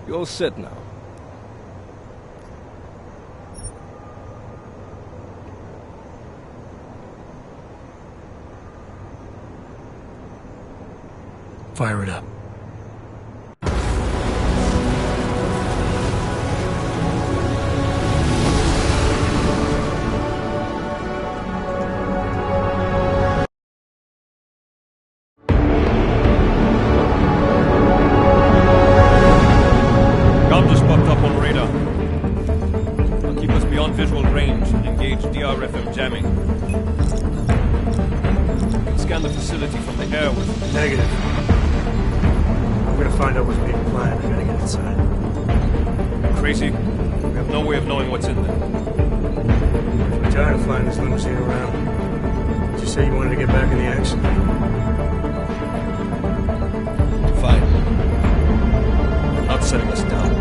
You're all set now. Fire it up. Gun just popped up on radar. Now keep us beyond visual range and engage DRFM jamming. You can scan the facility from the air with... Negative. I'm gonna find out what's being planned. I gotta get inside. Crazy? We have no way of knowing what's in there. I'm tired of flying this limousine around. Did you say you wanted to get back in the action? Fine. I'm not setting us down.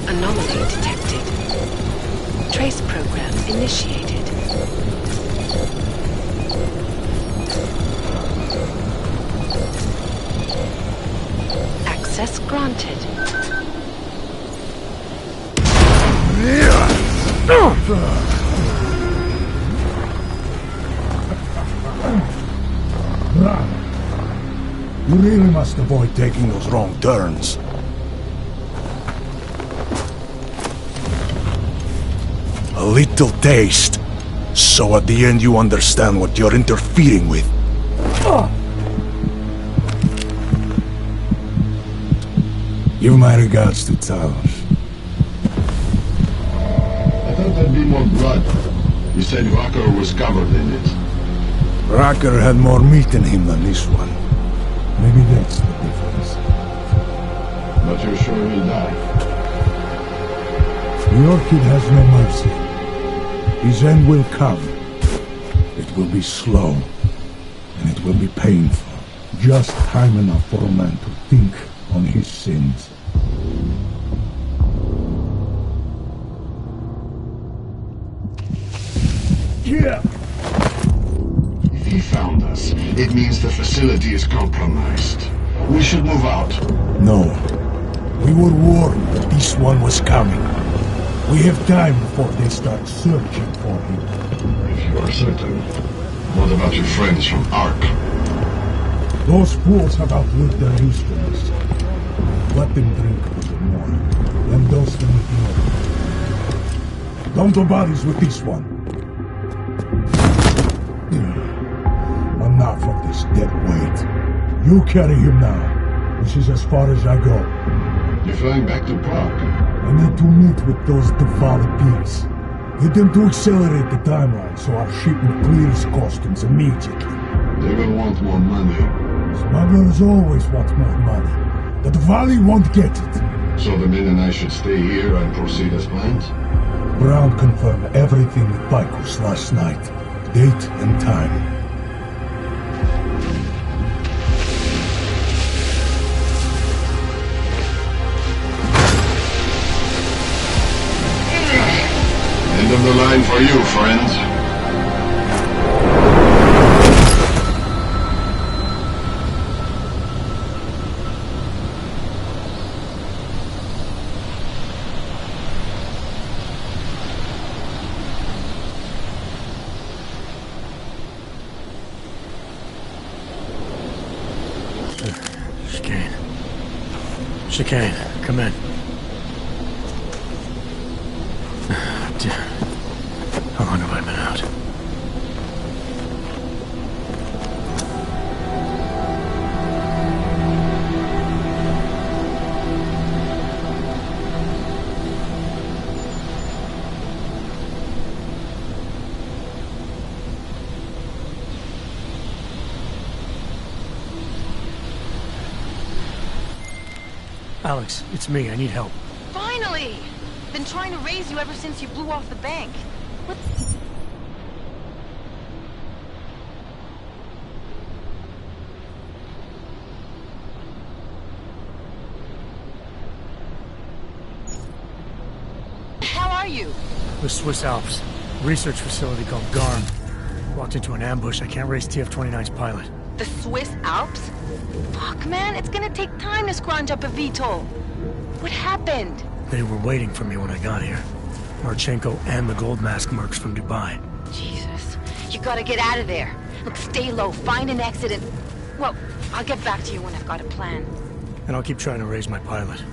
Anomaly detected. Trace program initiated. Access granted. You really must avoid taking those wrong turns. A little taste, so at the end you understand what you're interfering with. Give my regards to Talos. I thought there'd be more blood. You said Rocker was covered in it. Rocker had more meat in him than this one. Maybe that's the difference. But you're sure he'll die? The Orchid has no mercy. His end will come. It will be slow, and it will be painful. Just time enough for a man to think on his sins. Yeah. If he found us, it means the facility is compromised. We should move out. No. We were warned that this one was coming. We have time before they start searching for him. If you are certain, what about your friends from Ark? Those fools have outlived their usefulness. Let them drink a little more, then dose them with more. Don't do bodies with this one. Enough of this dead weight. You carry him now. This is as far as I go. You're flying back to Prague. I need to meet with those devoured pigs. Get them to accelerate the timeline so our shipment clears customs immediately. They will want more money. Smugglers always want more money. But the Valley won't get it. So the men and I should stay here and proceed as planned? Brown confirmed everything with Baikus last night. Date and time. End of the line for you, friend. Chicane, come in. How long have I been out? Alex, it's me. I need help. Finally! Been trying to raise you ever since you blew off the bank. What? How are you? The Swiss Alps. Research facility called GARM. Walked into an ambush. I can't raise TF-29's pilot. The Swiss Alps? Fuck, man, it's gonna take time to scrounge up a VTOL. What happened? They were waiting for me when I got here. Marchenko and the gold mask mercs from Dubai. Jesus, you gotta get out of there. Look, stay low, find an exit and... Well, I'll get back to you when I've got a plan. And I'll keep trying to raise my pilot.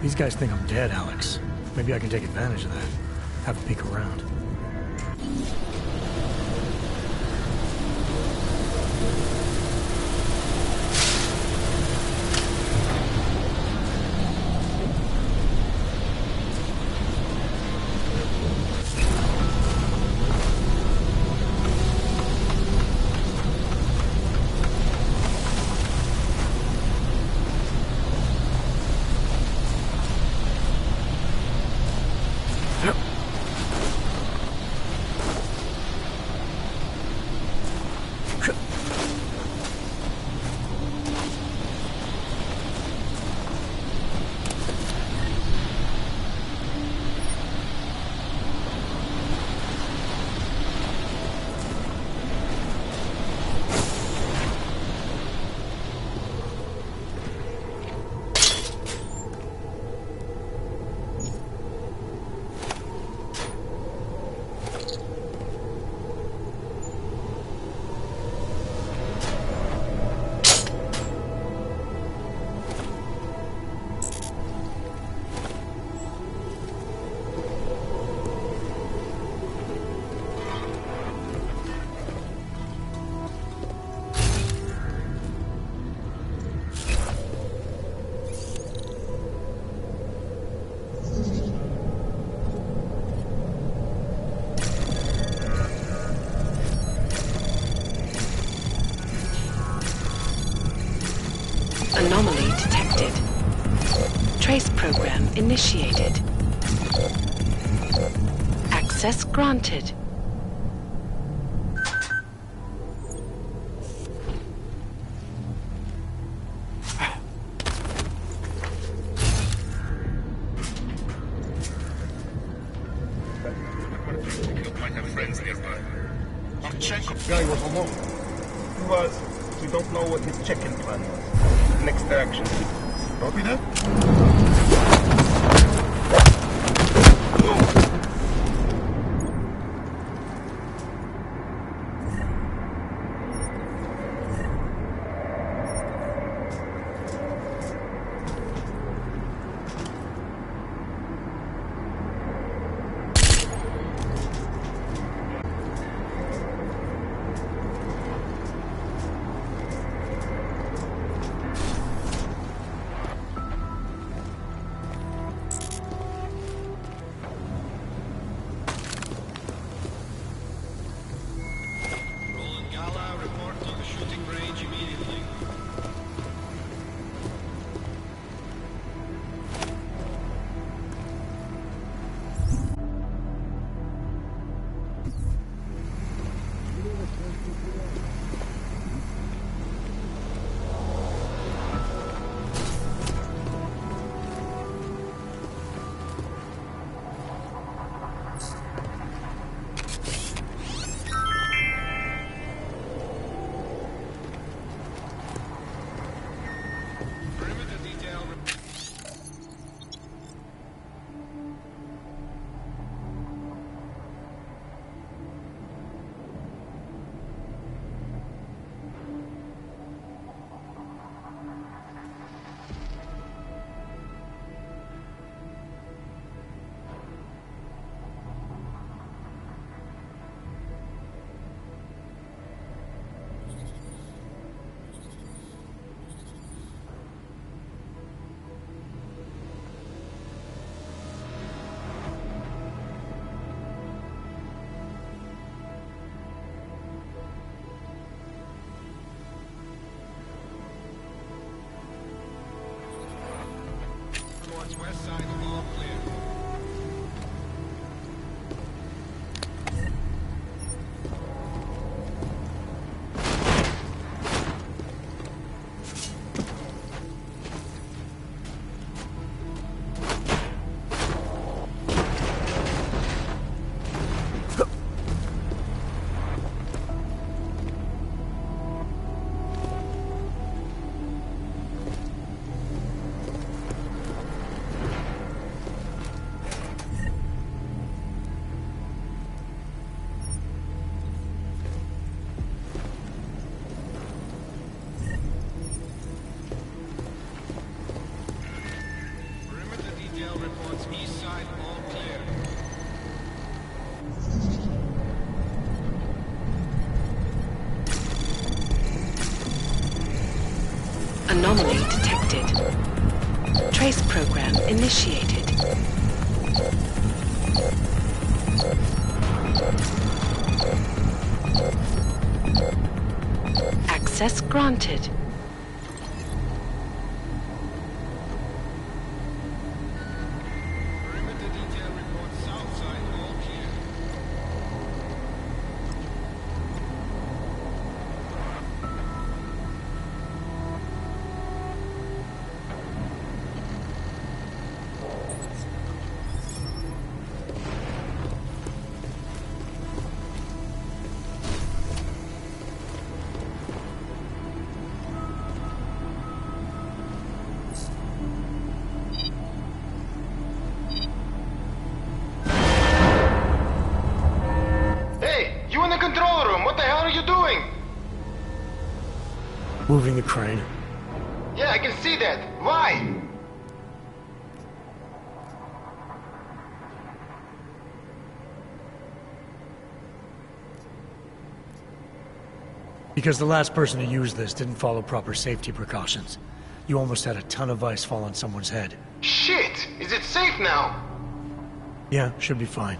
These guys think I'm dead, Alex. Maybe I can take advantage of that. Have a peek around. Anomaly detected. Trace program initiated. Access granted. Might have friends nearby. Marchenko guy was alone. He was. We don't know what his check-in plan was. Next action. Copy that? reports west side all clear. Reports east side all clear. Anomaly detected. Trace program initiated. Access granted. Perimeter detail reports south side all clear. Hey, you in the control room. What the hell are you doing? Moving the crane. Yeah, I can see that. Why? Because the last person who used this didn't follow proper safety precautions. You almost had a ton of ice fall on someone's head. Shit! Is it safe now? Yeah, should be fine.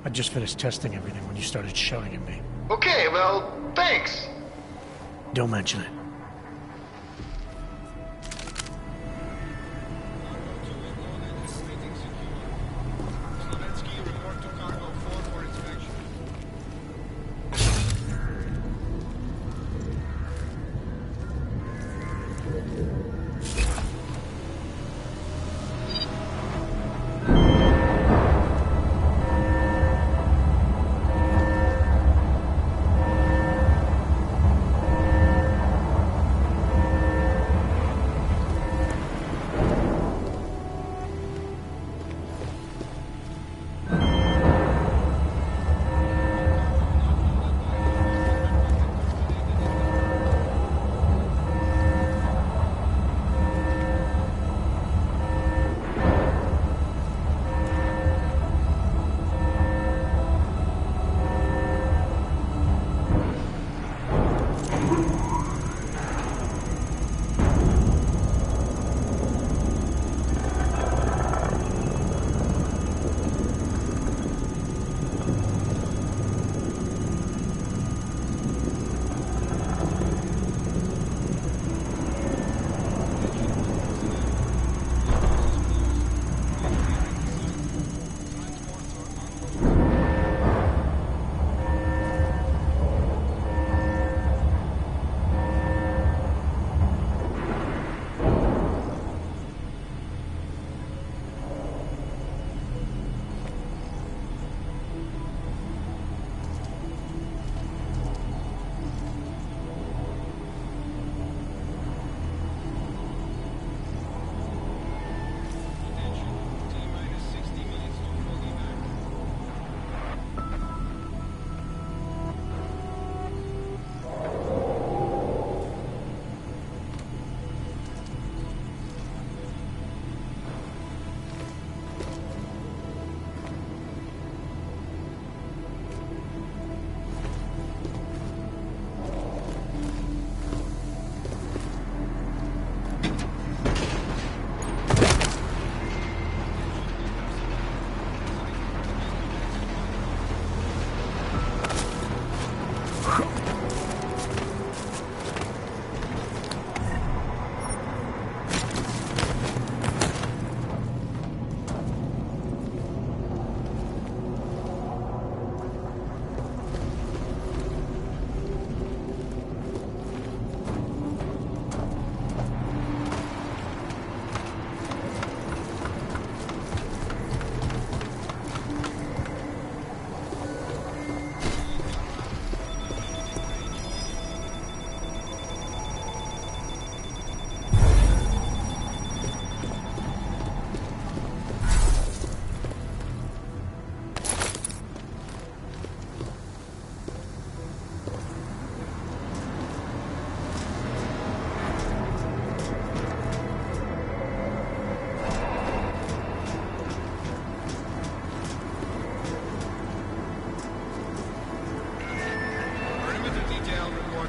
I just finished testing everything when you started shouting at me. Okay, well, thanks. Don't mention it. Report to Cargo 4 for inspection.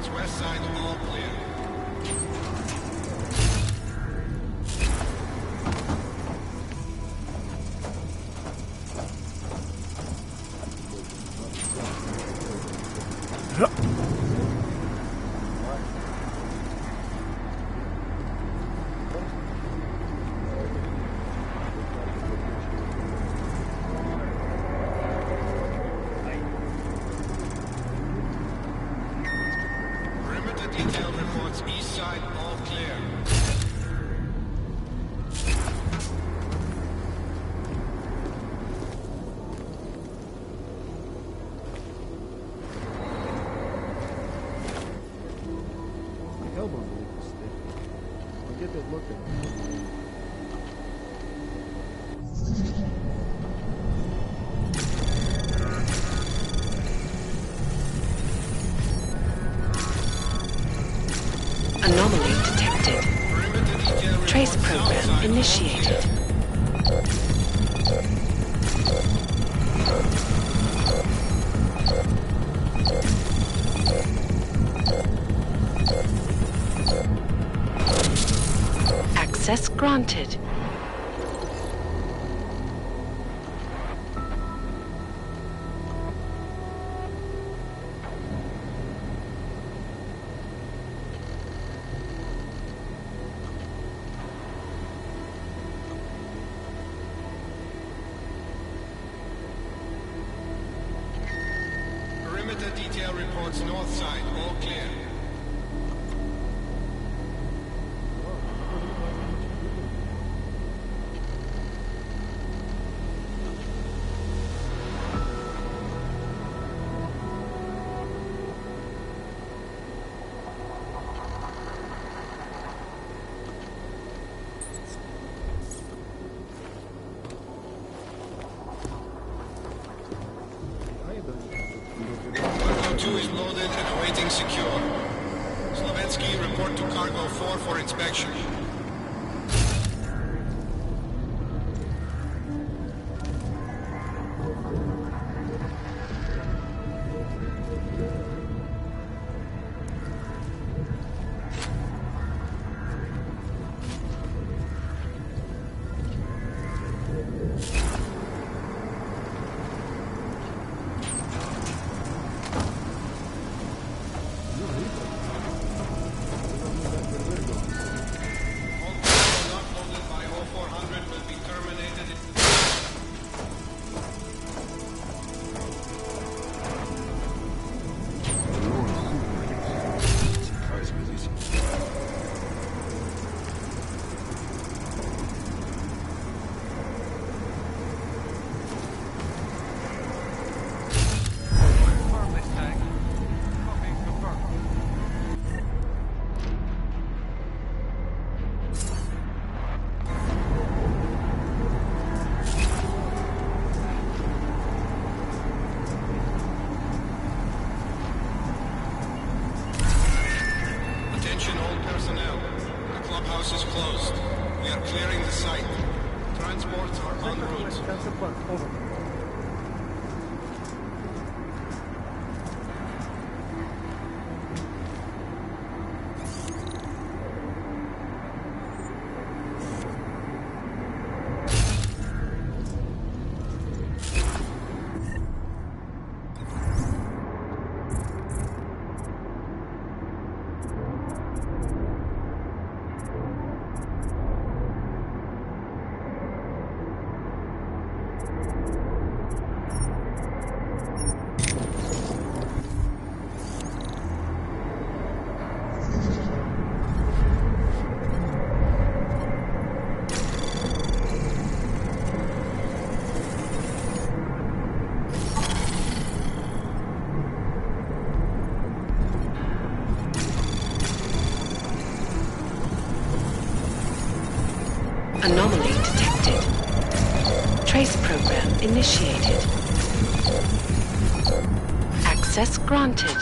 Transports west side all clear. Detail reports east side all clear. Hell don't believe this thing. I'll get that look at it. Anomaly detected. Trace program initiated. Access granted. Perimeter detail reports north side all clear. Cargo 2 is loaded and awaiting secure. Slovensky, report to Cargo 4 for inspection. Attention all personnel. The clubhouse is closed. We are clearing the site. Transports are en route. That's a buck. Over. Anomaly detected. Trace program initiated. Access granted.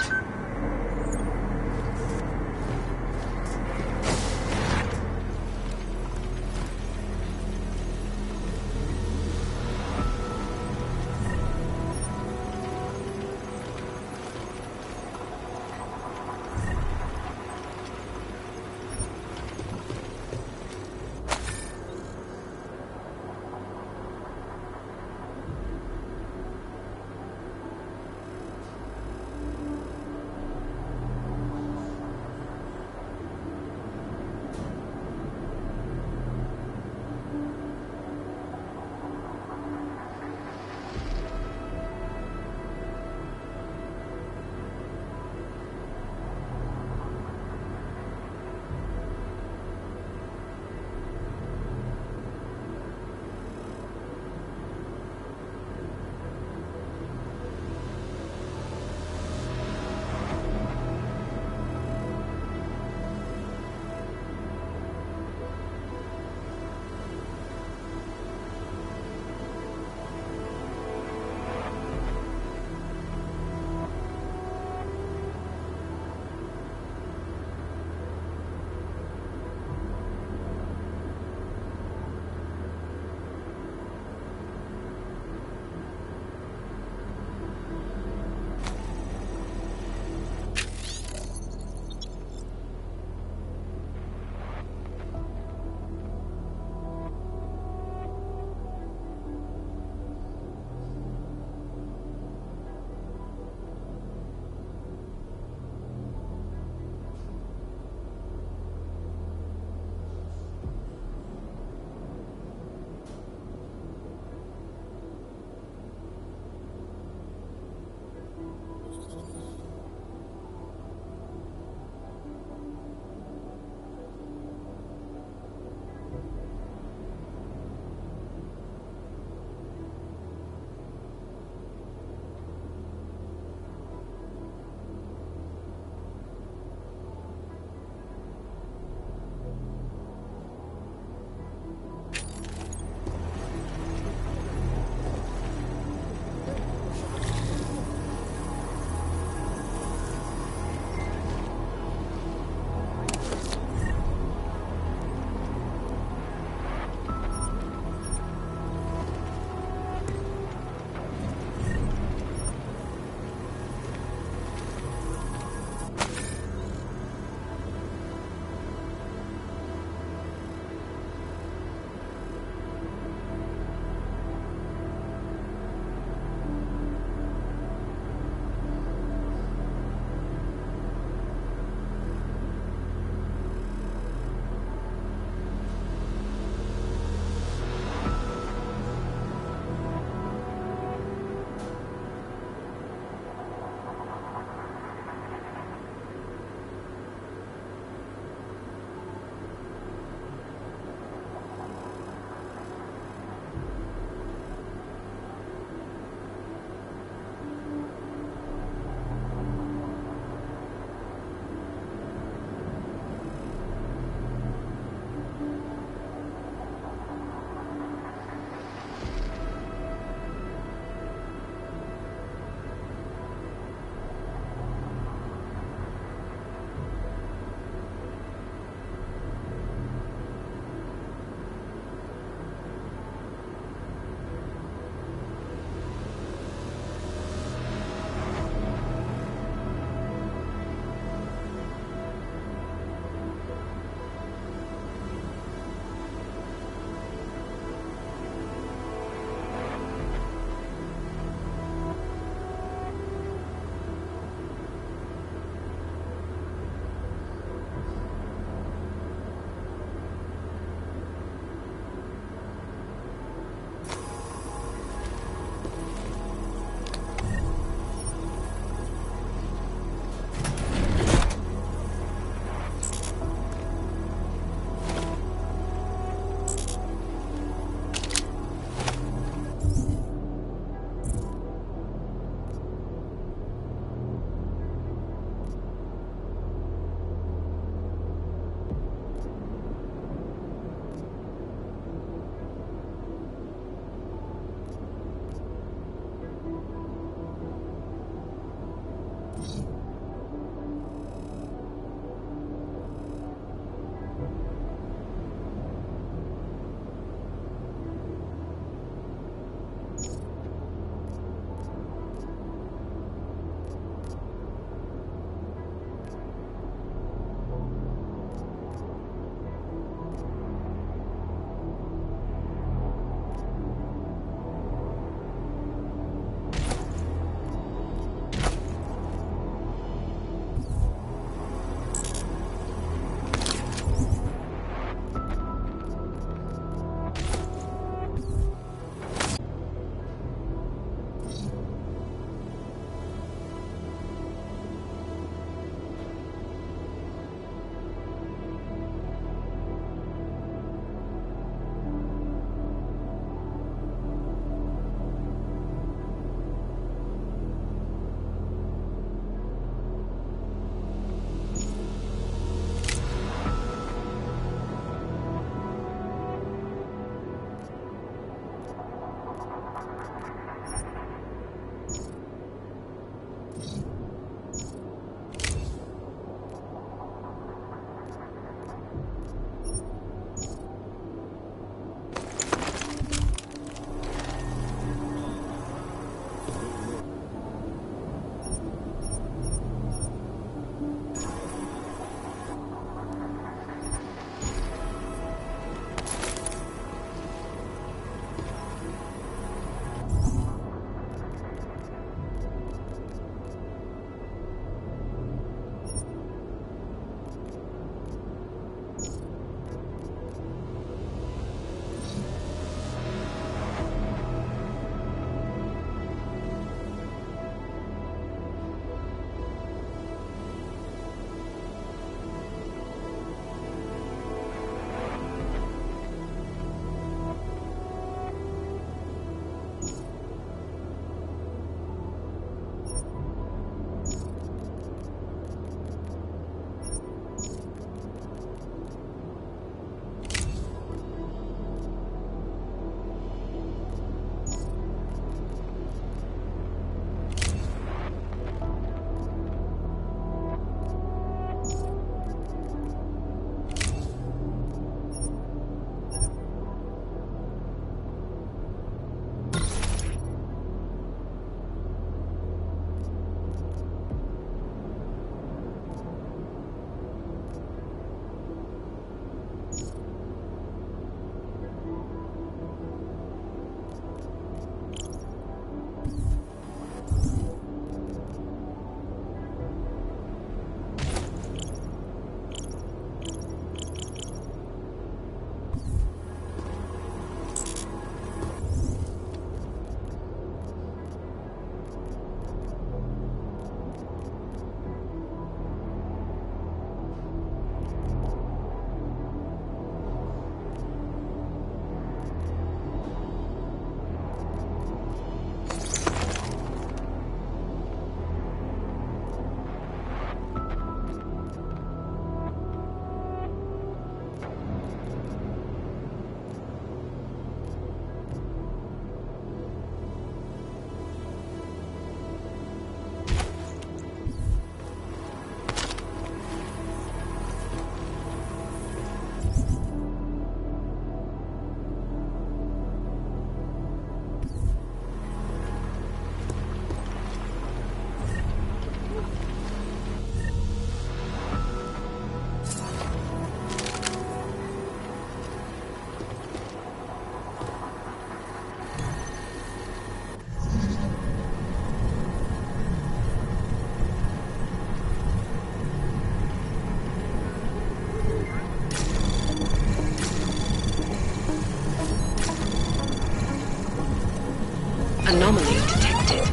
Anomaly detected.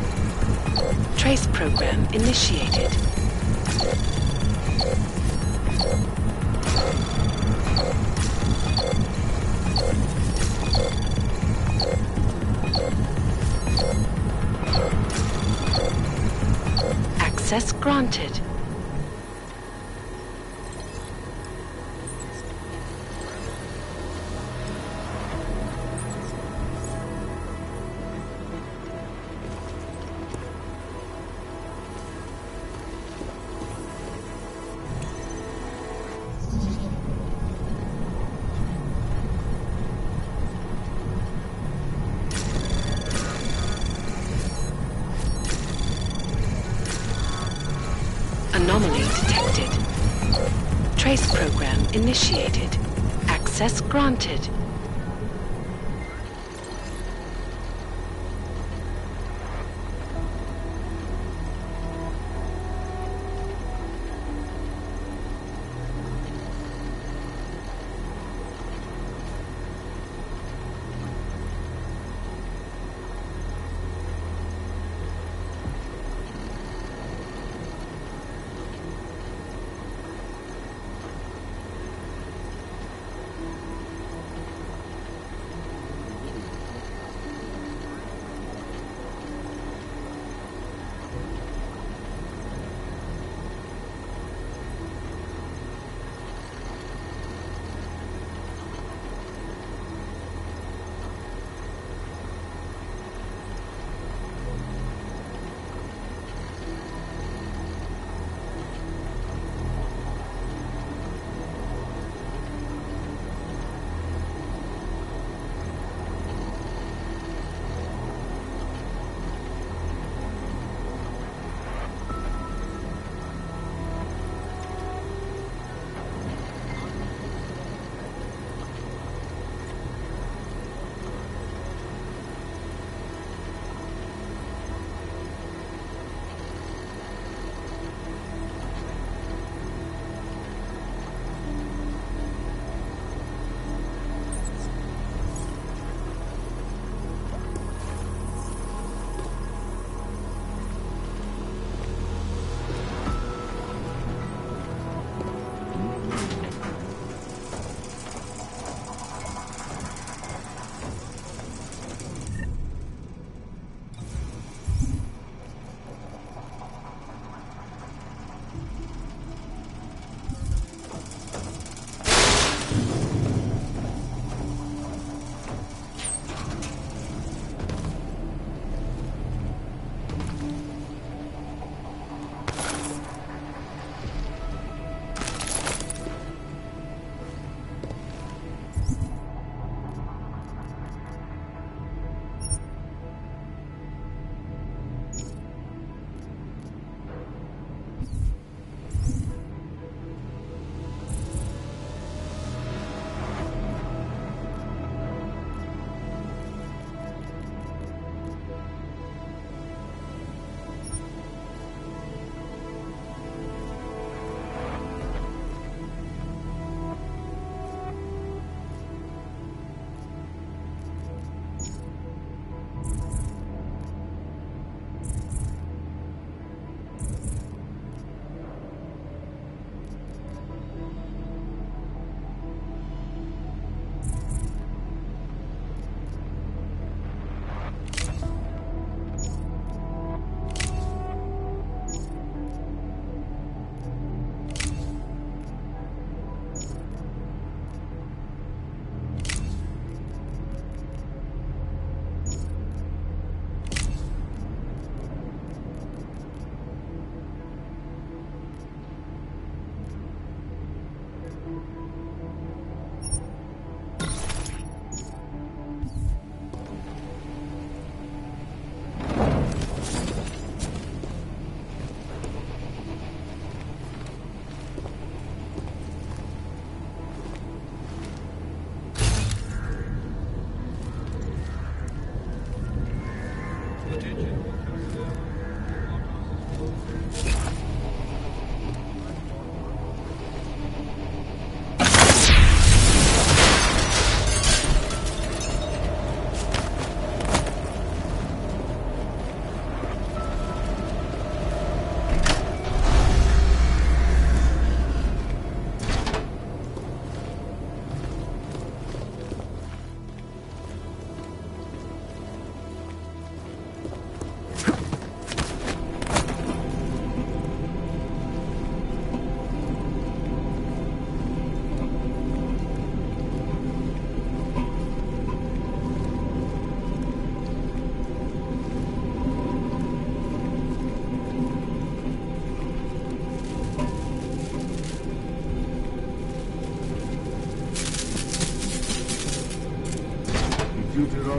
Trace program initiated. Access granted. Anomaly detected. Trace program initiated. Access granted.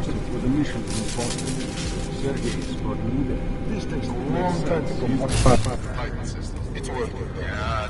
trusted with the mission from Boston. Sergei is brought me there. This takes a long time to complete. Titan system. It's working. Yeah,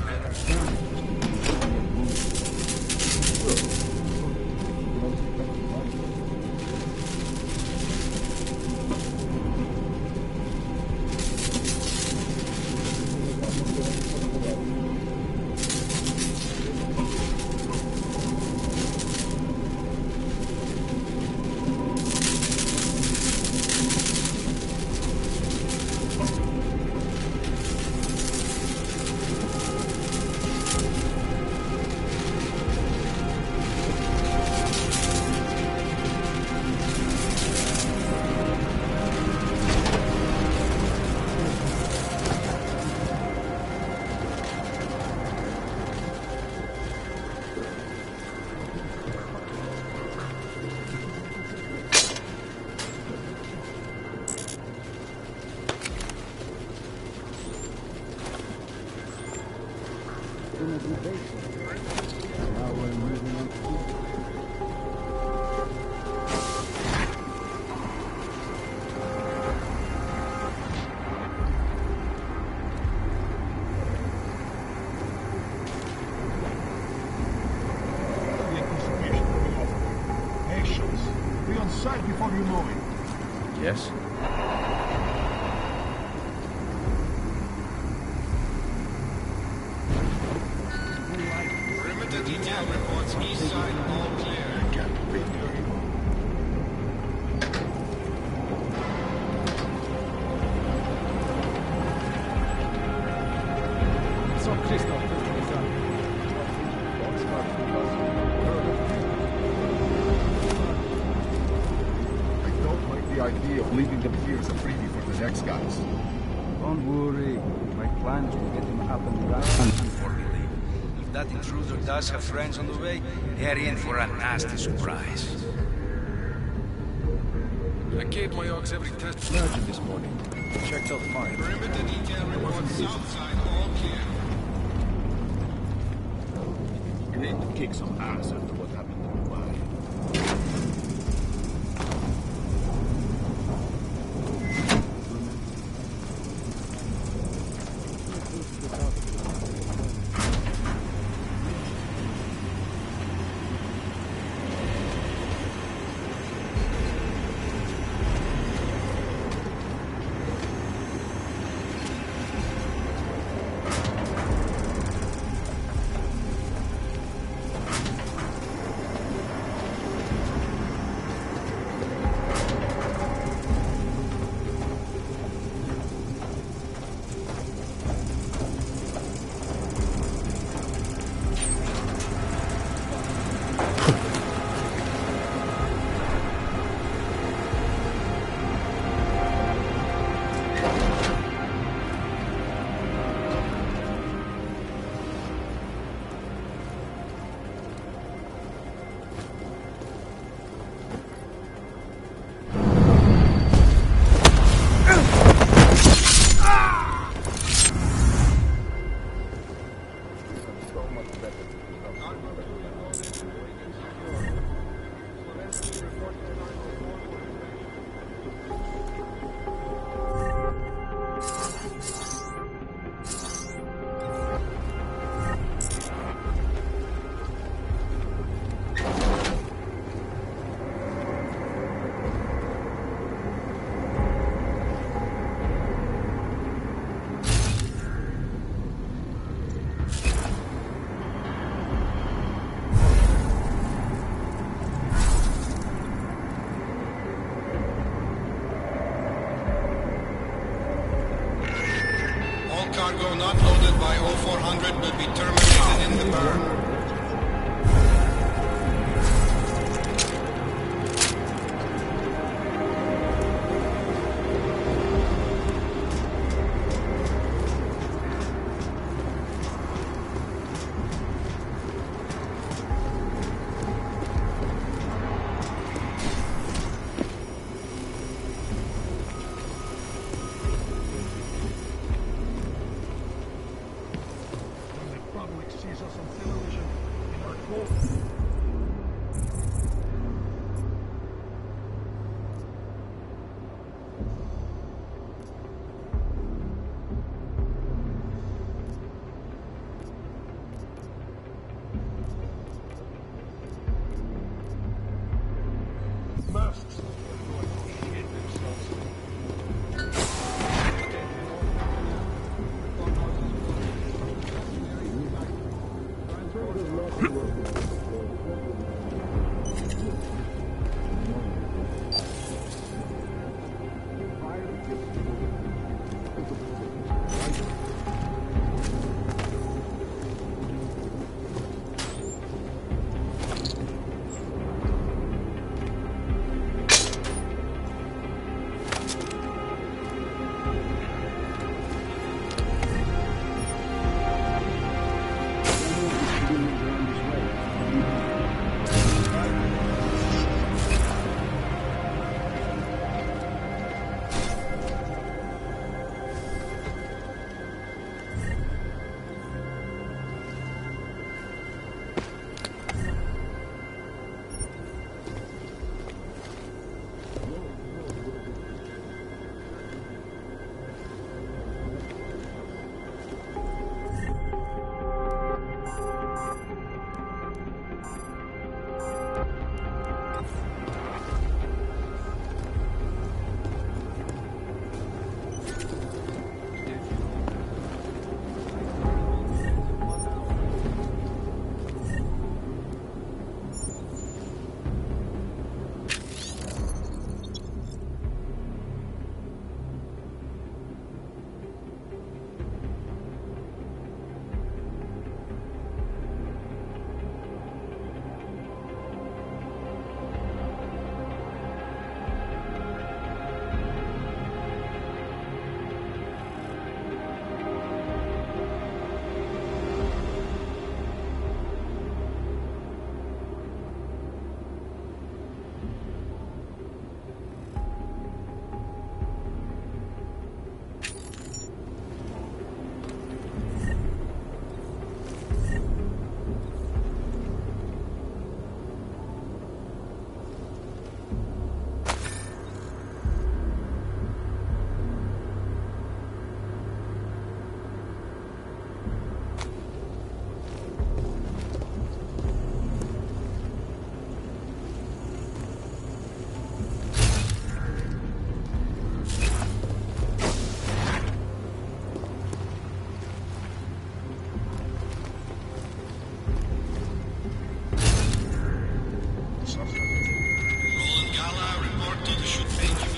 before you know it. Yes? Perimeter detail reports east side all clear. I can't wait. I don't like the idea of leaving them here as a freebie for the next guys. Don't worry. My plan is to get him up and running before we leave. If that intruder does have friends on the way, they're in for a nasty surprise. I gave my Ox every test. Emergent this morning. Checked out fine. Perimeter detail reports south side all clear. You need to kick some ass after what happened to Dubai. Cargo not loaded by 0400 will be terminated in the burn. Sees us on television.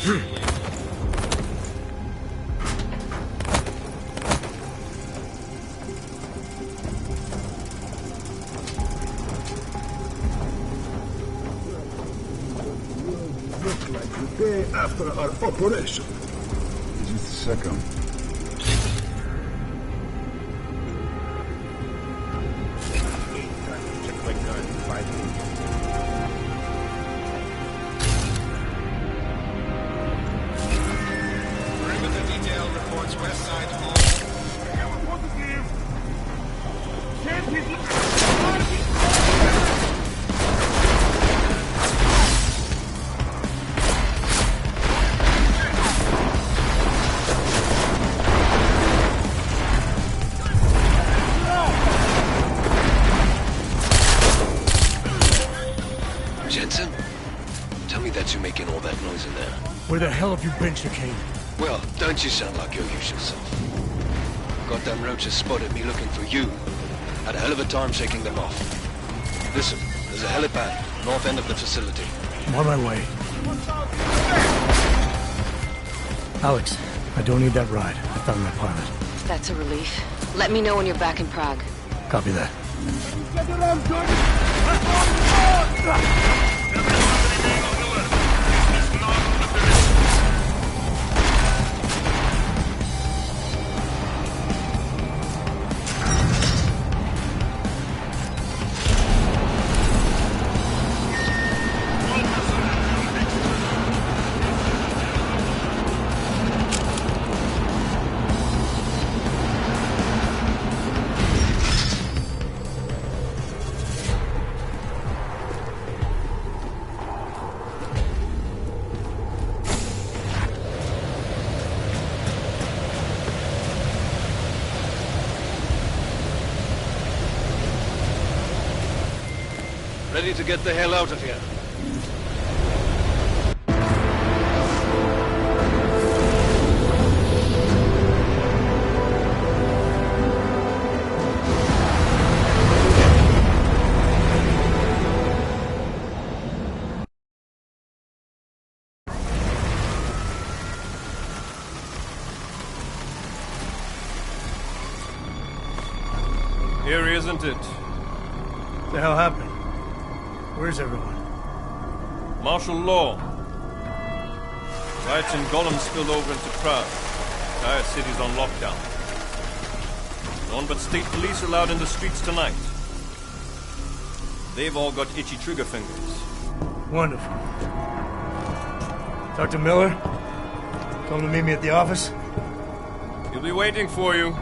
Look like the day after our operation. Just a second. Checkpoint guard, 5 minutes. Perimeter detail reports west side hall. Jensen? Tell me that you're making all that noise in there. Where the hell have you been, Chicane? Well, don't you sound like your usual self. Goddamn roaches spotted me looking for you. Had a hell of a time shaking them off. Listen, there's a helipad, north end of the facility. I'm on my way. Alex, I don't need that ride. I found my pilot. That's a relief. Let me know when you're back in Prague. Copy that. Ready to get the hell out of here. Here, isn't it? What the hell happened? Where's everyone? Martial law. Riots in Golem spilled over into Prague. Entire city's on lockdown. No one but state police allowed in the streets tonight. They've all got itchy trigger fingers. Wonderful. Dr. Miller? Come to meet me at the office? He'll be waiting for you.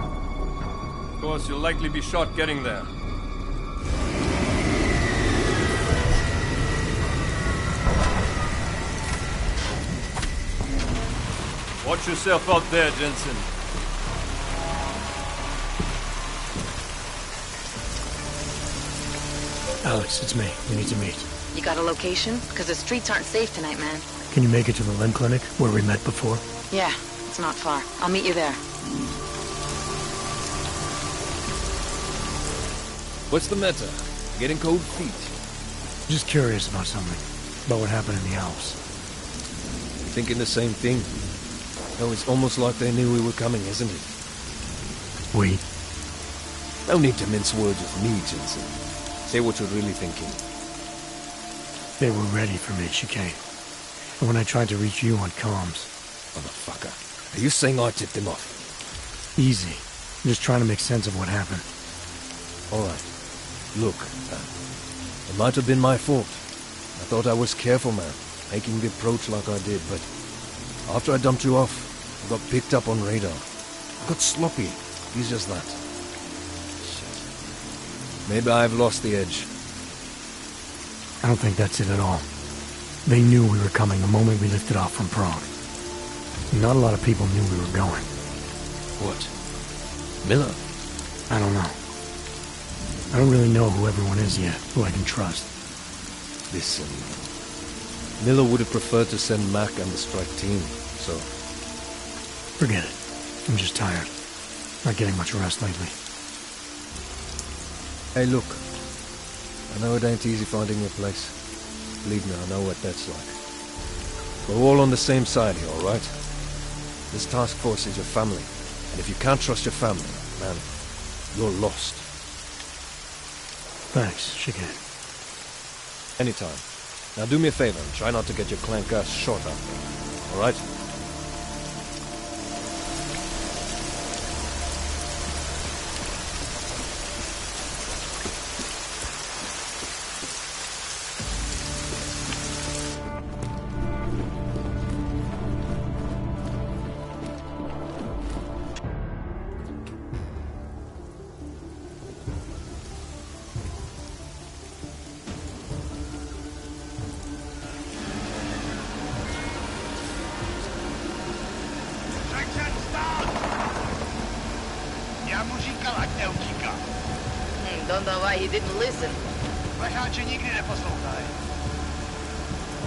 Of course, you'll likely be shot getting there. Watch yourself out there, Jensen. Alex, it's me. We need to meet. You got a location? Because the streets aren't safe tonight, man. Can you make it to the limb clinic where we met before? Yeah, it's not far. I'll meet you there. What's the matter? Getting cold feet? Just curious about something. About what happened in the Alps. Thinking the same thing? Oh, it's almost like they knew we were coming, isn't it? We? No need to mince words with me, Jensen. Say what you're really thinking. They were ready for me, Chicane. And when I tried to reach you on comms... Motherfucker. Are you saying I tipped him off? Easy. I'm just trying to make sense of what happened. All right. Look, it might have been my fault. I thought I was careful, man, making the approach like I did, but after I dumped you off, I got picked up on radar. I got sloppy. Easy as that. Shit. Maybe I've lost the edge. I don't think that's it at all. They knew we were coming the moment we lifted off from Prague. Not a lot of people knew we were going. What? Miller? I don't know. I don't really know who everyone is yet, who I can trust. Listen, Miller would have preferred to send Mac and the strike team, so... Forget it. I'm just tired. Not getting much rest lately. Hey, look. I know it ain't easy finding your place. Believe me, I know what that's like. We're all on the same side here, all right? This task force is your family. And if you can't trust your family, man, you're lost. Thanks, Shigeru. Anytime. Now do me a favor and try not to get your clank ass shot out there. All right? Don't know why he didn't listen.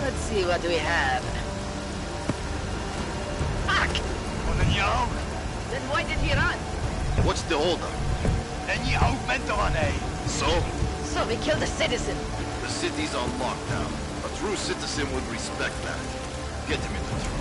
Let's see what we have. Fuck! Then why did he run? What's the holdup? So? So we killed a citizen. The city's on lockdown. A true citizen would respect that. Get him in the truck.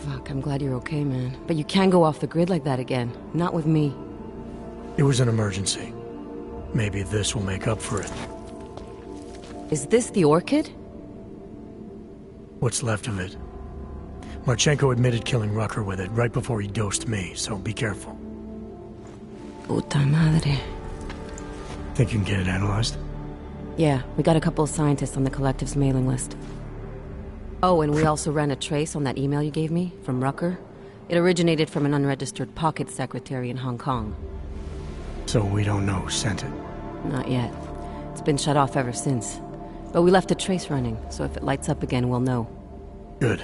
Fuck, I'm glad you're okay, man. But you can't go off the grid like that again. Not with me. It was an emergency. Maybe this will make up for it. Is this the Orchid? What's left of it. Marchenko admitted killing Rucker with it right before he dosed me, so be careful. Puta madre. Think you can get it analyzed? Yeah, we got a couple of scientists on the Collective's mailing list. Oh, and we also ran a trace on that email you gave me, from Rucker. It originated from an unregistered pocket secretary in Hong Kong. So we don't know who sent it? Not yet. It's been shut off ever since. But we left a trace running, so if it lights up again, we'll know. Good.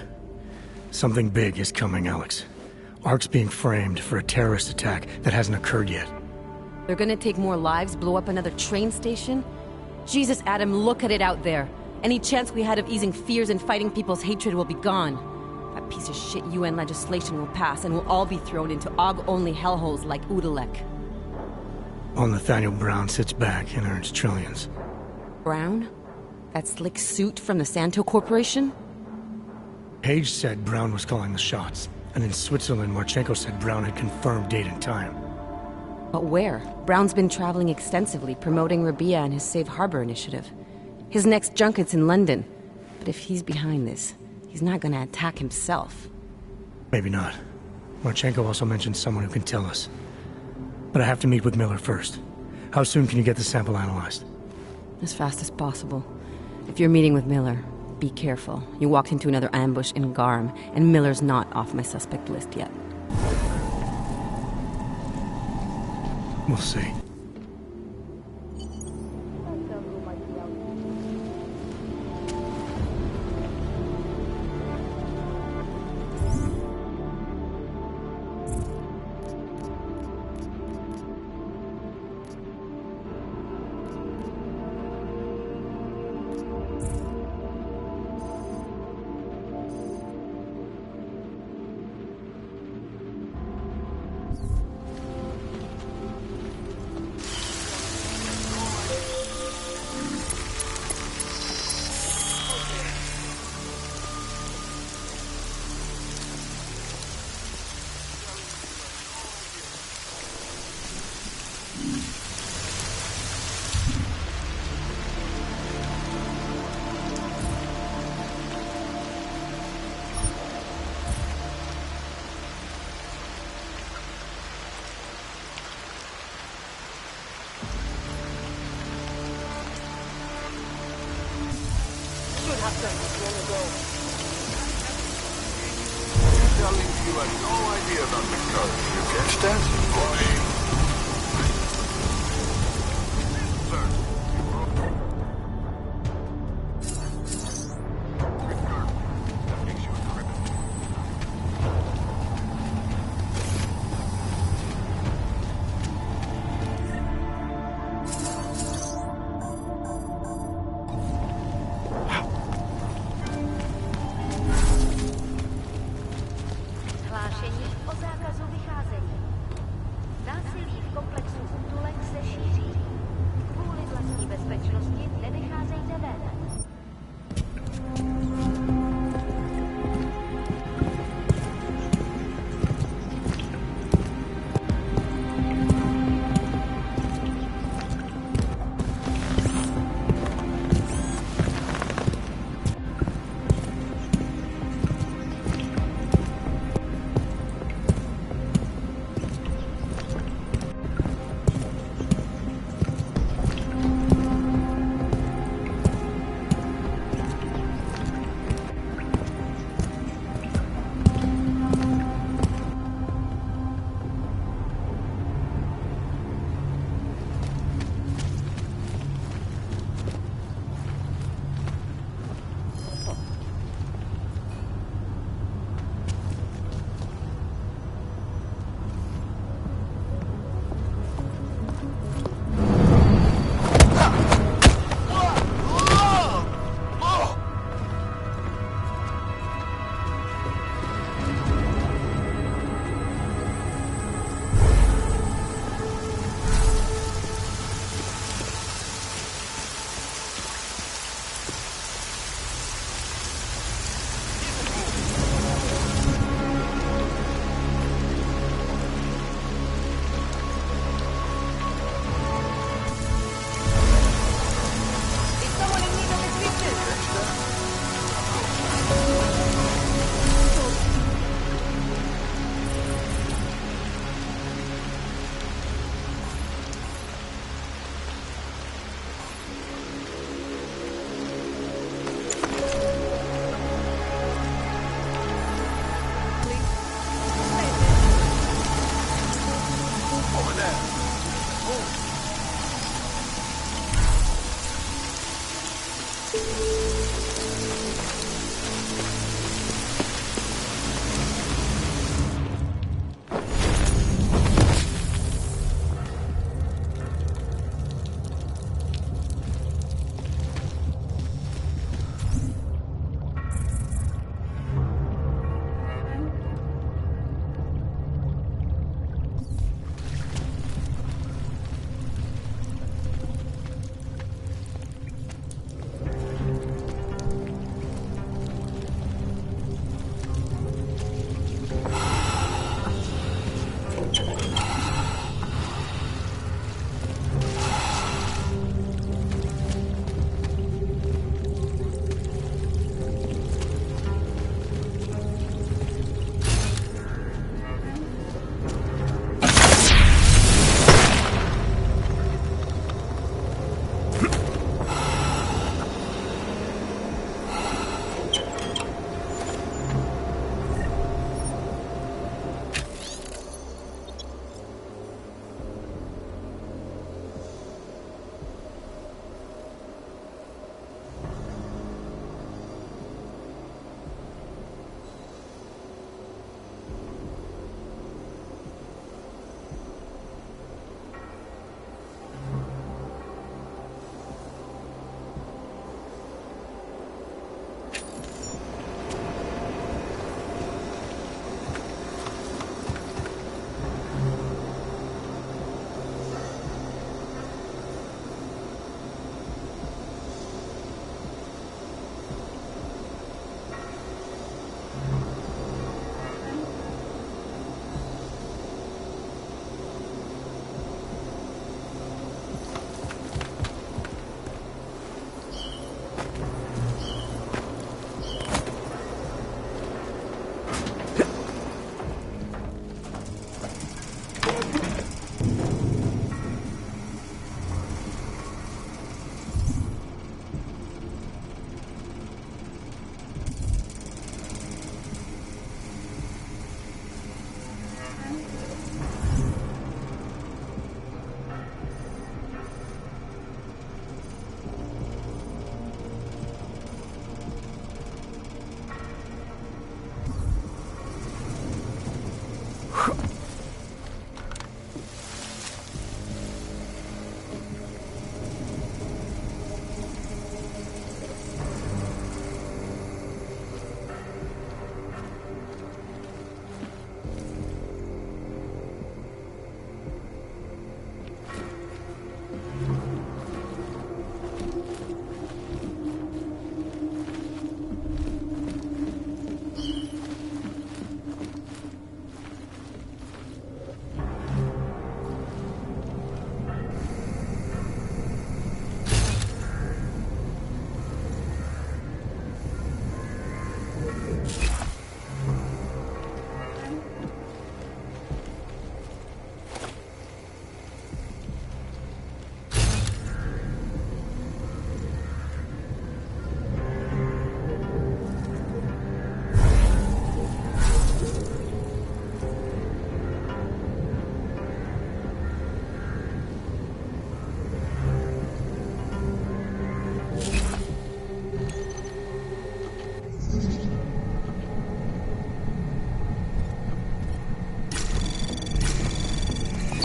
Something big is coming, Alex. Ark's being framed for a terrorist attack that hasn't occurred yet. They're gonna take more lives, blow up another train station? Jesus, Adam, look at it out there. Any chance we had of easing fears and fighting people's hatred will be gone. That piece of shit UN legislation will pass, and we'll all be thrown into AUG-only hellholes like Udalek. While Nathaniel Brown sits back and earns trillions. Brown? That slick suit from the Santo Corporation? Page said Brown was calling the shots, and in Switzerland, Marchenko said Brown had confirmed date and time. But where? Brown's been traveling extensively, promoting Rabia and his Safe Harbor initiative. His next junket's in London. But if he's behind this, he's not gonna attack himself. Maybe not. Marchenko also mentioned someone who can tell us. But I have to meet with Miller first. How soon can you get the sample analyzed? As fast as possible. If you're meeting with Miller, be careful. You walked into another ambush in Garm, and Miller's not off my suspect list yet. We'll see. Telling you had no idea about the code. You catch that?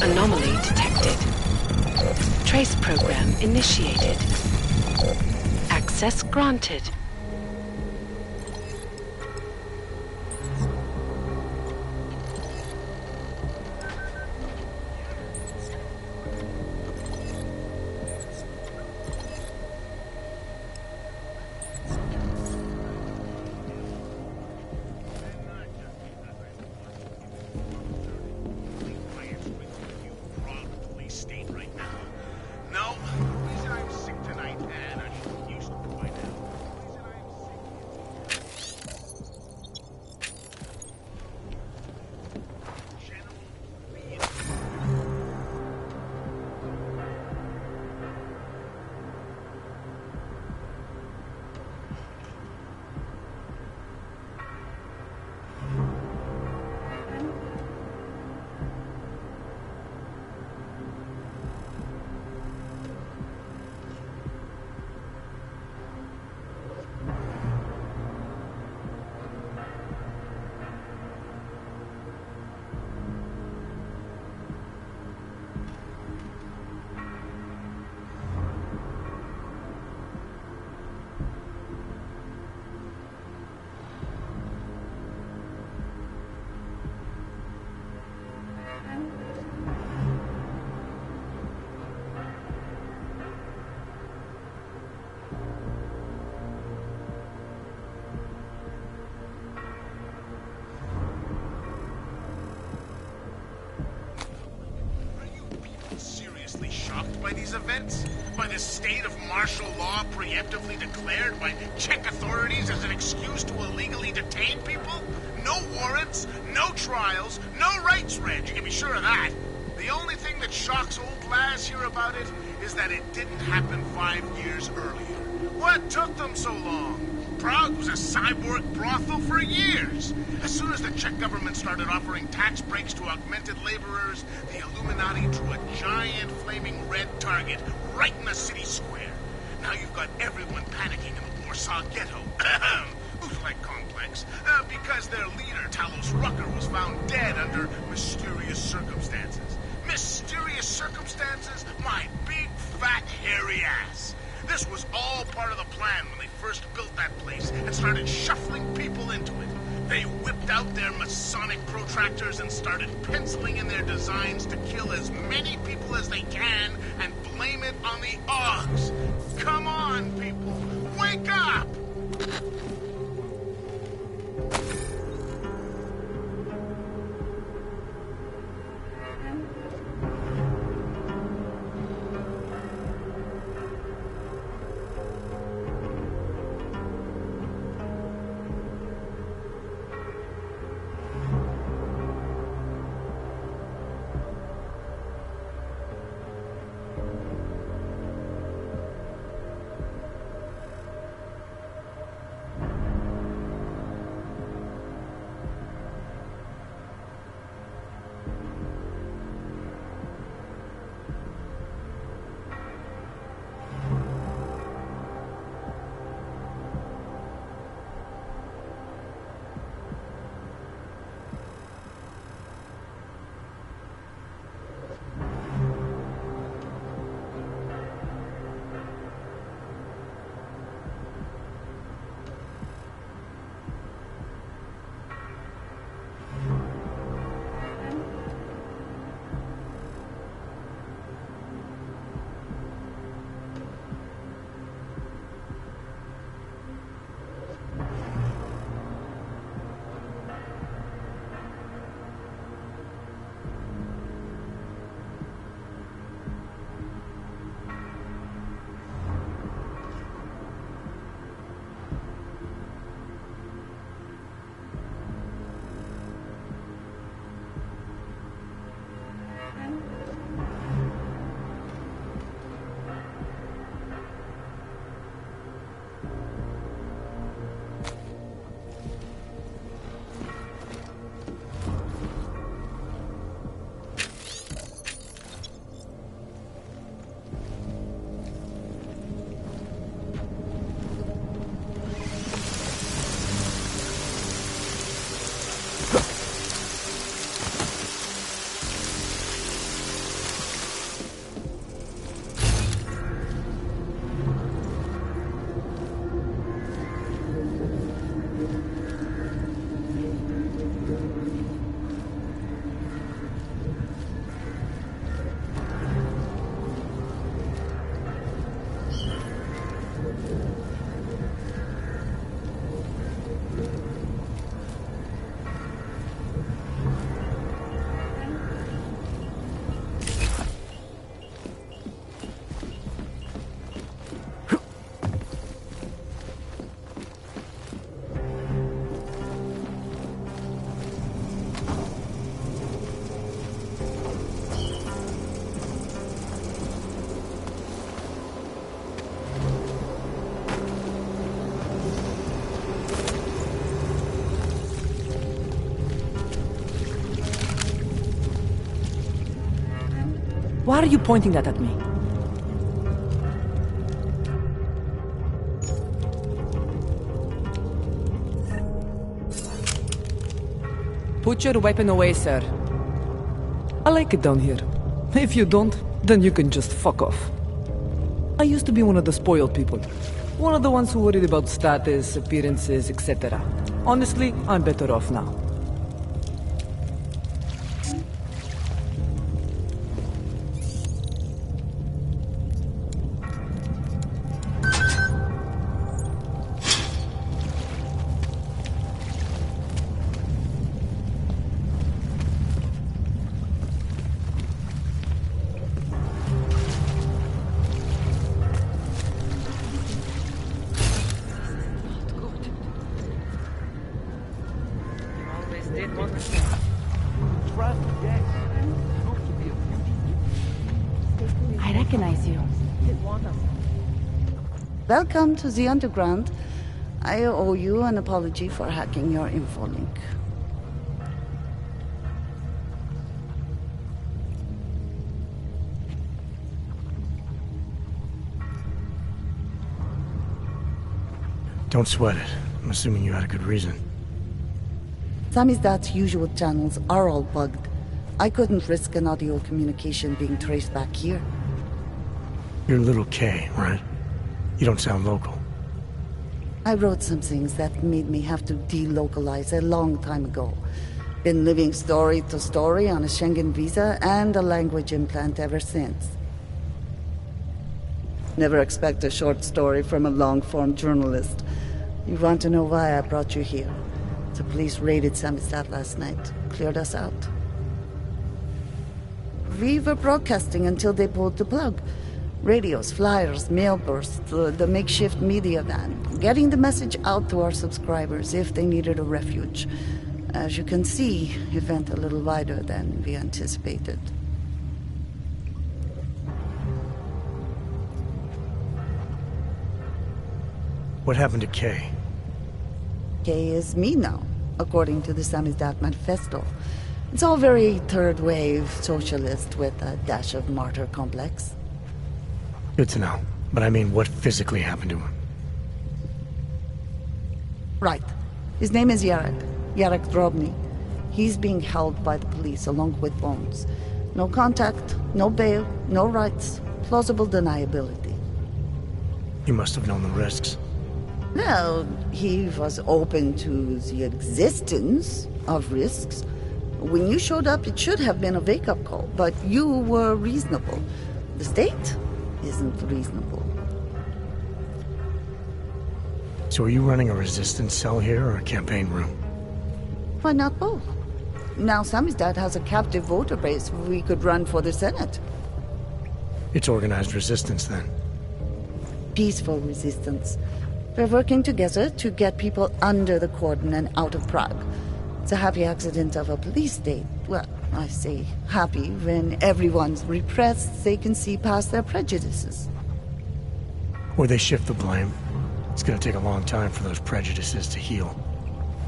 Anomaly detected. Trace program initiated. Access granted. By these events? By the state of martial law preemptively declared by Czech authorities as an excuse to illegally detain people? No warrants, no trials, no rights read, you can be sure of that. The only thing that shocks old Laz here about it is that it didn't happen 5 years earlier. What took them so long? Prague was a cyborg brothel for years. As soon as the Czech government started offering tax breaks to augmented laborers, the Illuminati drew a giant flaming red target right in the city square. Now you've got everyone panicking in the Warsaw ghetto. Like complex, because their leader, Talos Rucker, was found dead under mysterious circumstances. Mysterious circumstances? My big, fat, hairy ass. This was all part of the plan when they first built that place and started shuffling people into it. They whipped out their Masonic protractors and started penciling in their designs to kill as many people as they can and blame it on the Augs. Come on, people. Wake up! Why are you pointing that at me? Put your weapon away, sir. I like it down here. If you don't, then you can just fuck off. I used to be one of the spoiled people. One of the ones who worried about status, appearances, etc. Honestly, I'm better off now. I recognize you. Welcome to the Underground. I owe you an apology for hacking your info link. Don't sweat it. I'm assuming you had a good reason. Samizdat's usual channels are all bugged. I couldn't risk an audio communication being traced back here. You're Little K, right? You don't sound local. I wrote some things that made me have to delocalize a long time ago. Been living story to story on a Schengen visa and a language implant ever since. Never expect a short story from a long-form journalist. You want to know why I brought you here? The police raided Samizdat last night. Cleared us out. We were broadcasting until they pulled the plug. Radios, flyers, mail bursts, the makeshift media van. Getting the message out to our subscribers if they needed a refuge. As you can see, it went a little wider than we anticipated. What happened to Kay? Kay is me now, according to the Samizdat Manifesto. It's all very third-wave socialist with a dash of martyr complex. Good to know. But I mean, what physically happened to him? Right. His name is Yarek. Yarek Drobny. He's being held by the police along with Bones. No contact, no bail, no rights. Plausible deniability. He must have known the risks. Well, he was open to the existence of risks. When you showed up, it should have been a wake-up call, but you were reasonable. The state isn't reasonable. So are you running a resistance cell here or a campaign room? Why not both? Now Samizdat has a captive voter base. We could run for the Senate. It's organized resistance, then. Peaceful resistance. We're working together to get people under the cordon and out of Prague. It's a happy accident of a police state. Well, I say happy when everyone's repressed, they can see past their prejudices. Or they shift the blame. It's gonna take a long time for those prejudices to heal.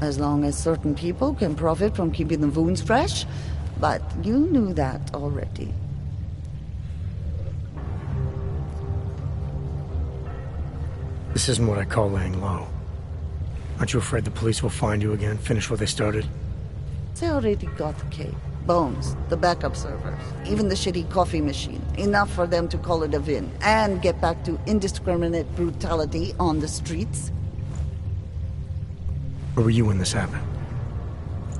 As long as certain people can profit from keeping the wounds fresh. But you knew that already. This isn't what I call laying low. Aren't you afraid the police will find you again, finish what they started? They already got Kay, Bones, the backup servers, even the shitty coffee machine. Enough for them to call it a win, and get back to indiscriminate brutality on the streets. Where were you when this happened?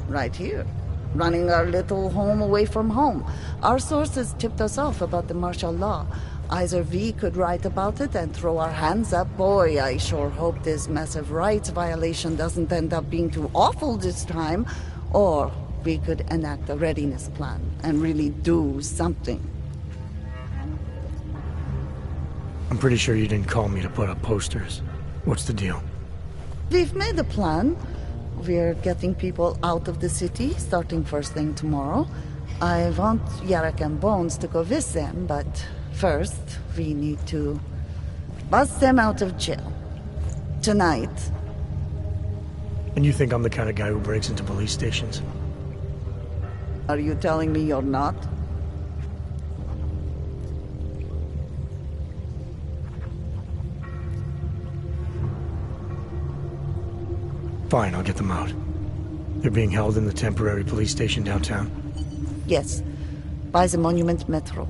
Right here. Running our little home away from home. Our sources tipped us off about the martial law. Either we could write about it and throw our hands up. Boy, I sure hope this massive rights violation doesn't end up being too awful this time. Or we could enact a readiness plan and really do something. I'm pretty sure you didn't call me to put up posters. What's the deal? We've made a plan. We're getting people out of the city, starting first thing tomorrow. I want Yarek and Bones to go with them, but first, we need to bust them out of jail. Tonight. And you think I'm the kind of guy who breaks into police stations? Are you telling me you're not? Fine, I'll get them out. They're being held in the temporary police station downtown? Yes, by the Monument Metro.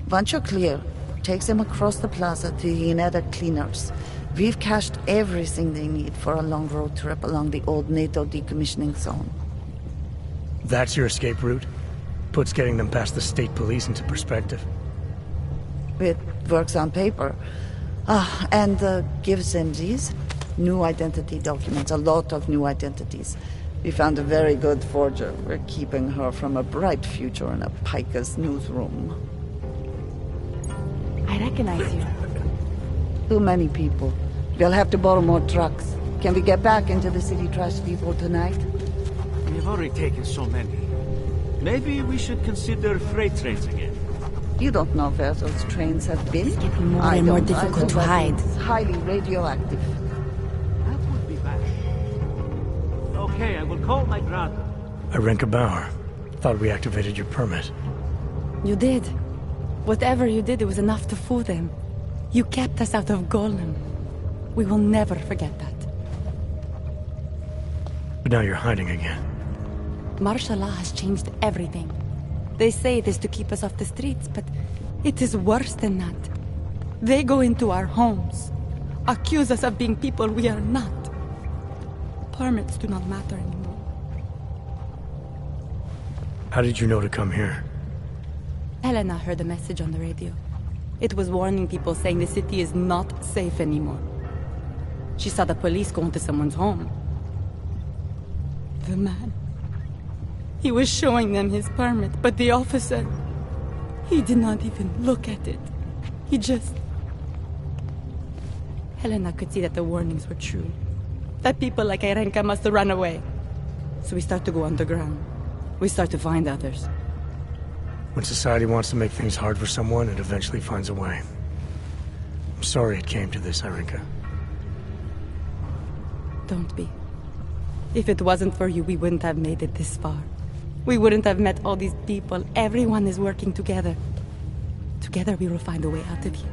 Once you're clear, take them across the plaza to the United Cleaners. We've cached everything they need for a long road trip along the old NATO decommissioning zone. That's your escape route? Puts getting them past the state police into perspective. It works on paper. And gives them these new identity documents, a lot of new identities. We found a very good forger. We're keeping her from a bright future in a Pika's newsroom. I recognize you. Too many people. We'll have to borrow more trucks. Can we get back into the city trash depot tonight? We've already taken so many. Maybe we should consider freight trains again. You don't know where those trains have been. It's getting more and more difficult to hide. It's highly radioactive. That would be bad. Okay, I will call my brother. Irenka Bauer. Thought we activated your permit. You did. Whatever you did, it was enough to fool them. You kept us out of Golem. We will never forget that. But now you're hiding again. Martial law has changed everything. They say it is to keep us off the streets, but it is worse than that. They go into our homes, accuse us of being people we are not. Permits do not matter anymore. How did you know to come here? Helena heard a message on the radio. It was warning people, saying the city is not safe anymore. She saw the police go into someone's home. The man. He was showing them his permit, but the officer... he did not even look at it. He just... Helena could see that the warnings were true. That people like Irenka must have run away. So we start to go underground. We start to find others. When society wants to make things hard for someone, it eventually finds a way. I'm sorry it came to this, Irenka. Don't be. If it wasn't for you, we wouldn't have made it this far. We wouldn't have met all these people. Everyone is working together. Together we will find a way out of here.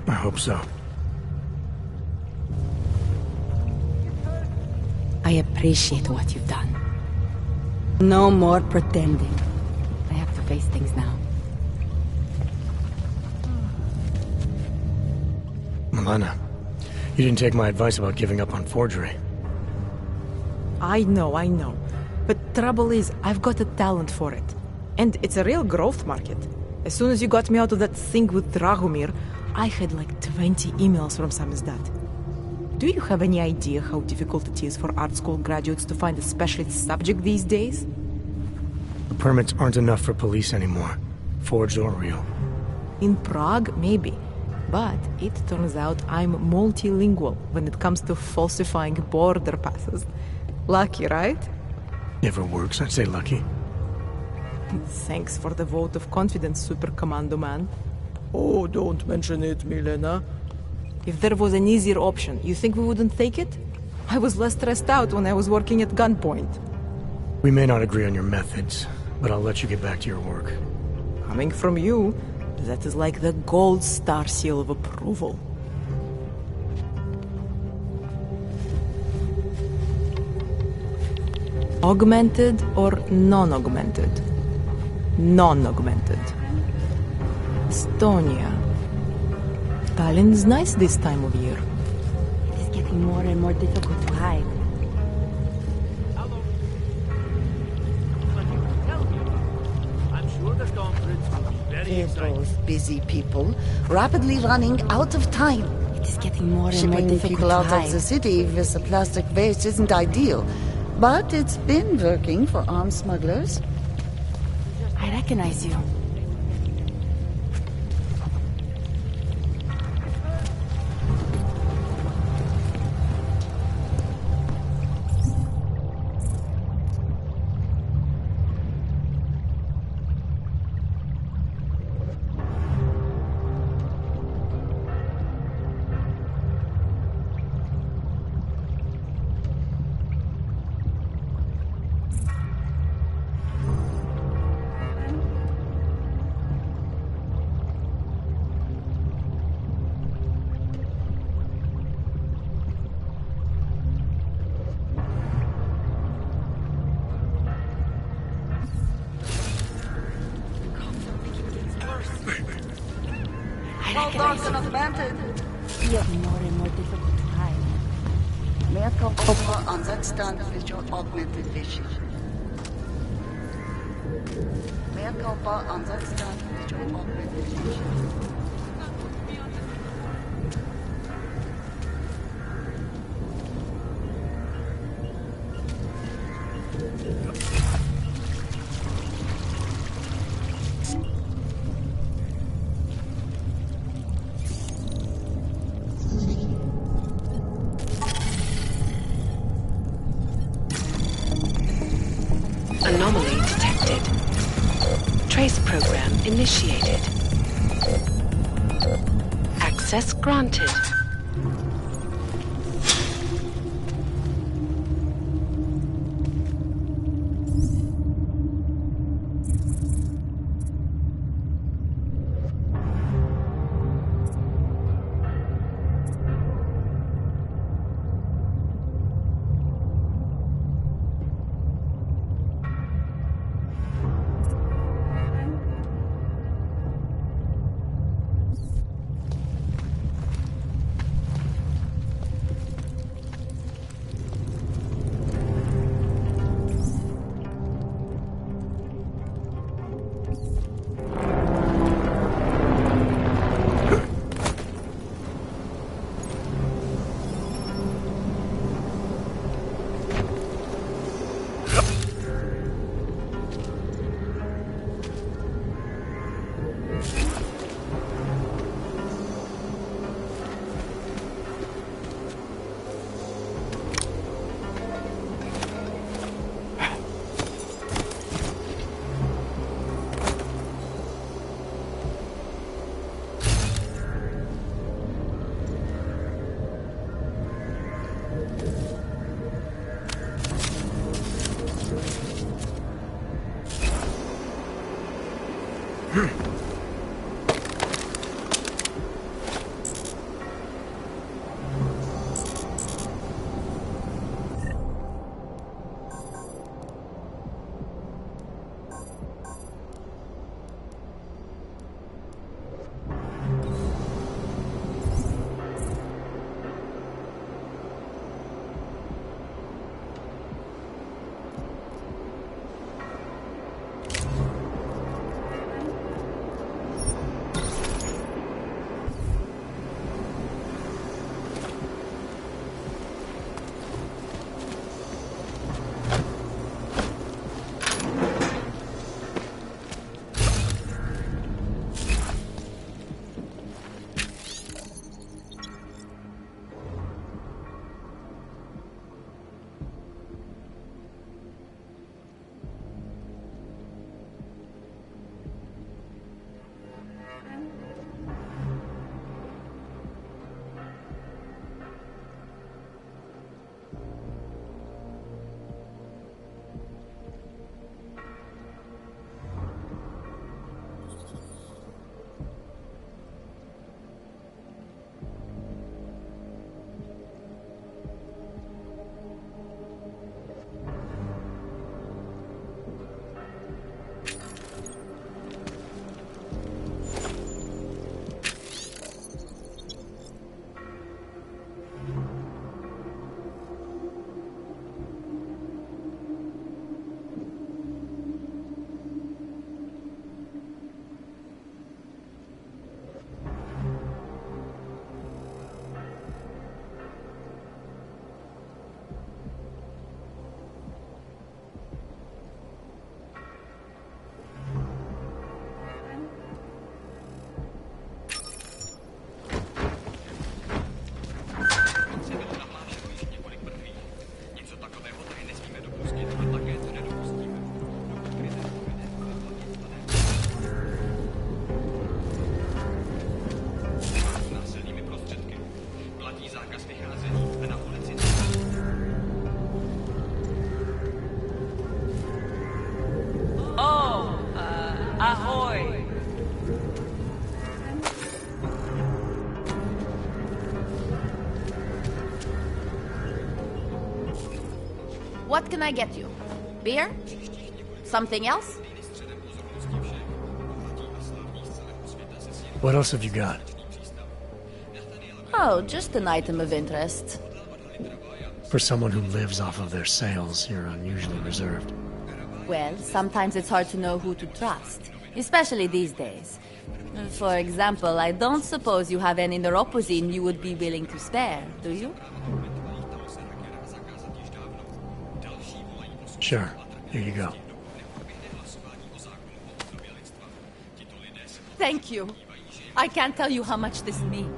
I hope so. I appreciate what you've done. No more pretending. I have to face things now. Milana, you didn't take my advice about giving up on forgery. I know. But trouble is, I've got a talent for it. And it's a real growth market. As soon as you got me out of that thing with Dragomir, I had like 20 emails from Samizdat. Do you have any idea how difficult it is for art school graduates to find a specialist subject these days? The permits aren't enough for police anymore, forged or real. In Prague, maybe. But it turns out I'm multilingual when it comes to falsifying border passes. Lucky, right? Never works, I'd say lucky. Thanks for the vote of confidence, Super Commando Man. Oh, don't mention it, Milena. If there was an easier option, you think we wouldn't take it? I was less stressed out when I was working at gunpoint. We may not agree on your methods, but I'll let you get back to your work. Coming from you, that is like the gold star seal of approval. Augmented or non-augmented? Non-augmented. Estonia. Tallinn's nice this time of year. It is getting more and more difficult to hide. Those busy people, rapidly running out of time. It is getting more and more Shipping difficult people to out hide. of the city with a plastic waste isn't ideal. But it's been working for arms smugglers. I recognize you. dark and abandoned. You have more and more difficult to hide. May I come over on that stand with your augmented vision? May I come over on that stand with your augmented vision? Anomaly detected. Trace program initiated. Access granted. What can I get you? Beer? Something else? What else have you got? Oh, just an item of interest. For someone who lives off of their sales, you're unusually reserved. Well, sometimes it's hard to know who to trust, especially these days. For example, I don't suppose you have any neuropozyne you would be willing to spare, do you? Sure. Here you go. Thank you. I can't tell you how much this means.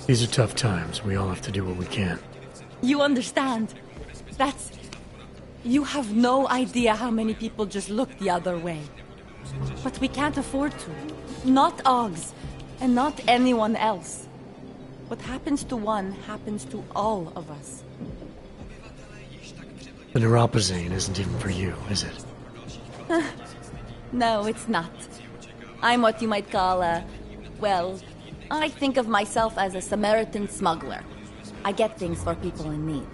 These are tough times. We all have to do what we can. You understand? That's... You have no idea how many people just look the other way. But we can't afford to. Not Oggs, and not anyone else. What happens to one happens to all of us. The neuropozyne isn't even for you, is it? No, it's not. I'm what you might call a... Well, I think of myself as a Samaritan smuggler. I get things for people in need.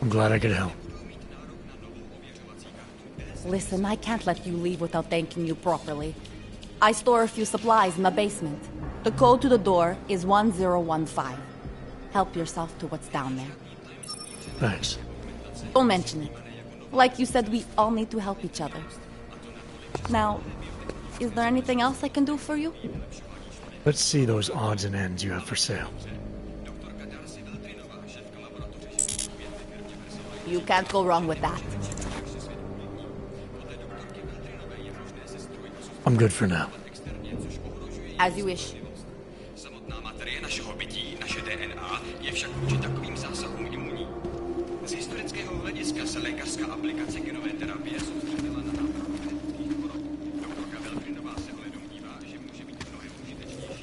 I'm glad I could help. Listen, I can't let you leave without thanking you properly. I store a few supplies in the basement. The code to the door is 1015. Help yourself to what's down there. Thanks. Don't mention it. Like you said, we all need to help each other. Now, is there anything else I can do for you? Let's see those odds and ends you have for sale. You can't go wrong with that. I'm good for now. As you wish. Samotná materie našeho bytí, naše DNA, je však vůči takovým zásahům imunní. Z historického hlediska se lékařská aplikace genové terapie soustředila na nápravu genetických chorob. Doktorka Belgrinová se ale domnívá, že může být mnohem užitečnější.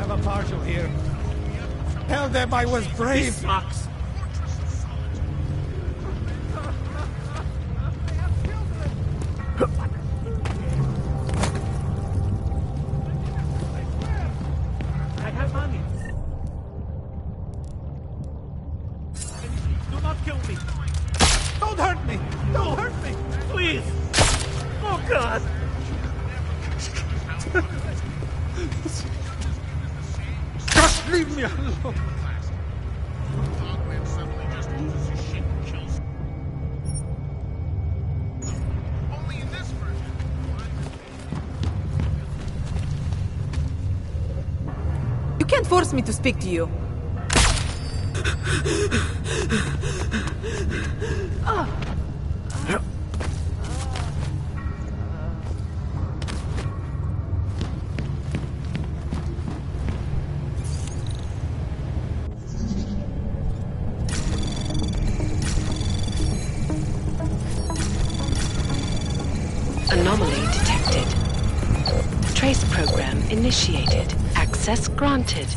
have a marshal here. Tell them I was brave. This sucks. I have money. Do not kill me. Don't hurt me! Don't hurt me! Please! Oh, God! Just leave me alone! You can't force me to speak to you. Anomaly detected. Trace program initiated. Access granted.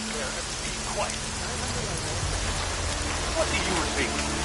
there and be quiet. What do you think?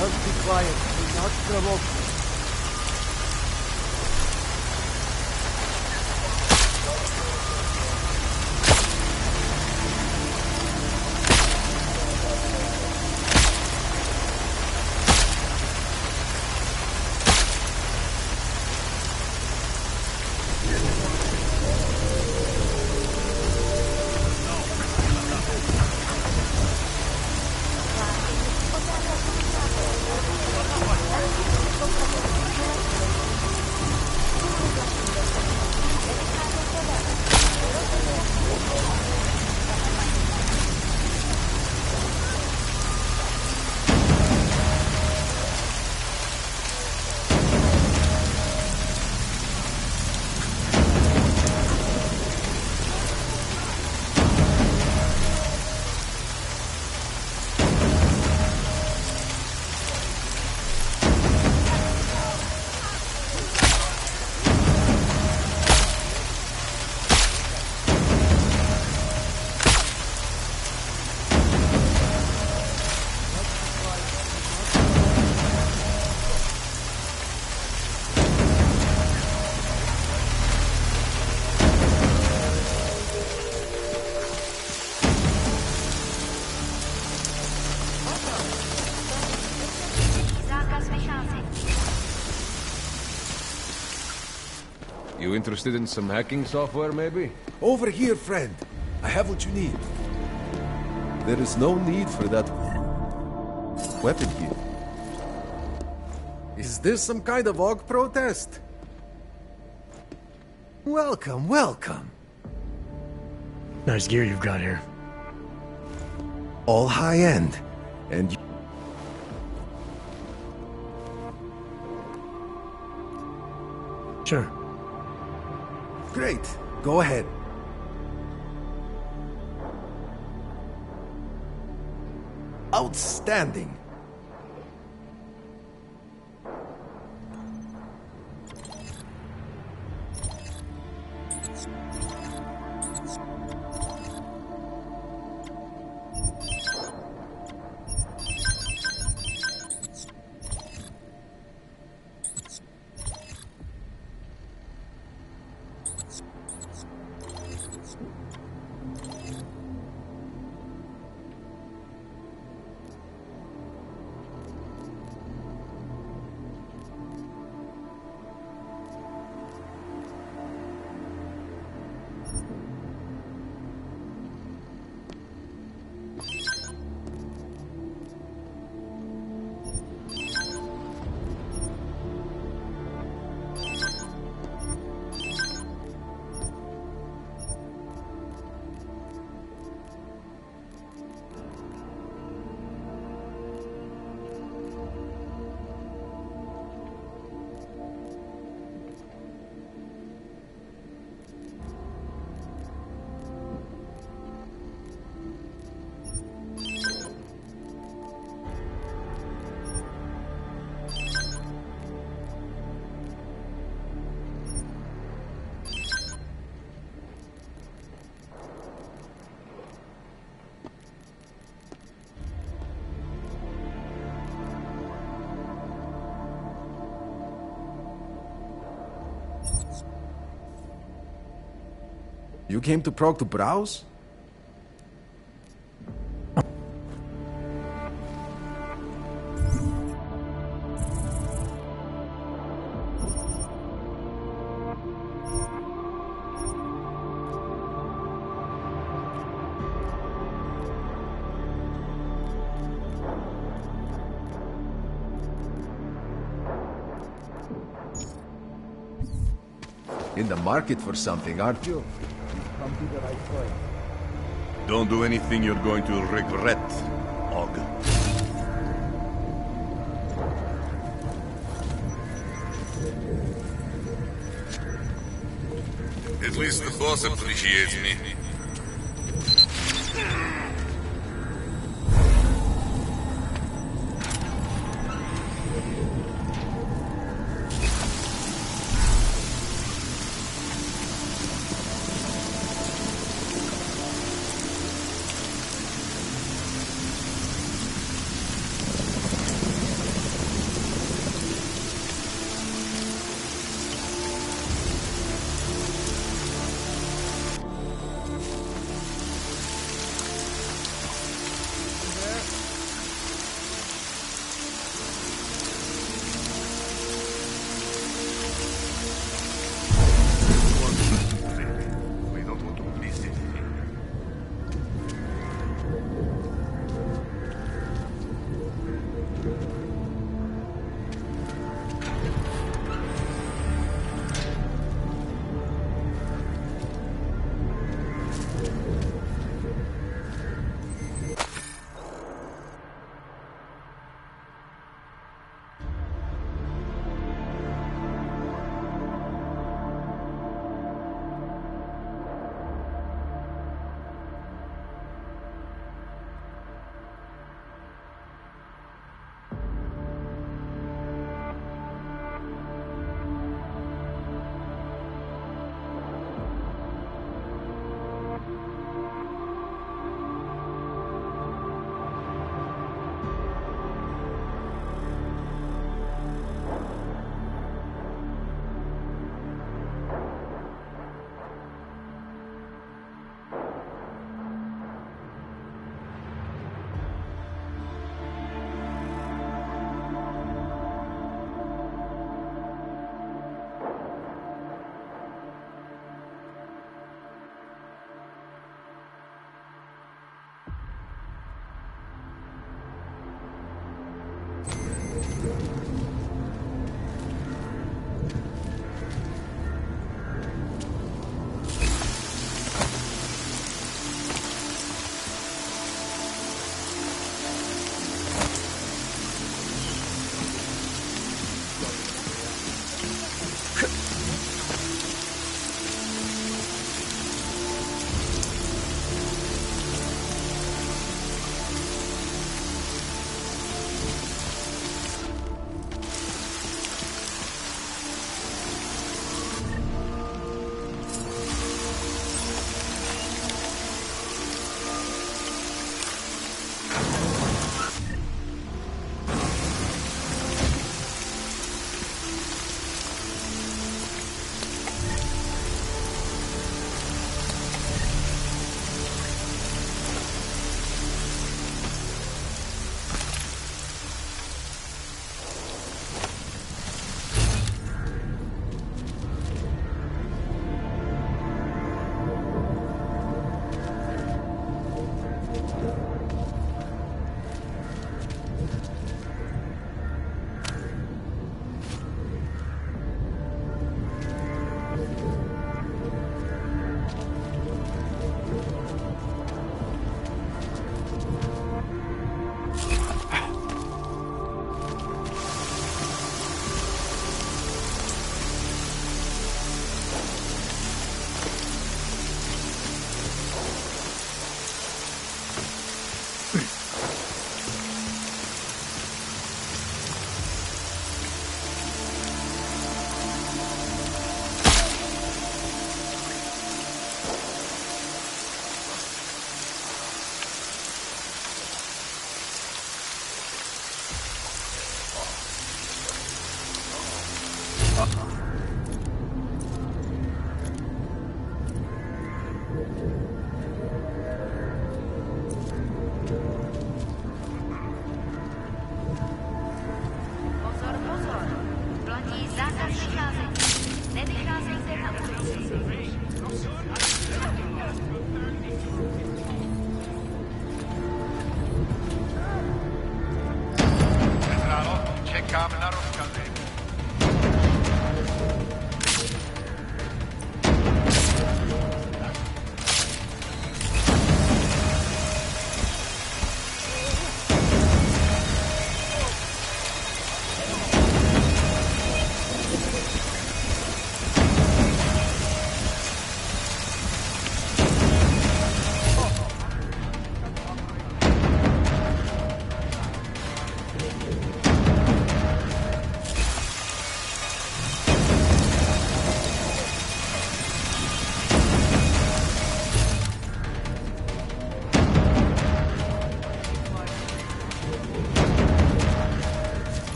Just be quiet. Do not provoke. You interested in some hacking software, maybe? Over here, friend. I have what you need. There is no need for that weapon here. Is this some kind of AUG protest? Welcome, welcome. Nice gear you've got here. All high-end. And Sure. Great. Go ahead. Outstanding. You came to Prague to browse? In the market for something, aren't you? You've come to the right place. Don't do anything you're going to regret, Og. At least the boss appreciates me.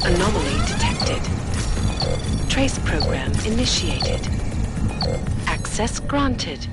Anomaly detected. Trace program initiated. Access granted.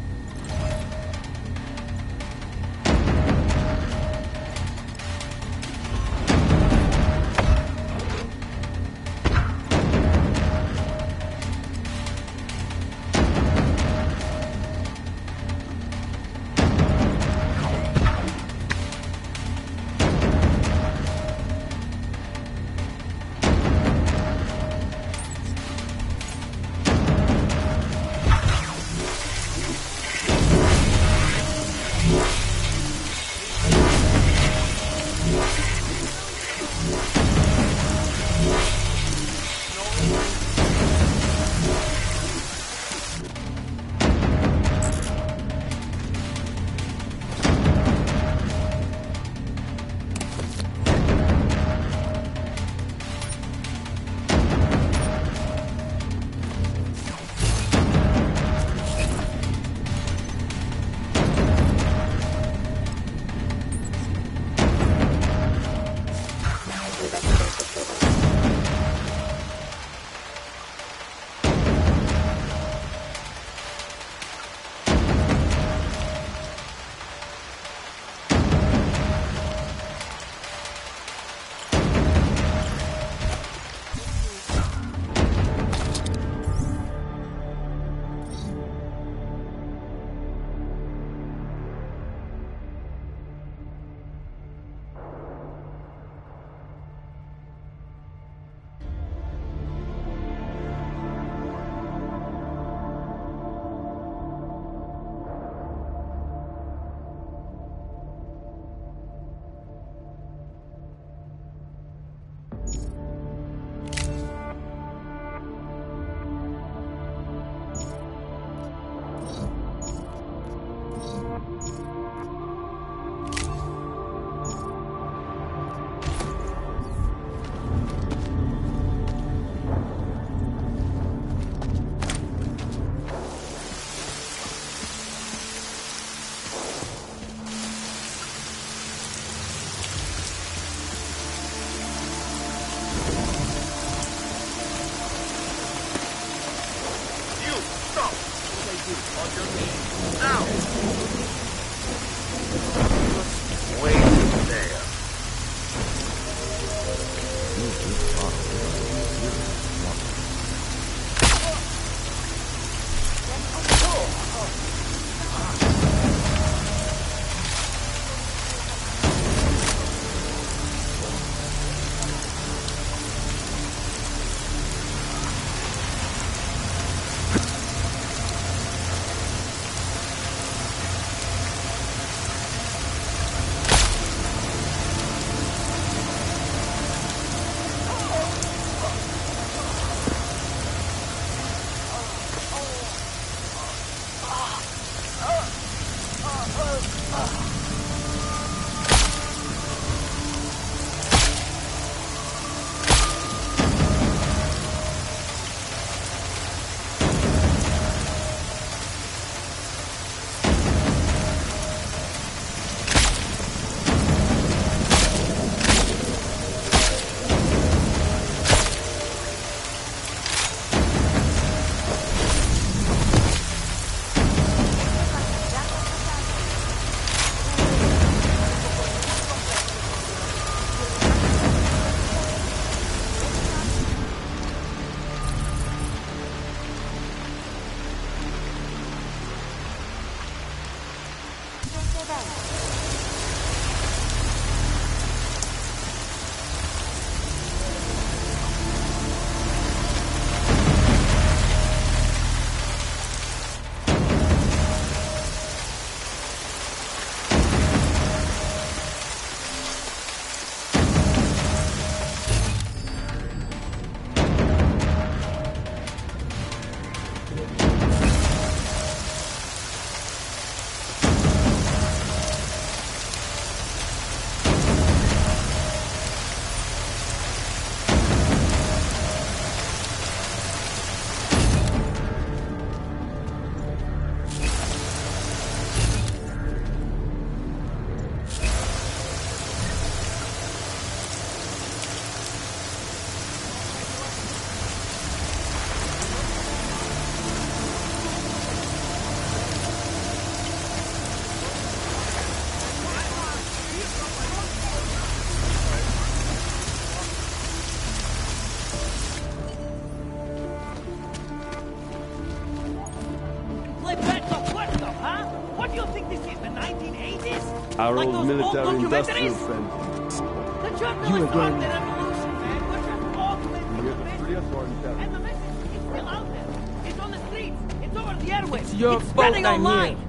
Our Like old those military old industrial documentaries? friend. The journalists You are again. the revolution, man. We're just all You have to free us or I'm telling. And the message is still out there. It's on the streets. It's over the airwaves. It's your fault spreading I'm online. here.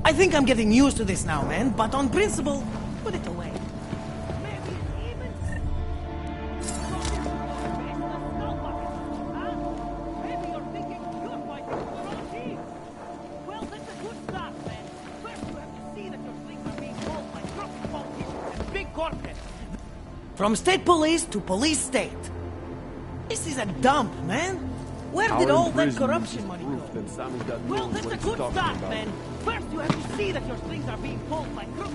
I think I'm getting used to this now, man, but on principle, put it away. From state police to police state. This is a dump, man. Where did all that corruption money go? Well, that's a good start, man. First, you have to see that your strings are being pulled by crooks.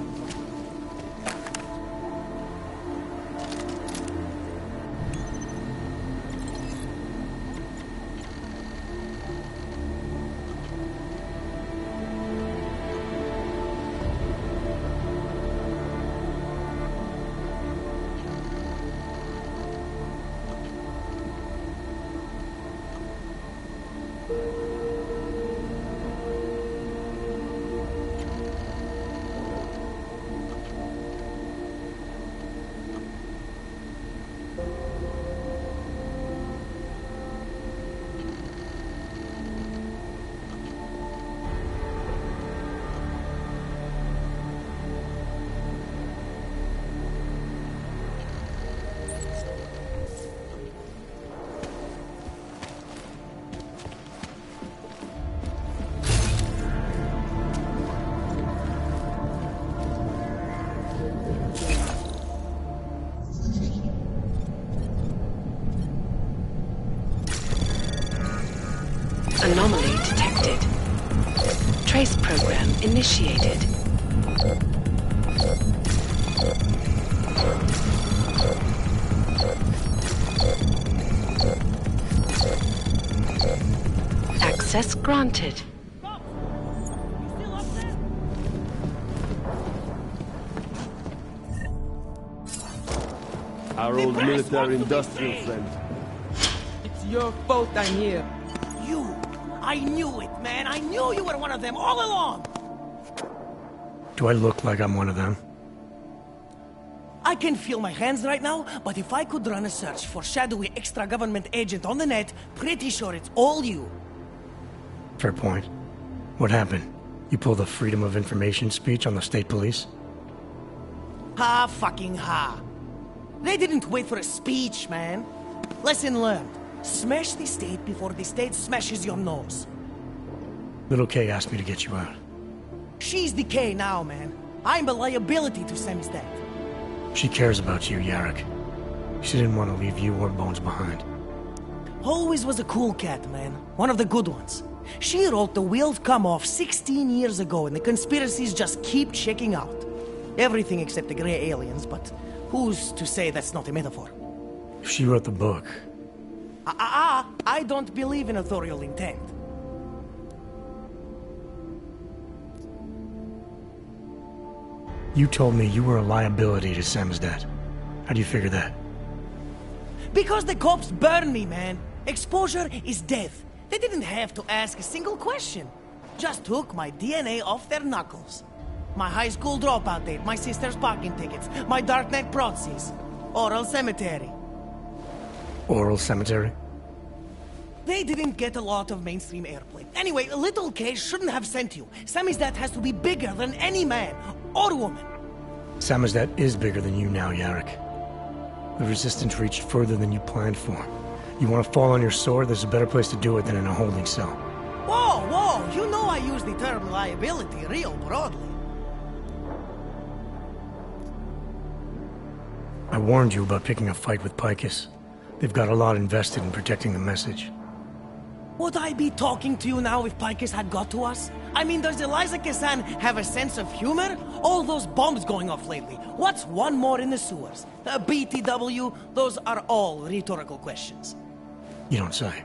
Anomaly detected. Trace program initiated. Access granted. Our old military industrial friend. It's your fault I'm here. You! I knew it, man! I knew you were one of them all along! Do I look like I'm one of them? I can feel my hands right now, but if I could run a search for shadowy extra-government agent on the net, pretty sure it's all you. Fair point. What happened? You pulled a Freedom of Information speech on the state police? Ha fucking ha. They didn't wait for a speech, man. Lesson learned. Smash the state before the state smashes your nose. Little K asked me to get you out. She's the K now, man. I'm a liability to Samizdat. She cares about you, Yarrick. She didn't want to leave you or Bones behind. Always was a cool cat, man. One of the good ones. She wrote the wheels come off 16 years ago and the conspiracies just keep checking out. Everything except the grey aliens, but who's to say that's not a metaphor? If she wrote the book... I don't believe in authorial intent. You told me you were a liability to Samizdat. How do you figure that? Because the cops burn me, man. Exposure is death. They didn't have to ask a single question. Just took my DNA off their knuckles. My high school dropout date, my sister's parking tickets, my darknet proxies. Oral cemetery. Oral cemetery? They didn't get a lot of mainstream airplay. Anyway, Little K shouldn't have sent you. Samizdat has to be bigger than any man or woman. Samizdat is bigger than you now, Yarrick. The Resistance reached further than you planned for. You want to fall on your sword, there's a better place to do it than in a holding cell. Whoa! You know I use the term liability real broadly. I warned you about picking a fight with Picus. They've got a lot invested in protecting the message. Would I be talking to you now if Picus had got to us? I mean, does Eliza Kassan have a sense of humor? All those bombs going off lately. What's one more in the sewers? BTW? Those are all rhetorical questions. You don't say.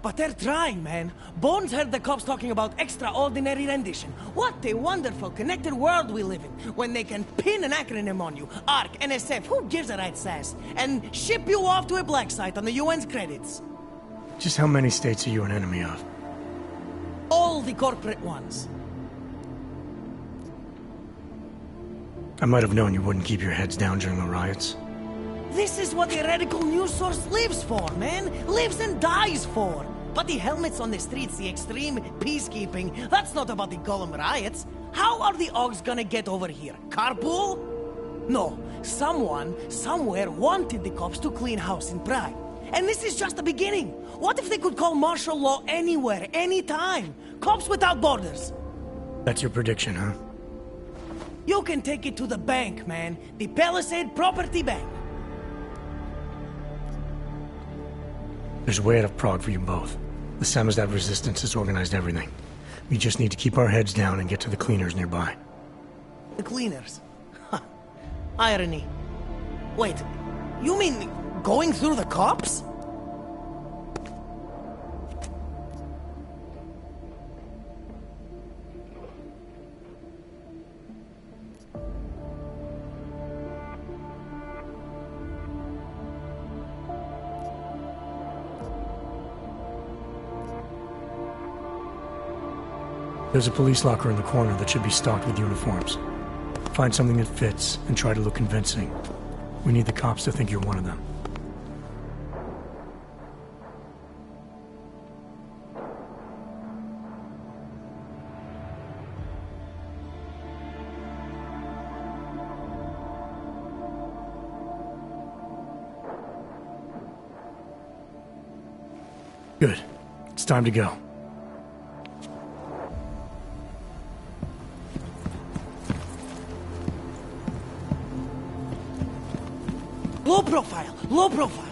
But they're trying, man. Bones heard the cops talking about extraordinary rendition. What a wonderful, connected world we live in, when they can pin an acronym on you, ARC, NSF, who gives a rat's ass, and ship you off to a black site on the UN's credits. Just how many states are you an enemy of? All the corporate ones. I might have known you wouldn't keep your heads down during the riots. This is what the radical news source lives for, man. Lives and dies for. But the helmets on the streets, the extreme peacekeeping, that's not about the Golem riots. How are the Augs gonna get over here? Carpool? No. Someone, somewhere, wanted the cops to clean house in Prague. And this is just the beginning. What if they could call martial law anywhere, anytime? Cops without borders. That's your prediction, huh? You can take it to the bank, man. The Palisade Property Bank. There's a way out of Prague for you both. The Samizdat resistance has organized everything. We just need to keep our heads down and get to the cleaners nearby. The cleaners? Irony. Wait, you mean going through the cops? There's a police locker in the corner that should be stocked with uniforms. Find something that fits, and try to look convincing. We need the cops to think you're one of them. Good. It's time to go. Low profile! Low profile!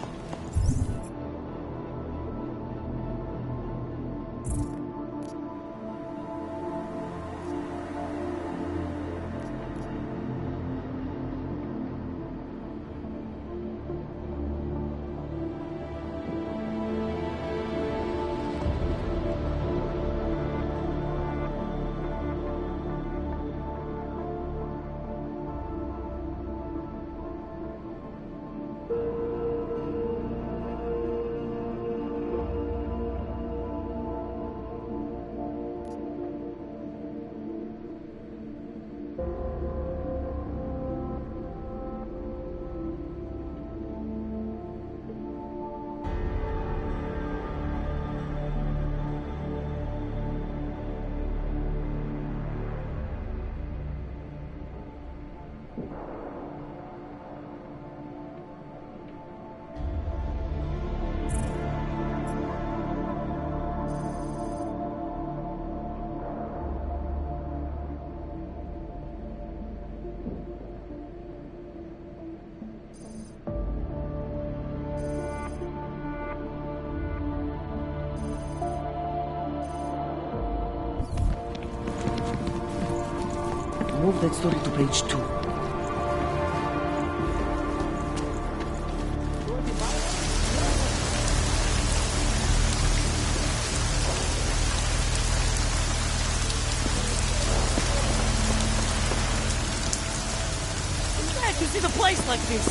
Move that story to page 2. I'm glad to see the place like this.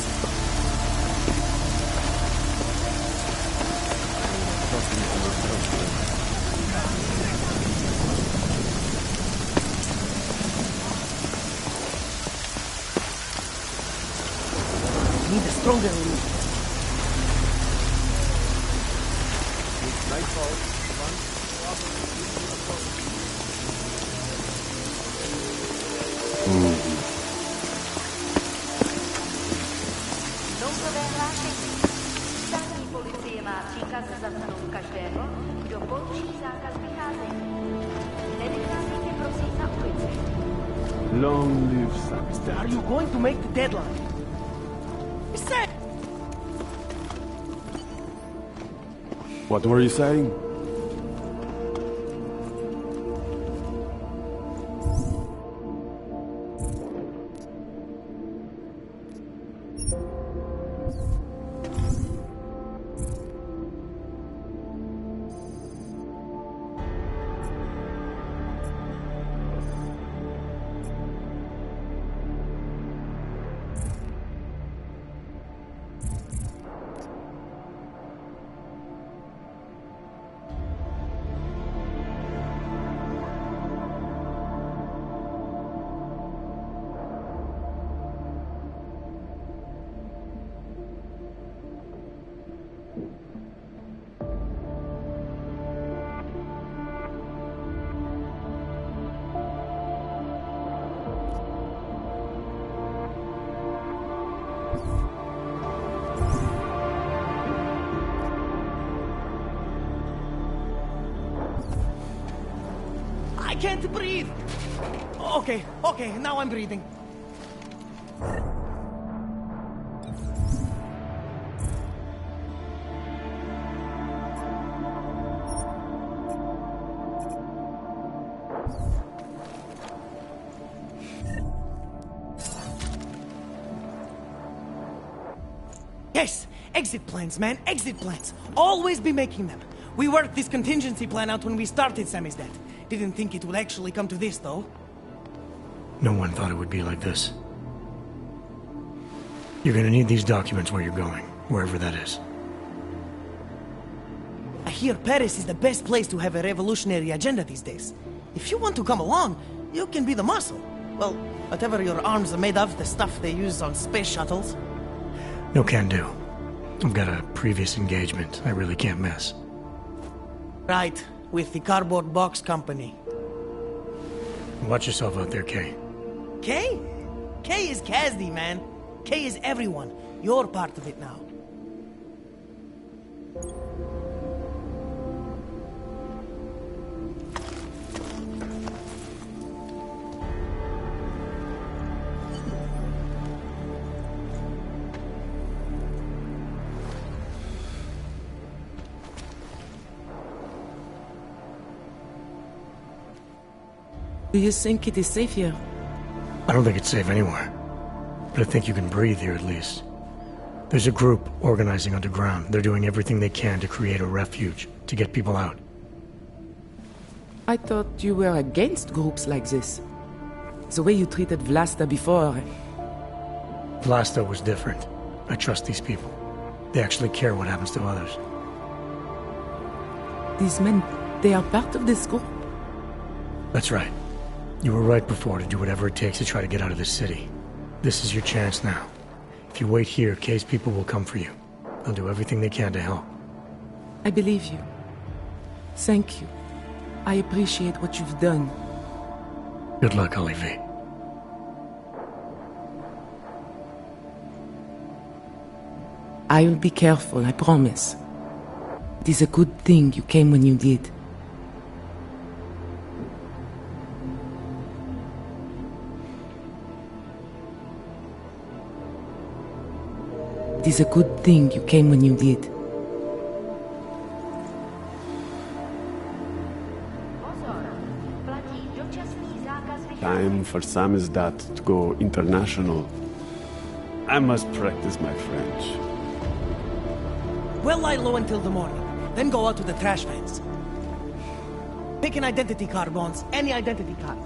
Need a stronger lead. It's nightfall. Touto vyhlášení. Státní policie má příkaz zatknout každého, kdo poruší zákaz vycházení. Nevycházejte prosím na ulici. Long live Samizdat. Are you going to make the deadline? Set! What were you saying? can't breathe. Okay, now I'm breathing. Yes, exit plans, man, exit plans. Always be making them. We worked this contingency plan out when we started Samizdat. Didn't think it would actually come to this, though. No one thought it would be like this. You're gonna need these documents where you're going, wherever that is. I hear Paris is the best place to have a revolutionary agenda these days. If you want to come along, you can be the muscle. Well, whatever your arms are made of, the stuff they use on space shuttles. No can do. I've got a previous engagement I really can't miss. Right, with the cardboard box company. Watch yourself out there, Kay. Kay? Kay is Kazdi, man. Kay is everyone. You're part of it now. Do you think it is safe here? I don't think it's safe anywhere. But I think you can breathe here at least. There's a group organizing underground. They're doing everything they can to create a refuge, to get people out. I thought you were against groups like this. The way you treated Vlasta before. Vlasta was different. I trust these people. They actually care what happens to others. These men, they are part of this group? That's right. You were right before to do whatever it takes to try to get out of this city. This is your chance now. If you wait here, Kay's people will come for you. They'll do everything they can to help. I believe you. Thank you. I appreciate what you've done. Good luck, Olivier. I will be careful, I promise. It is a good thing you came when you did. It is a good thing you came when you did. Time for Samizdat to go international. I must practice my French. We'll lie low until the morning, then go out to the trash cans. Pick an identity card, Bones. Any identity card.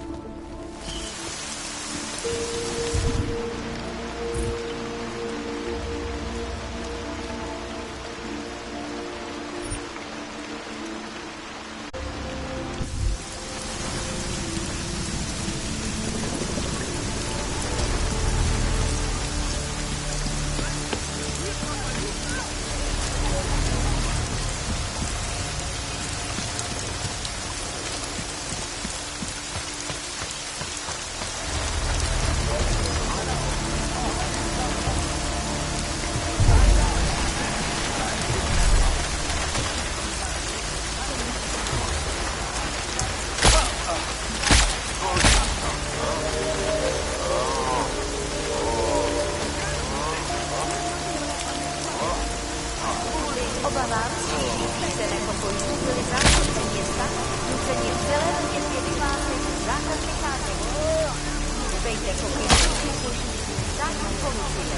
Obavám se, že některé pokojů byly zástupci města nuceni v celém městě vyhlásit zákaz vycházení. Dbejte pokyn příslušníků státní policie.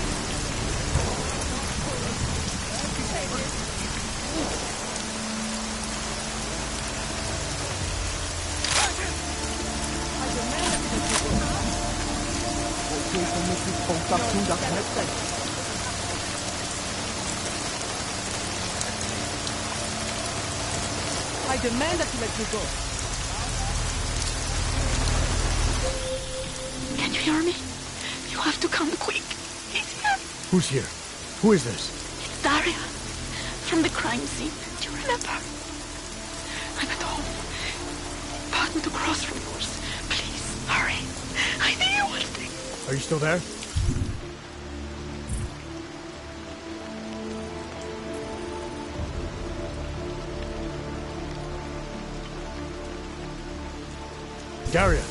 I demand that you let me go. Can you hear me? You have to come quick. He's here. Who's here? Who is this? It's Daria. From the crime scene. Do you remember? I'm at home. But with the crossroad doors. Please, hurry. I need you one thing. Are you still there? Daria.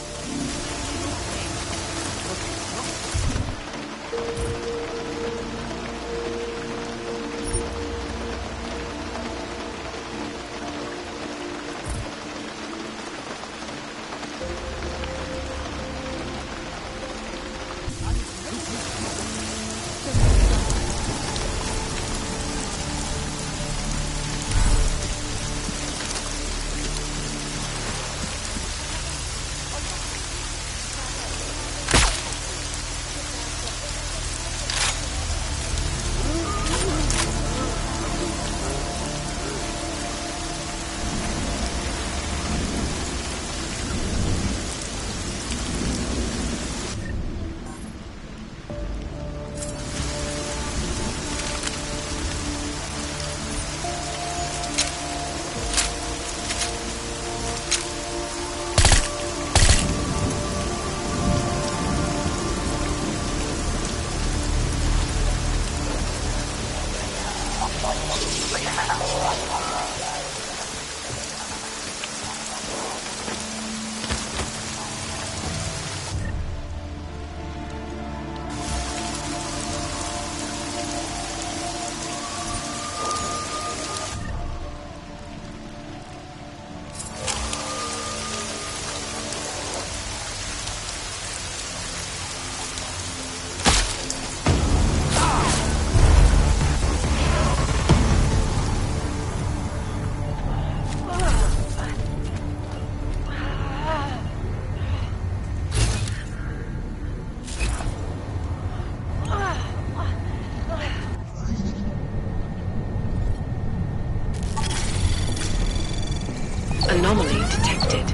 Anomaly detected.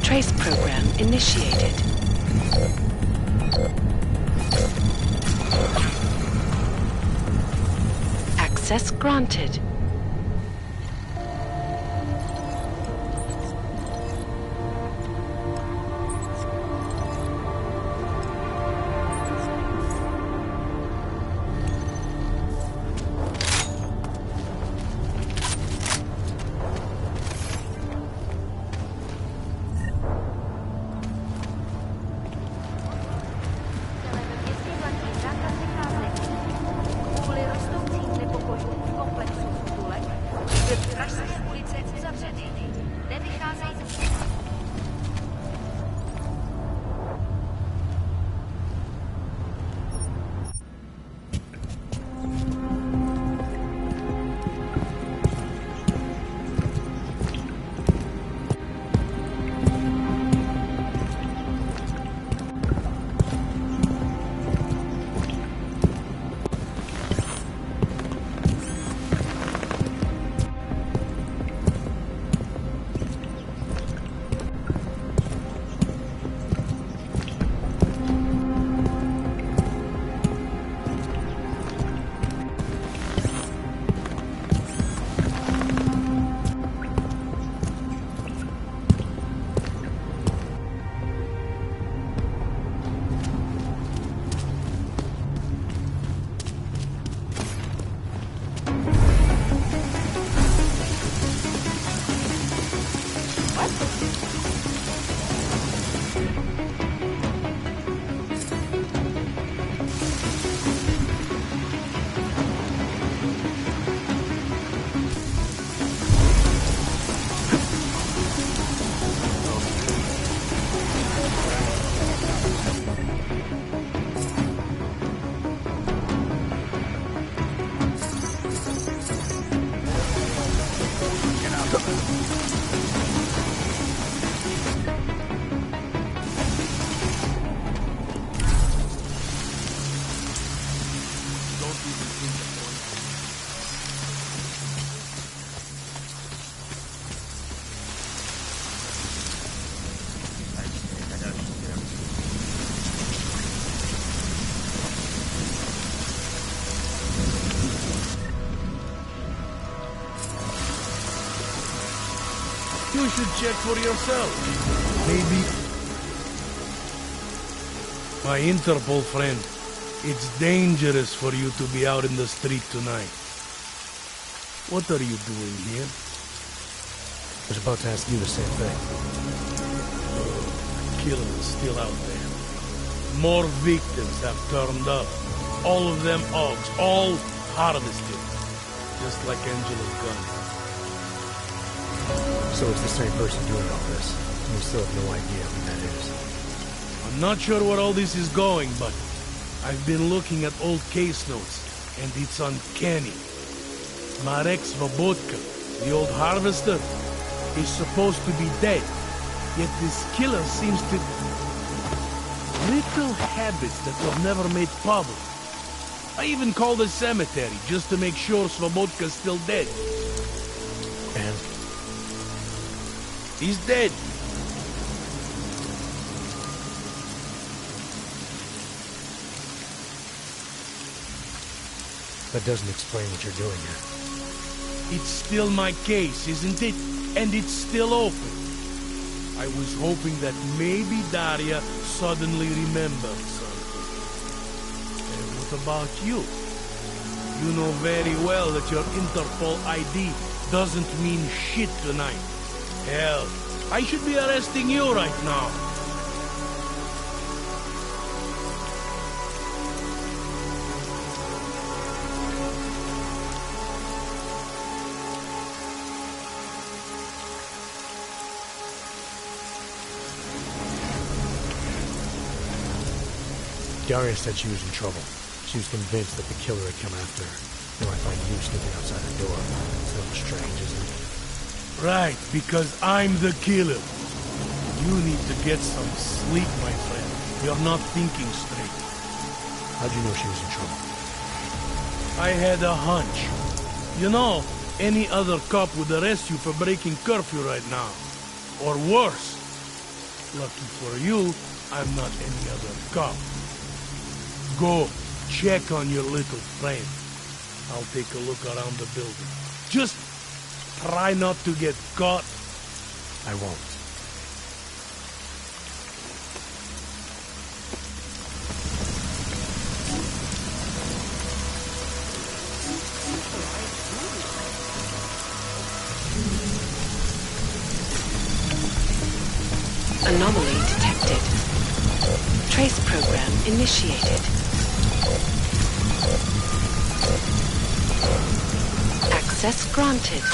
Trace program initiated. Access granted. You should check for yourself. Maybe... My Interpol friend, it's dangerous for you to be out in the street tonight. What are you doing here? I was about to ask you the same thing. killing is still out there. More victims have turned up. All of them Augs, all harvested. Just like Angela's gun. So it's the same person doing all this. And we still have no idea who that is. I'm not sure where all this is going, but I've been looking at old case notes, and it's uncanny. Marek Svobotka, the old harvester, is supposed to be dead. Yet this killer seems to... little habits that were never made public. I even called the cemetery just to make sure Svobodka's still dead. And? He's dead. That doesn't explain what you're doing here. It's still my case, isn't it? And it's still open. I was hoping that maybe Daria suddenly remembered something. And what about you? You know very well that your Interpol ID doesn't mean shit tonight. Hell, I should be arresting you right now. Daria said she was in trouble. She was convinced that the killer had come after her. Now I find you sneaking outside her door. It's a little strange, isn't it? Right, because I'm the killer. You need to get some sleep, my friend. You're not thinking straight. How'd you know she was in trouble? I had a hunch. You know, any other cop would arrest you for breaking curfew right now. Or worse. Lucky for you, I'm not any other cop. Go, check on your little friend. I'll take a look around the building. Just try not to get caught. I won't. Anomaly detected. Trace program initiated. Access granted.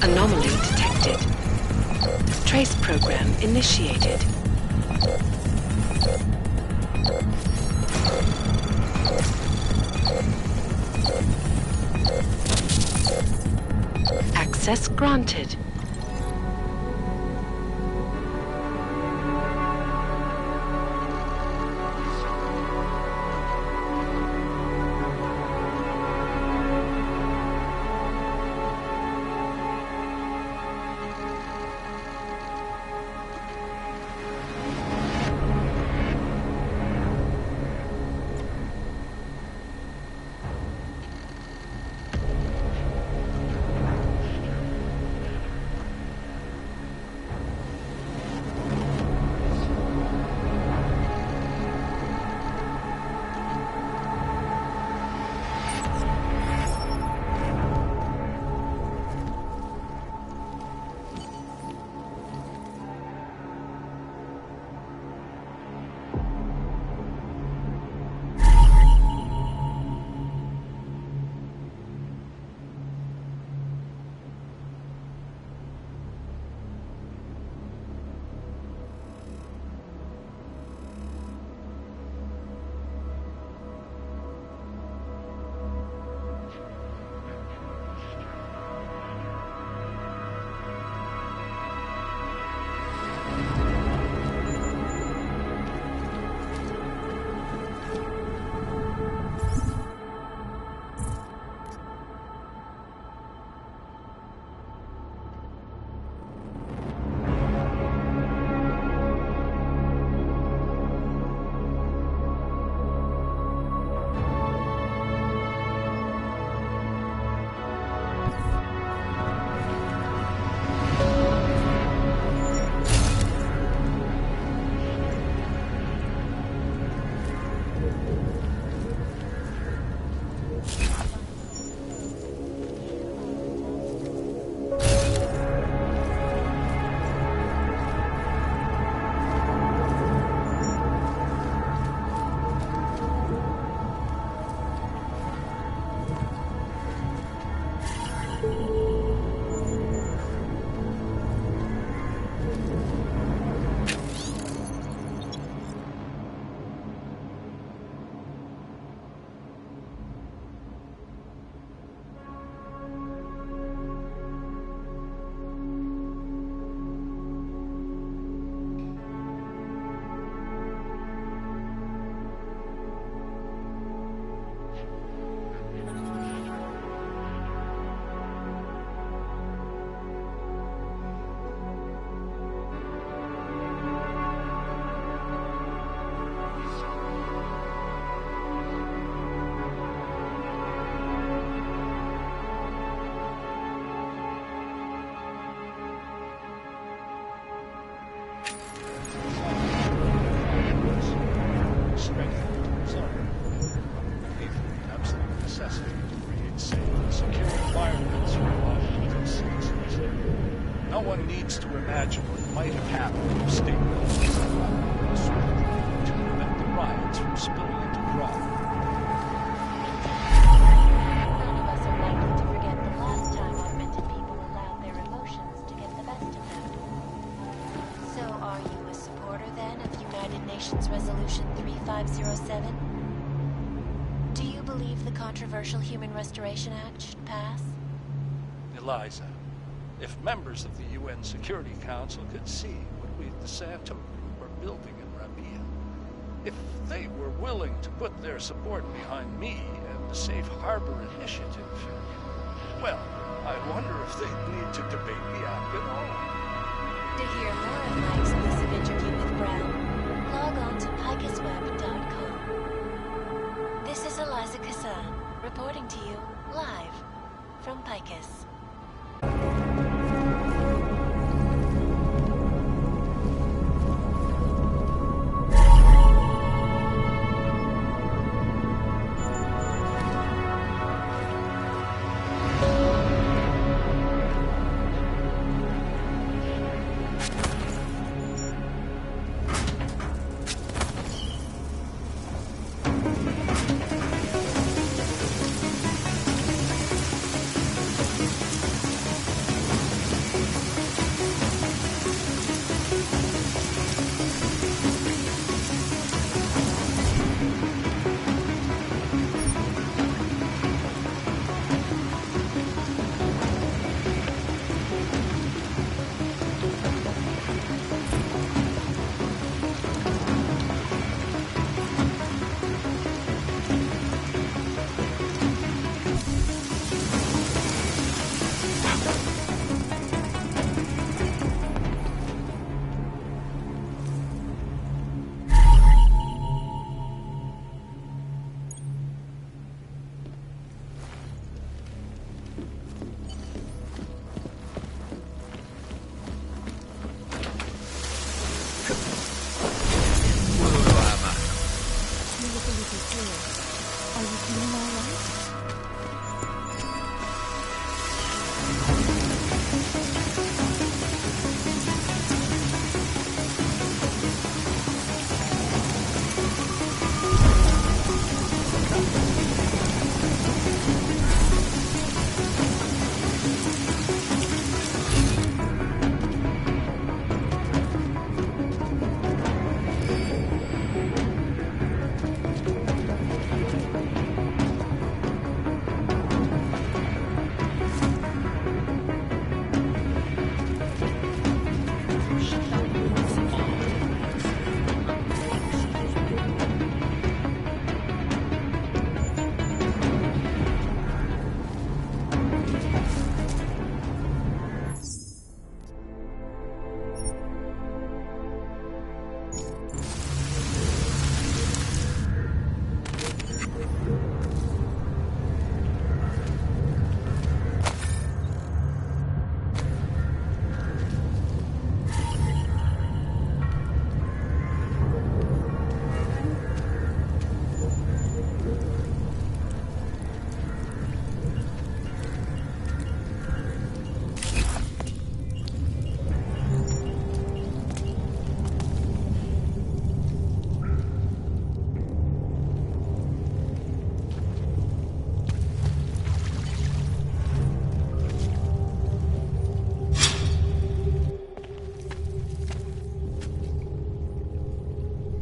Anomaly detected. Trace program initiated. Access granted. imagine what might have happened if state police had not been assaulted to prevent the riots from spilling into crime. None of us are likely to forget the last time augmented people allowed their emotions to get the best of them. So are you a supporter then of United Nations Resolution 3507? Do you believe the controversial Human Restoration Act should pass? Eliza, if members of the UN Security Council could see what we at the Santo Group are building in Rabia, if they were willing to put their support behind me and the Safe Harbor Initiative, well, I wonder if they'd need to debate the act at all. To hear more of my exclusive interview with Brown, log on to picusweb.com. This is Eliza Kassan, reporting to you live from Picus. Are you feeling all right?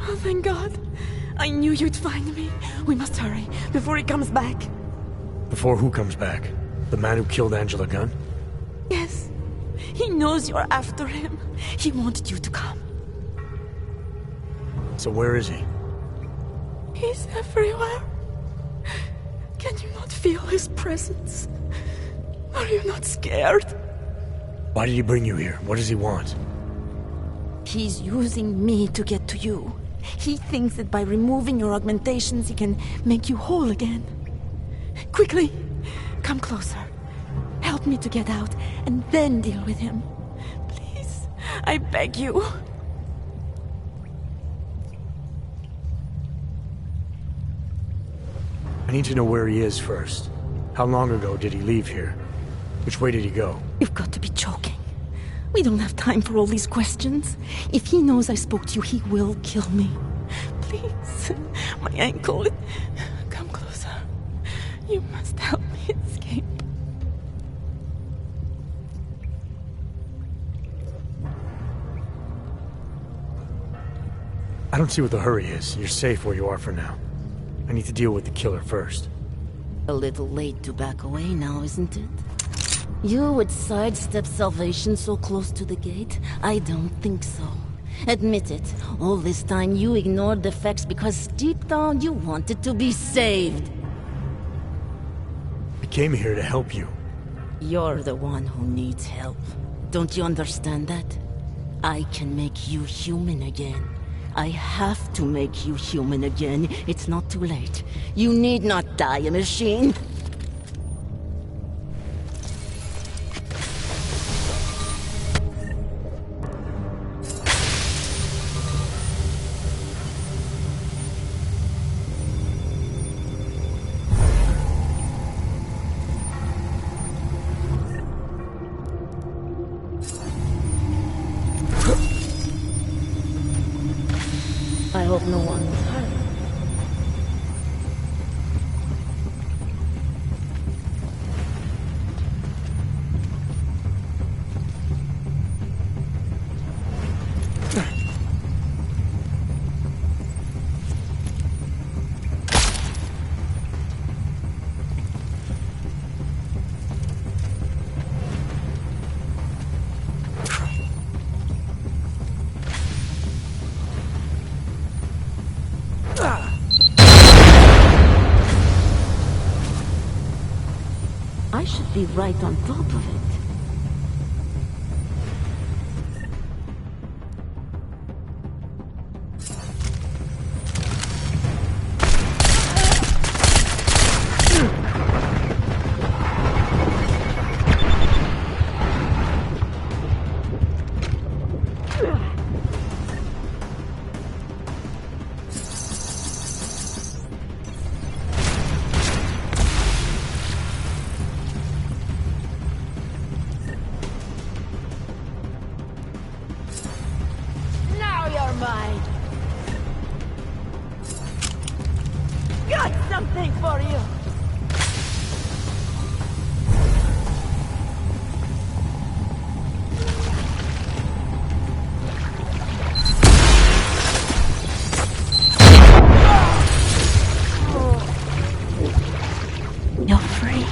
Oh, thank God. I knew you'd find me. We must hurry, before he comes back. Before who comes back? The man who killed Angela Gunn? Yes. He knows you're after him. He wanted you to come. So where is he? He's everywhere. Can you not feel his presence? Are you not scared? Why did he bring you here? What does he want? He's using me to get to you. He thinks that by removing your augmentations, he can make you whole again. Quickly, come closer. Help me to get out, and then deal with him. Please, I beg you. I need to know where he is first. How long ago did he leave here? Which way did he go? You've got to be joking. We don't have time for all these questions. If he knows I spoke to you, he will kill me. Please. My ankle. Come closer. You must help me escape. I don't see what the hurry is. You're safe where you are for now. I need to deal with the killer first. A little late to back away now, isn't it? You would sidestep salvation so close to the gate? I don't think so. Admit it, all this time you ignored the facts because deep down you wanted to be saved. I came here to help you. You're the one who needs help. Don't you understand that? I can make you human again. I have to make you human again. It's not too late. You need not die, a machine. I hope no one was hurt. I should be right on top of it. Now you're mine. Got something for you. You're free.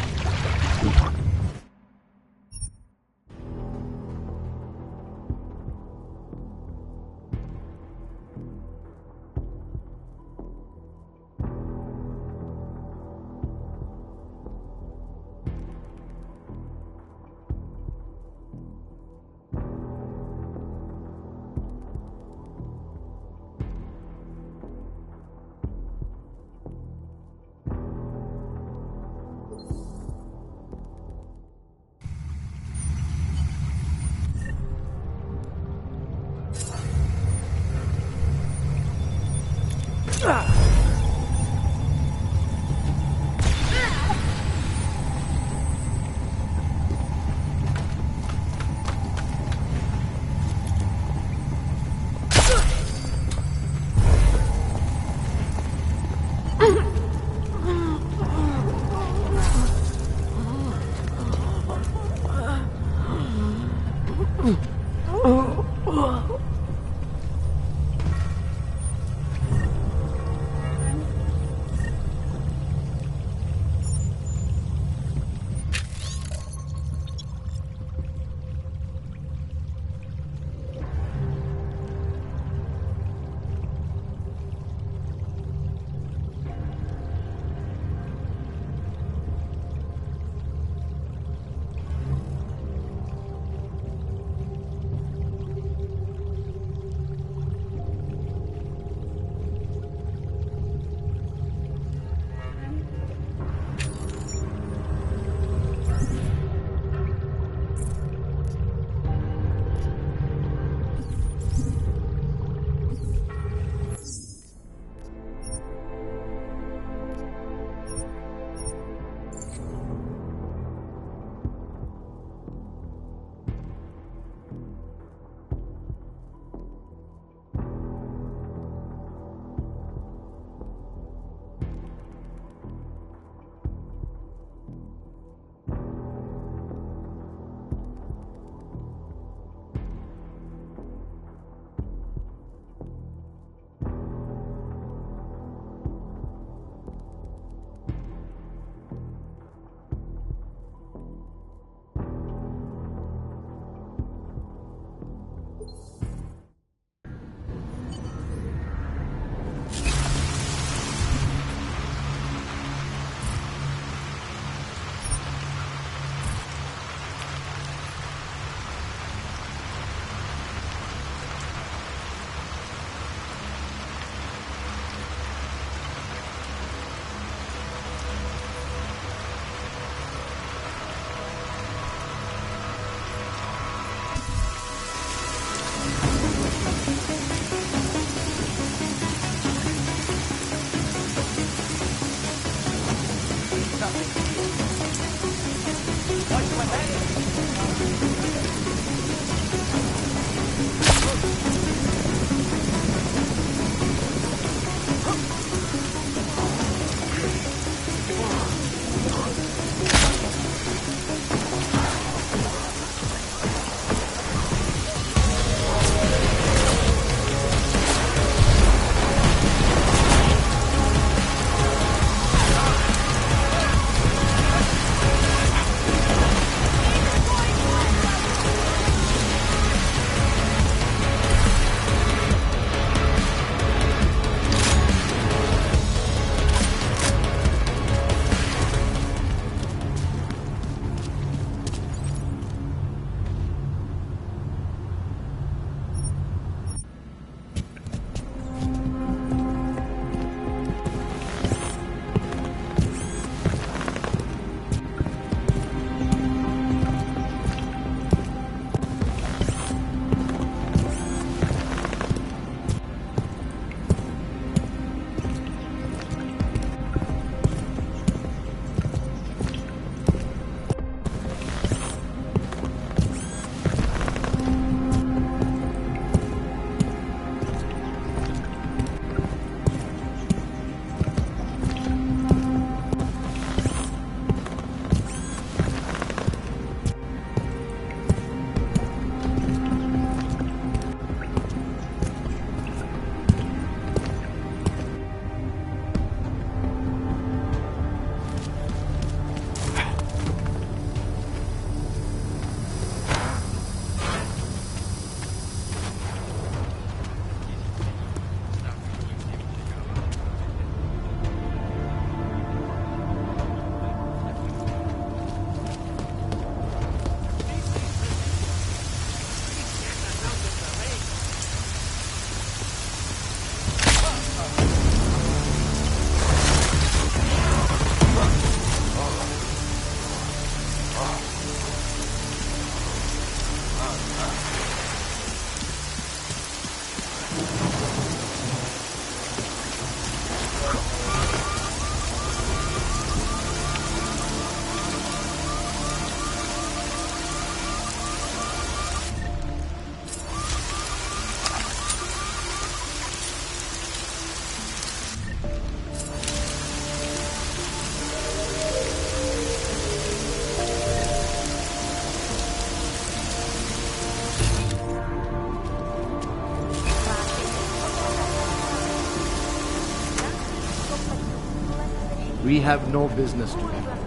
We have no business to be here.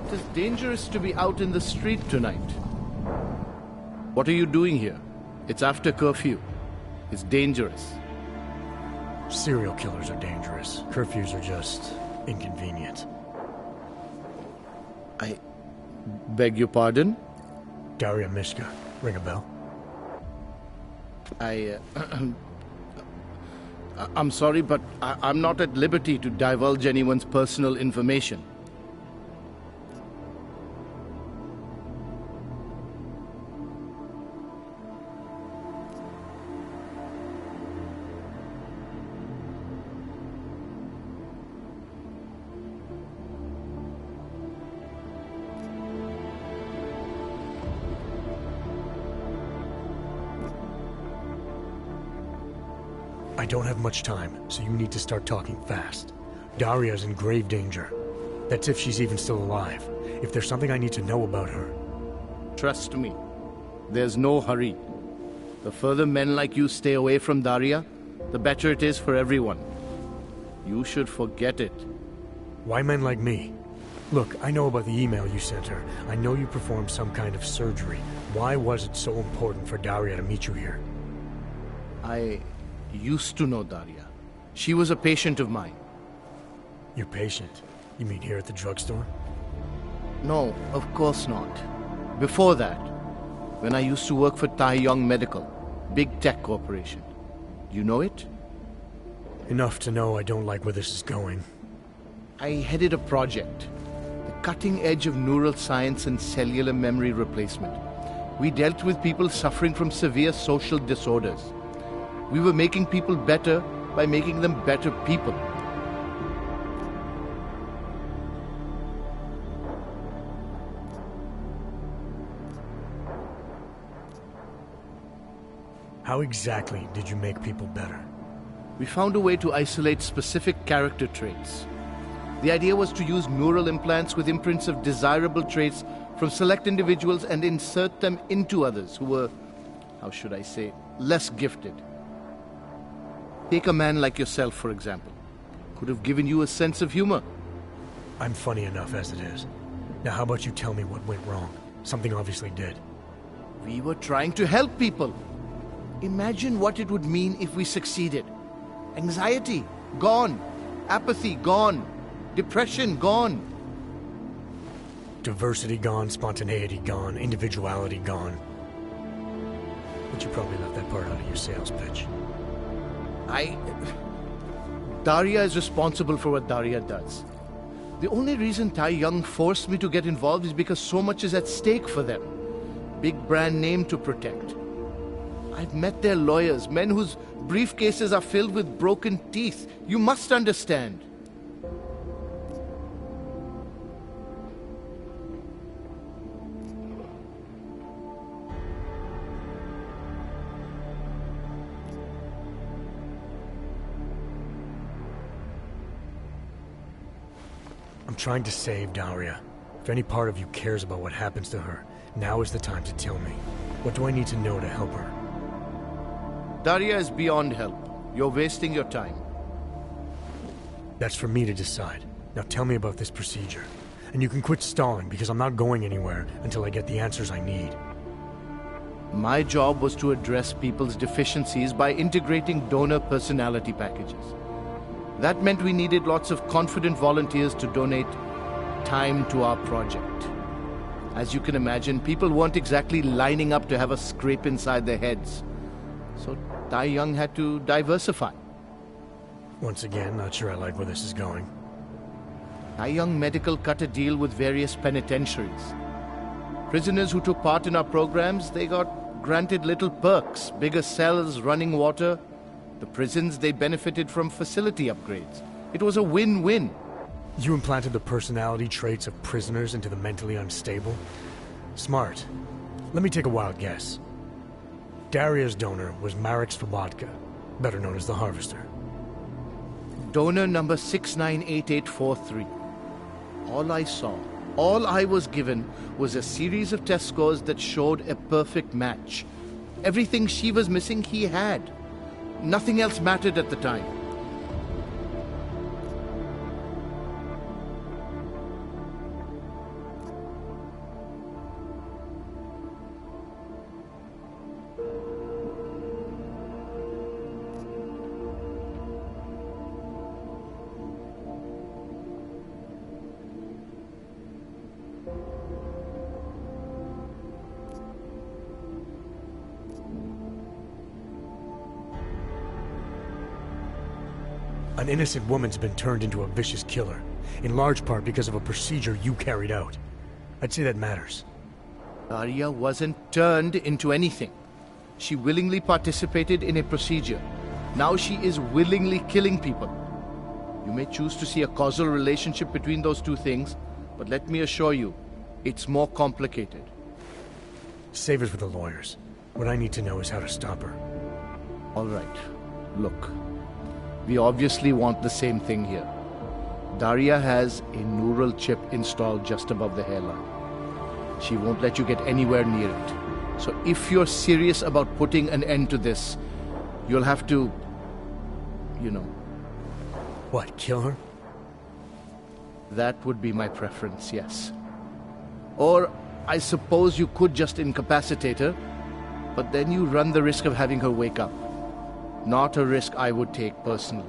It is dangerous to be out in the street tonight. What are you doing here? It's after curfew. It's dangerous. Serial killers are dangerous. Curfews are just inconvenient. I beg your pardon? Daria Mishka. Ring a bell? I'm sorry, but I'm not at liberty to divulge anyone's personal information. I don't have much time, so you need to start talking fast. Daria's in grave danger. That's if she's even still alive. If there's something I need to know about her... Trust me, there's no hurry. The further men like you stay away from Daria, the better it is for everyone. You should forget it. Why men like me? Look, I know about the email you sent her. I know you performed some kind of surgery. Why was it so important for Daria to meet you here? I used to know Daria. She was a patient of mine. Your patient? You mean here at the drugstore? No, of course not. Before that, when I used to work for Tai Yong Medical, big tech corporation. Do you know it? Enough to know I don't like where this is going. I headed a project. The cutting edge of neural science and cellular memory replacement. We dealt with people suffering from severe social disorders. We were making people better by making them better people. How exactly did you make people better? We found a way to isolate specific character traits. The idea was to use neural implants with imprints of desirable traits from select individuals and insert them into others who were, how should I say, less gifted. Take a man like yourself, for example. Could have given you a sense of humor. I'm funny enough as it is. Now how about you tell me what went wrong? Something obviously did. We were trying to help people. Imagine what it would mean if we succeeded. Anxiety, gone. Apathy, gone. Depression, gone. Diversity gone, spontaneity gone, individuality gone. But you probably left that part out of your sales pitch. Daria is responsible for what Daria does. The only reason Tai Young forced me to get involved is because so much is at stake for them. Big brand name to protect. I've met their lawyers, men whose briefcases are filled with broken teeth. You must understand. I'm trying to save Daria. If any part of you cares about what happens to her, now is the time to tell me. What do I need to know to help her? Daria is beyond help. You're wasting your time. That's for me to decide. Now tell me about this procedure. And you can quit stalling, because I'm not going anywhere until I get the answers I need. My job was to address people's deficiencies by integrating donor personality packages. That meant we needed lots of confident volunteers to donate time to our project. As you can imagine, people weren't exactly lining up to have a scrape inside their heads. So Tai Young had to diversify. Once again, not sure I like where this is going. Tai Young Medical cut a deal with various penitentiaries. Prisoners who took part in our programs, they got granted little perks, bigger cells, running water. The prisons, they benefited from facility upgrades. It was a win-win. You implanted the personality traits of prisoners into the mentally unstable? Smart. Let me take a wild guess. Daria's donor was Marek Svobotka, better known as the Harvester. Donor number 698843. All I saw, all I was given, was a series of test scores that showed a perfect match. Everything she was missing, he had. Nothing else mattered at the time. An innocent woman's been turned into a vicious killer, in large part because of a procedure you carried out. I'd say that matters. Daria wasn't turned into anything. She willingly participated in a procedure. Now she is willingly killing people. You may choose to see a causal relationship between those two things, but let me assure you, it's more complicated. Save it for the lawyers. What I need to know is how to stop her. All right. Look. We obviously want the same thing here. Daria has a neural chip installed just above the hairline. She won't let you get anywhere near it. So if you're serious about putting an end to this, you'll have to, you know... What, kill her? That would be my preference, yes. Or I suppose you could just incapacitate her, but then you run the risk of having her wake up. Not a risk I would take personally.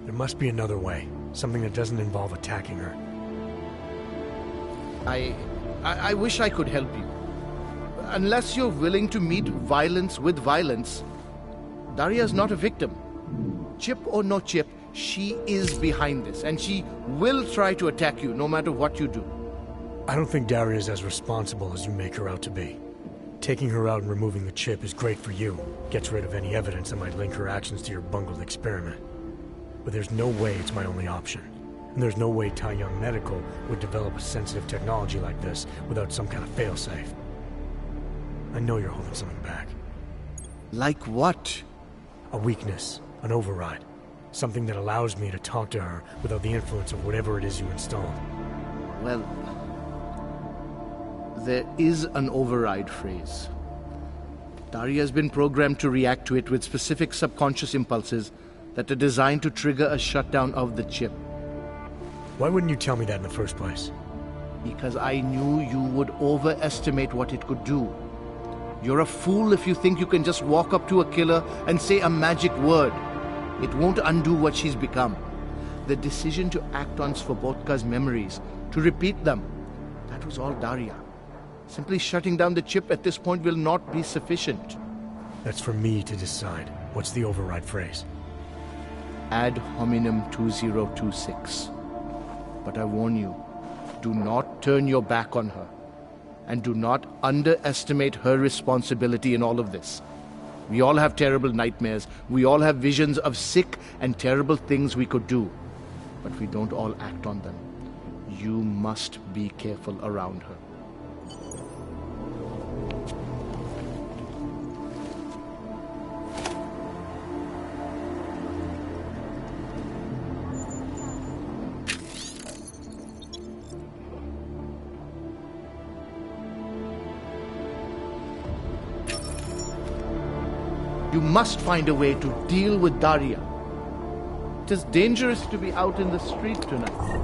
There must be another way. Something that doesn't involve attacking her. I wish I could help you. Unless you're willing to meet violence with violence, Daria's not a victim. Chip or no chip, she is behind this, and she will try to attack you no matter what you do. I don't think Daria is as responsible as you make her out to be. Taking her out and removing the chip is great for you. Gets rid of any evidence that might link her actions to your bungled experiment. But there's no way it's my only option. And there's no way Tai Young Medical would develop a sensitive technology like this without some kind of failsafe. I know you're holding something back. Like what? A weakness. An override. Something that allows me to talk to her without the influence of whatever it is you installed. Well, there is an override phrase. Daria has been programmed to react to it with specific subconscious impulses that are designed to trigger a shutdown of the chip. Why wouldn't you tell me that in the first place? Because I knew you would overestimate what it could do. You're a fool if you think you can just walk up to a killer and say a magic word. It won't undo what she's become. The decision to act on Svobodka's memories, to repeat them, that was all Daria. Simply shutting down the chip at this point will not be sufficient. That's for me to decide. What's the override phrase? Ad hominem 2026. But I warn you, do not turn your back on her. And do not underestimate her responsibility in all of this. We all have terrible nightmares. We all have visions of sick and terrible things we could do. But we don't all act on them. You must be careful around her. You must find a way to deal with Daria. It is dangerous to be out in the street tonight.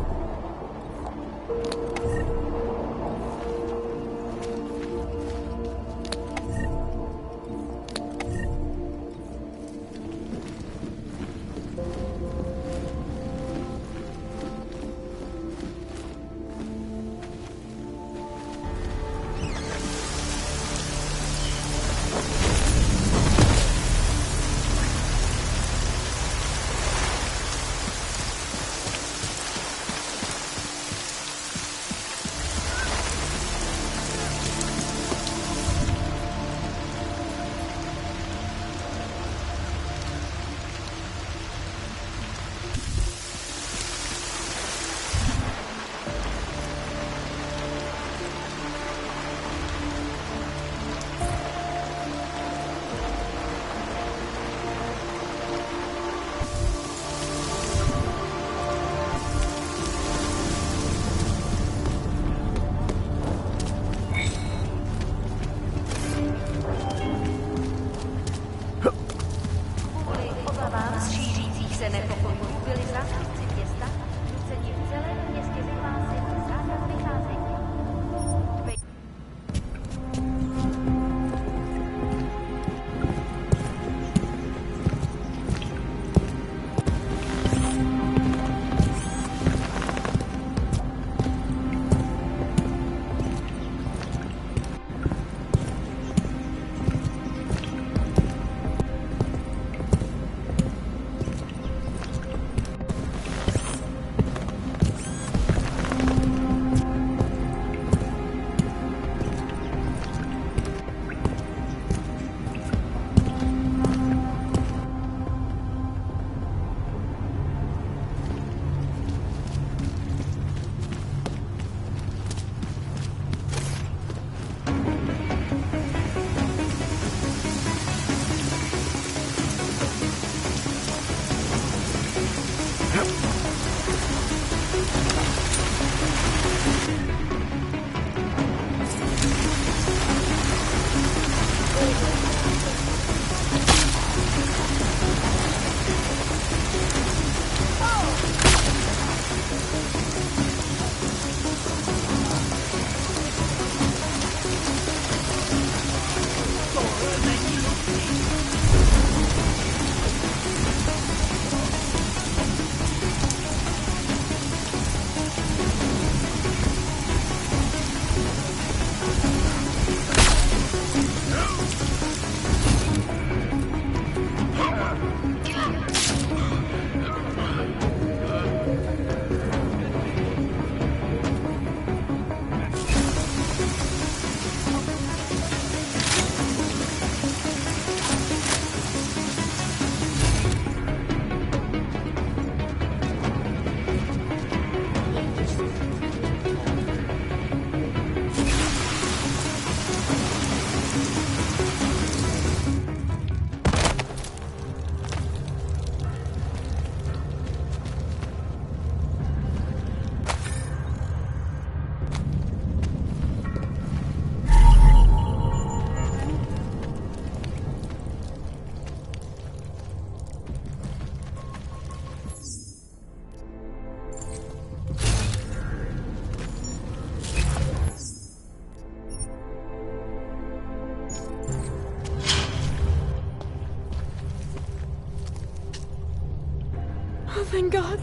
thank God.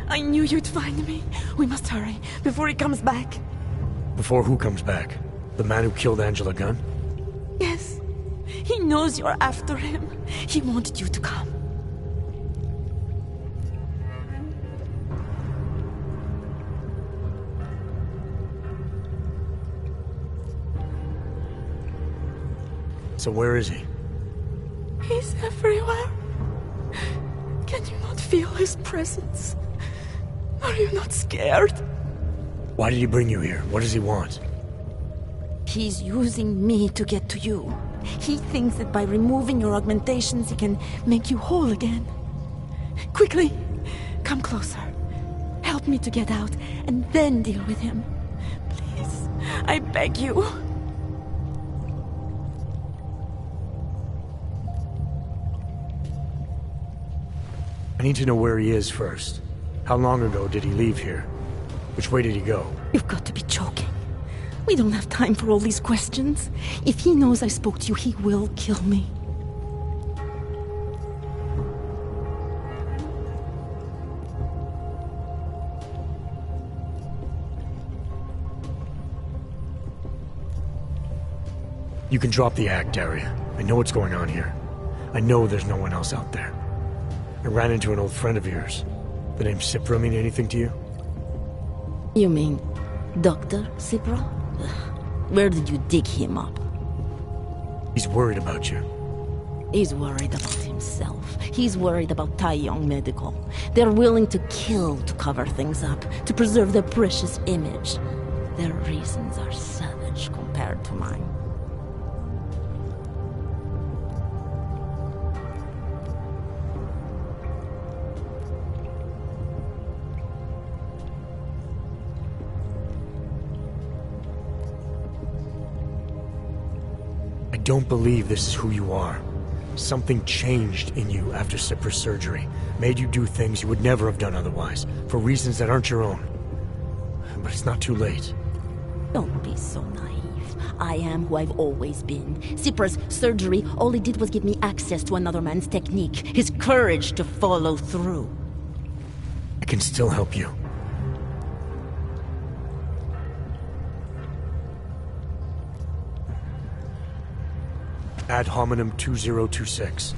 I knew you'd find me. We must hurry, before he comes back. Before who comes back? The man who killed Angela Gunn? Yes. He knows you're after him. He wanted you to come. So where is he? He's everywhere. Can you not feel his presence? Are you not scared? Why did he bring you here? What does he want? He's using me to get to you. He thinks that by removing your augmentations, he can make you whole again. Quickly, come closer. Help me to get out, and then deal with him. Please, I beg you. I need to know where he is first. How long ago did he leave here? Which way did he go? You've got to be joking. We don't have time for all these questions. If he knows I spoke to you, he will kill me. You can drop the act, Daria. I know what's going on here. I know there's no one else out there. I ran into an old friend of yours. The name Cipra mean anything to you? You mean Dr. Cipra? Where did you dig him up? He's worried about you. He's worried about himself. He's worried about Tai Yong Medical. They're willing to kill to cover things up, to preserve their precious image. Their reasons are savage compared to mine. I don't believe this is who you are. Something changed in you after Cipra's surgery. Made you do things you would never have done otherwise, for reasons that aren't your own. But it's not too late. Don't be so naive. I am who I've always been. Cipra's surgery, all it did was give me access to another man's technique. His courage to follow through. I can still help you. Ad hominem 2026.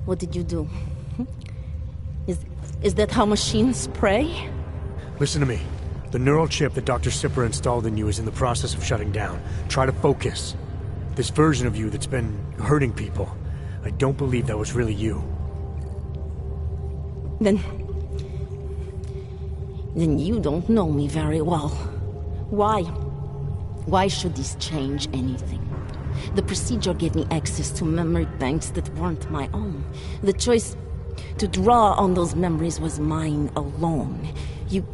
What did you do? Is that how machines pray? Listen to me. The neural chip that Dr. Cipra installed in you is in the process of shutting down. Try to focus. This version of you that's been hurting people, I don't believe that was really you. Then you don't know me very well. Why? Why should this change anything? The procedure gave me access to memory banks that weren't my own. The choice to draw on those memories was mine alone. You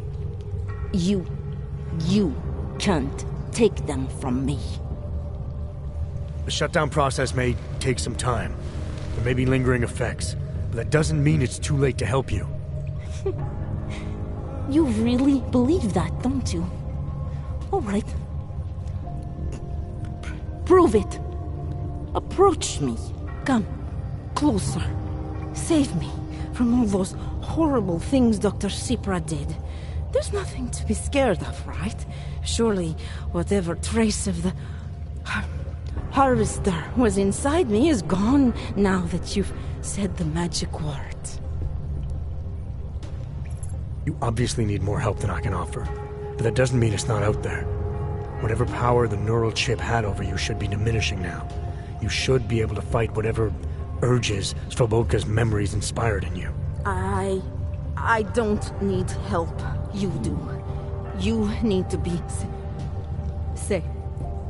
can't take them from me. The shutdown process may take some time. There may be lingering effects, but that doesn't mean it's too late to help you. You really believe that, don't you? All right. Prove it. Approach me. Come. Closer. Save me from all those horrible things Dr. Cipra did. There's nothing to be scared of, right? Surely whatever trace of the harvester was inside me is gone now that you've said the magic words. You obviously need more help than I can offer, but that doesn't mean it's not out there. Whatever power the neural chip had over you should be diminishing now. You should be able to fight whatever urges Svobodka's memories inspired in you. I don't need help. You do. You need to be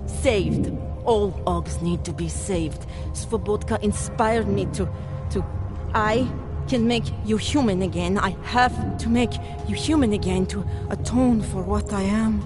saved. All Augs need to be saved. Svobodka inspired me to... I can make you human again. I have to make you human again to atone for what I am.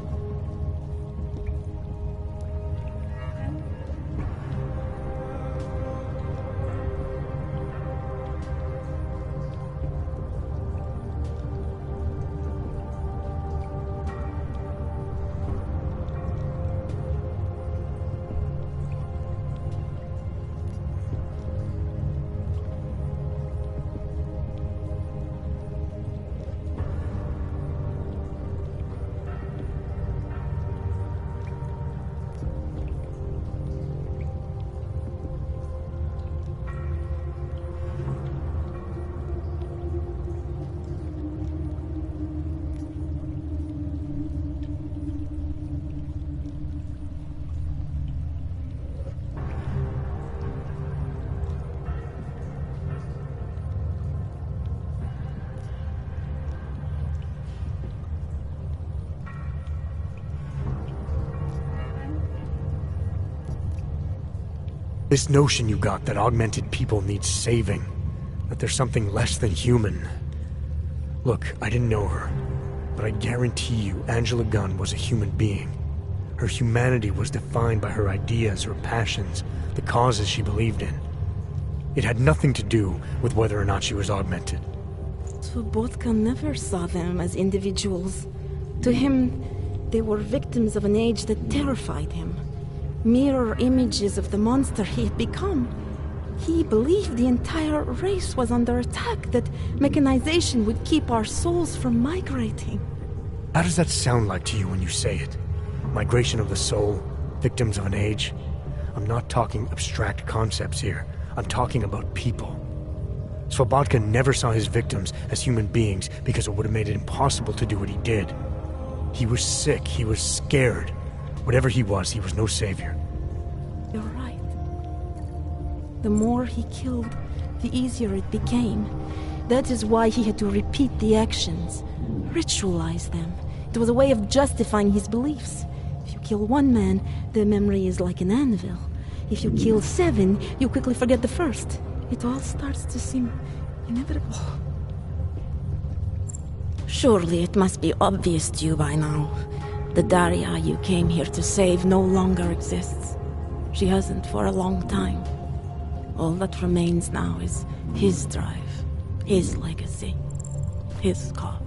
This notion you got that augmented people need saving, that there's something less than human. Look, I didn't know her, but I guarantee you Angela Gunn was a human being. Her humanity was defined by her ideas, her passions, the causes she believed in. It had nothing to do with whether or not she was augmented. Svobotka never saw them as individuals. To him, they were victims of an age that terrified him. Mirror images of the monster he had become. He believed the entire race was under attack, that mechanization would keep our souls from migrating. How does that sound like to you when you say it? Migration of the soul, victims of an age? I'm not talking abstract concepts here. I'm talking about people. Svobotka never saw his victims as human beings because it would have made it impossible to do what he did. He was sick, he was scared. Whatever he was no savior. You're right. The more he killed, the easier it became. That is why he had to repeat the actions, ritualize them. It was a way of justifying his beliefs. If you kill one man, the memory is like an anvil. If you kill 7, you quickly forget the first. It all starts to seem inevitable. Surely it must be obvious to you by now. The Daria you came here to save no longer exists. She hasn't for a long time. All that remains now is his drive, his legacy, his cause.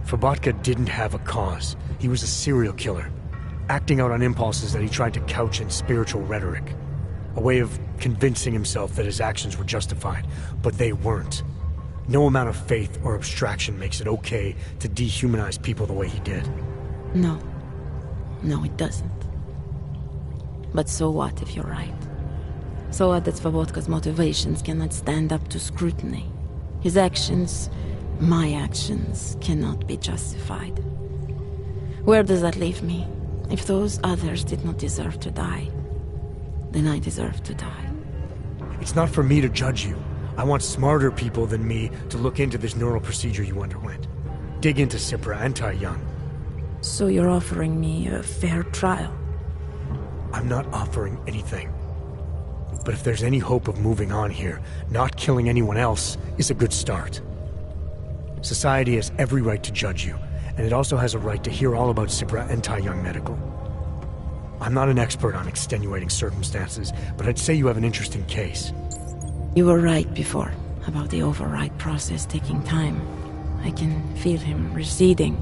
Svobotka didn't have a cause. He was a serial killer, acting out on impulses that he tried to couch in spiritual rhetoric. A way of convincing himself that his actions were justified, but they weren't. No amount of faith or abstraction makes it okay to dehumanize people the way he did. No. No, it doesn't. But so what if you're right? So what that Svobodka's motivations cannot stand up to scrutiny? His actions, my actions, cannot be justified. Where does that leave me? If those others did not deserve to die, then I deserve to die. It's not for me to judge you. I want smarter people than me to look into this neural procedure you underwent. Dig into Cipra and Tai Young. So you're offering me a fair trial? I'm not offering anything. But if there's any hope of moving on here, not killing anyone else is a good start. Society has every right to judge you, and it also has a right to hear all about Cipra and Tai Young Medical. I'm not an expert on extenuating circumstances, but I'd say you have an interesting case. You were right before, about the override process taking time. I can feel him receding.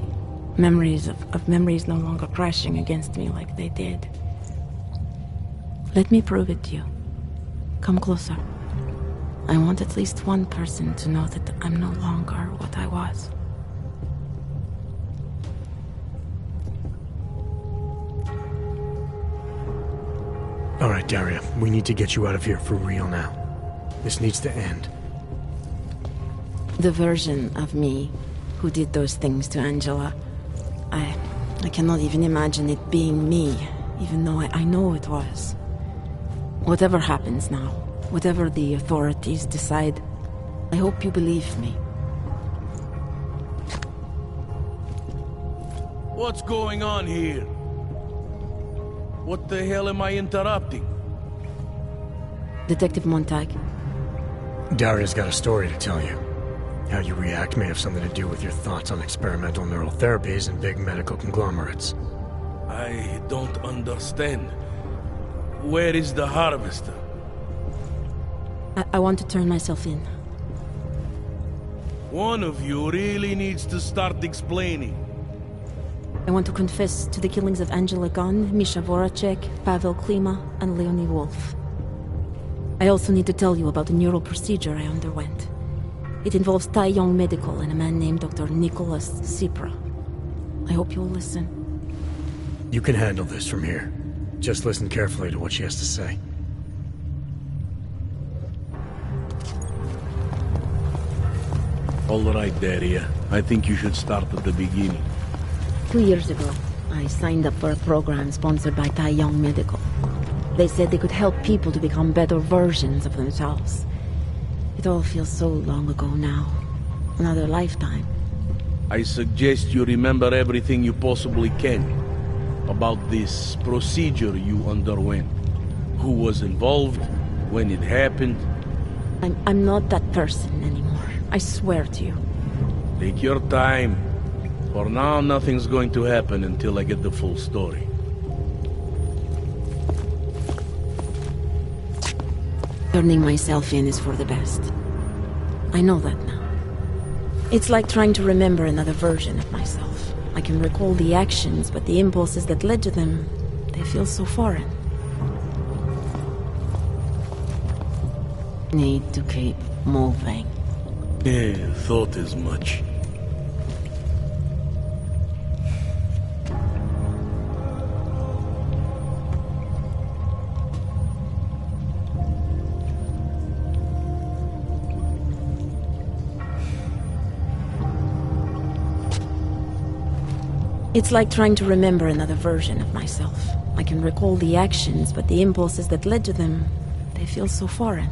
Memories of memories no longer crashing against me like they did. Let me prove it to you. Come closer. I want at least one person to know that I'm no longer what I was. All right, Daria, we need to get you out of here for real now. This needs to end. The version of me who did those things to Angela, I cannot even imagine it being me, even though I know it was. Whatever happens now, whatever the authorities decide, I hope you believe me. What's going on here? What the hell am I interrupting? Detective Montag. Daria's got a story to tell you. How you react may have something to do with your thoughts on experimental neural therapies and big medical conglomerates. I don't understand. Where is the harvester? I want to turn myself in. One of you really needs to start explaining. I want to confess to the killings of Angela Gunn, Misha Voracek, Pavel Klima, and Leonie Wolf. I also need to tell you about the neural procedure I underwent. It involves Taiyong Medical and a man named Dr. Nicholas Sipra. I hope you'll listen. You can handle this from here. Just listen carefully to what she has to say. All right, Daria. I think you should start at the beginning. 2 years ago, I signed up for a program sponsored by Taiyong Medical. They said they could help people to become better versions of themselves. It all feels so long ago now. Another lifetime. I suggest you remember everything you possibly can about this procedure you underwent. Who was involved, when it happened. I'm not that person anymore. I swear to you. Take your time. For now, nothing's going to happen until I get the full story. Turning myself in is for the best. I know that now. It's like trying to remember another version of myself. I can recall the actions, but the impulses that led to them, they feel so foreign. Need to keep moving. Yeah, thought as much. It's like trying to remember another version of myself. I can recall the actions, but the impulses that led to them, they feel so foreign.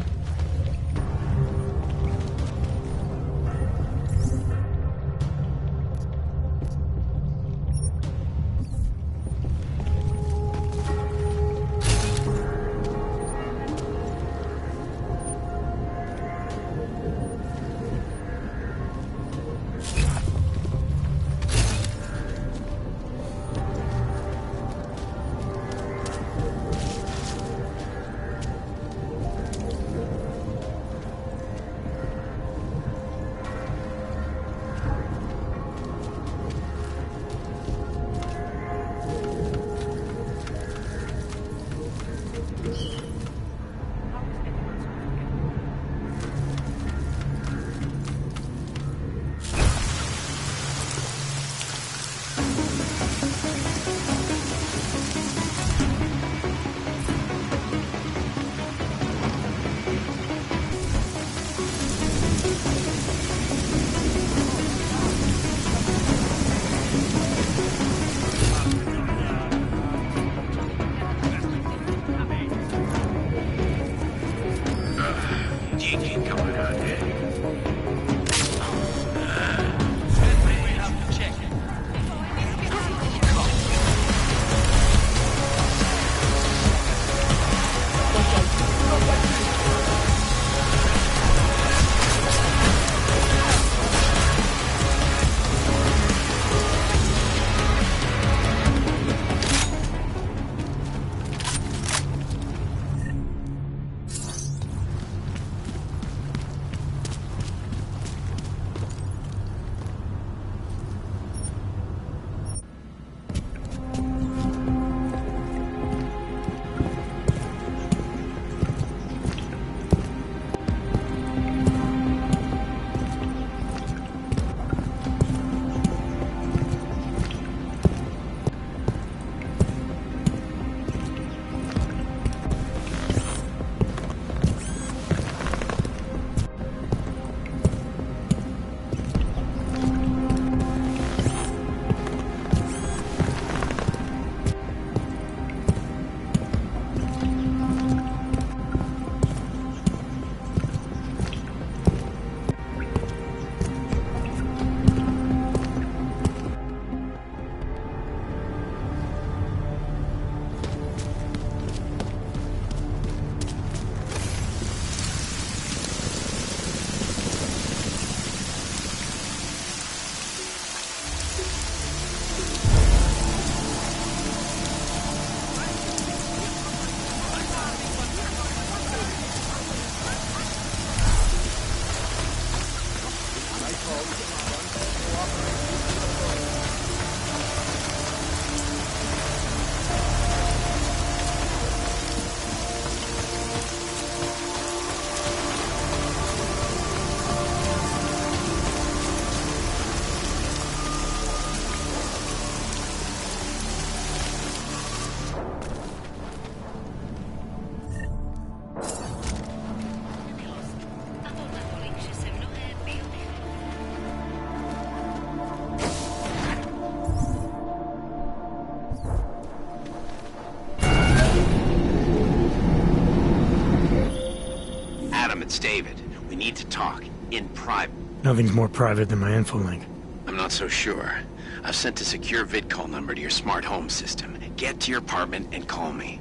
Adam, it's David. We need to talk. In private. Nothing's more private than my info link. I'm not so sure. I've sent a secure vidcall number to your smart home system. Get to your apartment and call me.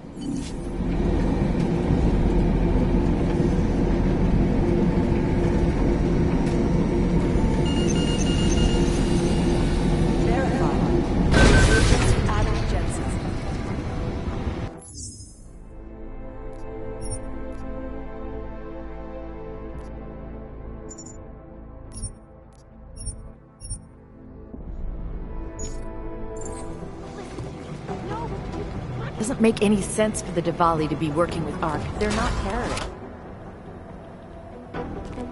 Doesn't make any sense for the Diwali to be working with ARC. They're not terrorists.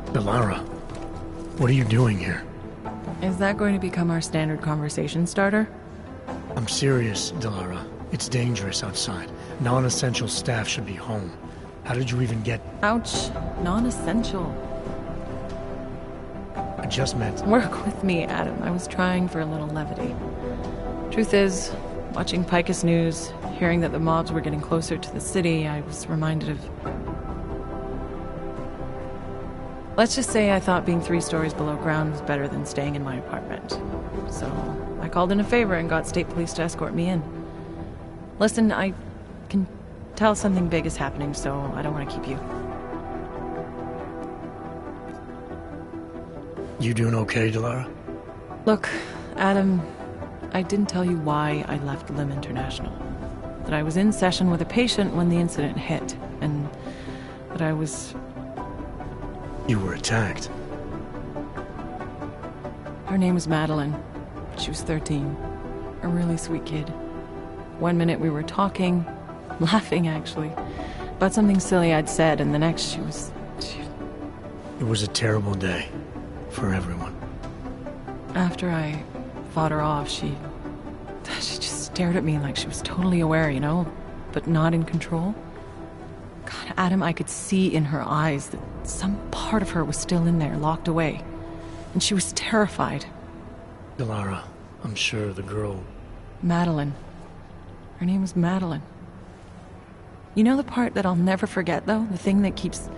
Delara, what are you doing here? Is that going to become our standard conversation starter? I'm serious, Delara. It's dangerous outside. Non-essential staff should be home. How did you even get... Ouch. Non-essential. I just meant... Work with me, Adam. I was trying for a little levity. Truth is, watching Picus News, hearing that the mobs were getting closer to the city, I was reminded of... Let's just say I thought being 3 stories below ground was better than staying in my apartment. So, I called in a favor and got state police to escort me in. Listen, I can tell something big is happening, so I don't want to keep you. You doing okay, Delara? Look, Adam, I didn't tell you why I left Lim International. That I was in session with a patient when the incident hit, and that I was... You were attacked. Her name was Madeline. She was 13. A really sweet kid. One minute we were talking, laughing actually, about something silly I'd said, and the next she was... It was a terrible day. For everyone. After I fought her off, she just stared at me like she was totally aware, you know, but not in control. God, Adam, I could see in her eyes that some part of her was still in there, locked away. And she was terrified. Delara, I'm sure the girl... Madeline. Her name was Madeline. You know the part that I'll never forget, though? The thing that keeps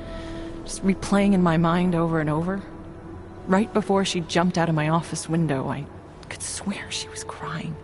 just replaying in my mind over and over? Right before she jumped out of my office window, I could swear she was crying.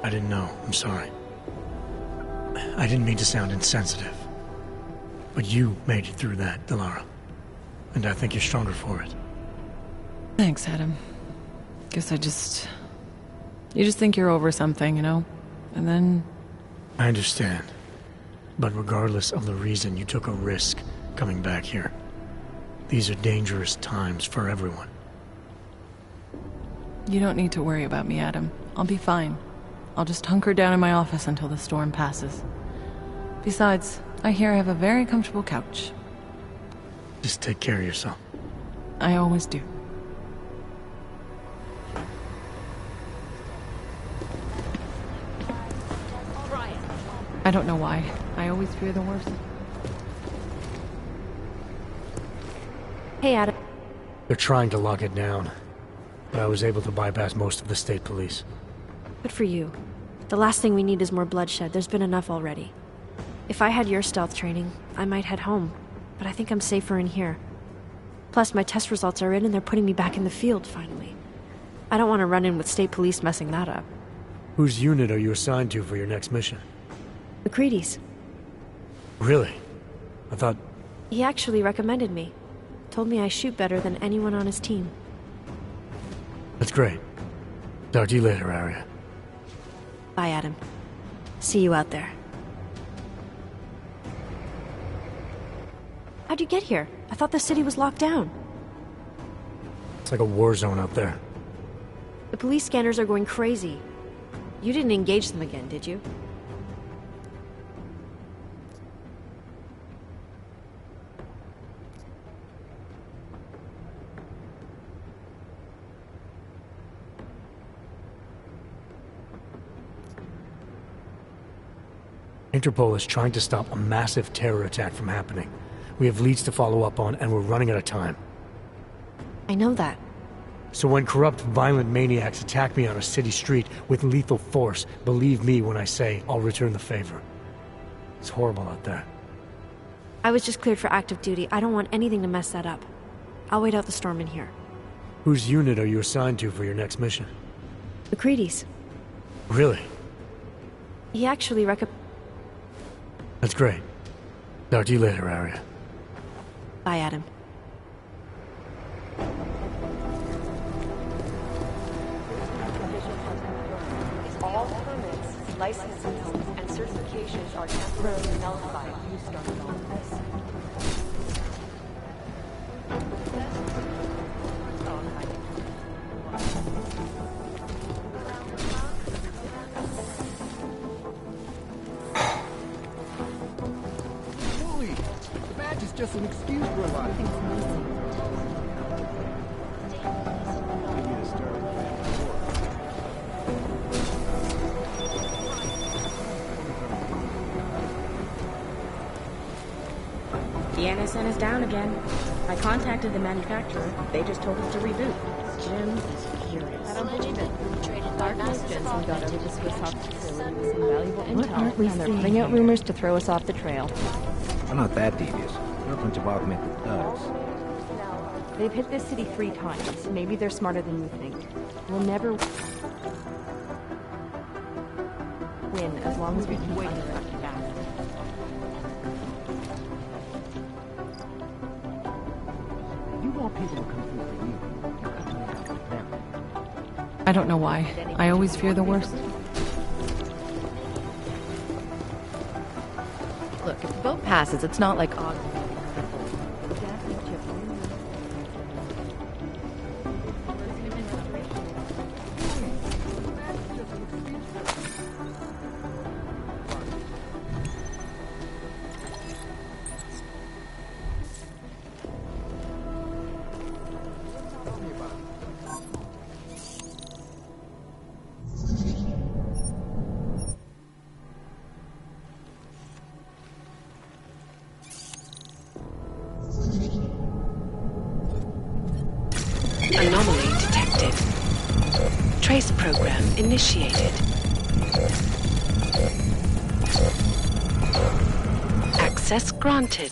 I didn't know. I'm sorry. I didn't mean to sound insensitive. But you made it through that, Delara. And I think you're stronger for it. Thanks, Adam. Guess you just think you're over something, you know? And then... I understand. But regardless of the reason, you took a risk coming back here. These are dangerous times for everyone. You don't need to worry about me, Adam. I'll be fine. I'll just hunker down in my office until the storm passes. Besides, I hear I have a very comfortable couch. Just take care of yourself. I always do. I don't know why. I always fear the worst. Hey, Adam. They're trying to lock it down. But I was able to bypass most of the state police. Good for you. The last thing we need is more bloodshed. There's been enough already. If I had your stealth training, I might head home. But I think I'm safer in here. Plus, my test results are in and they're putting me back in the field, finally. I don't want to run in with state police messing that up. Whose unit are you assigned to for your next mission? McCready's. Really? I thought... He actually recommended me. Told me I shoot better than anyone on his team. That's great. Talk to you later, Arya. Bye, Adam. See you out there. How'd you get here? I thought the city was locked down. It's like a war zone out there. The police scanners are going crazy. You didn't engage them again, did you? Interpol is trying to stop a massive terror attack from happening. We have leads to follow up on, and we're running out of time. I know that. So when corrupt, violent maniacs attack me on a city street with lethal force, believe me when I say I'll return the favor. It's horrible out there. I was just cleared for active duty. I don't want anything to mess that up. I'll wait out the storm in here. Whose unit are you assigned to for your next mission? McCready's. Really? He actually That's great. Talk to you later, Arya. Bye, Adam. All permits, licenses, and certifications are temporarily nullified. You started all of this. Holy, the badge is just an excuse for a lot. The NSN is down again. I contacted the manufacturer. They just told us to reboot. Jim is furious. I don't believe it. Jensen got over the Swiss Hawk facility with some valuable What intel. aren't we and they're seeing putting out here? rumors to throw us off the trail. I'm not that devious. There are a bunch of augmented thugs. They've hit this city 3 times. Maybe they're smarter than you think. We'll never win as long as we keep undercutting back. You want people to come through for you. You cut them out for them. I don't know why. I always fear the worst. Look, if the boat passes, it's not like Ogden. Anomaly detected. Trace program initiated. Access granted.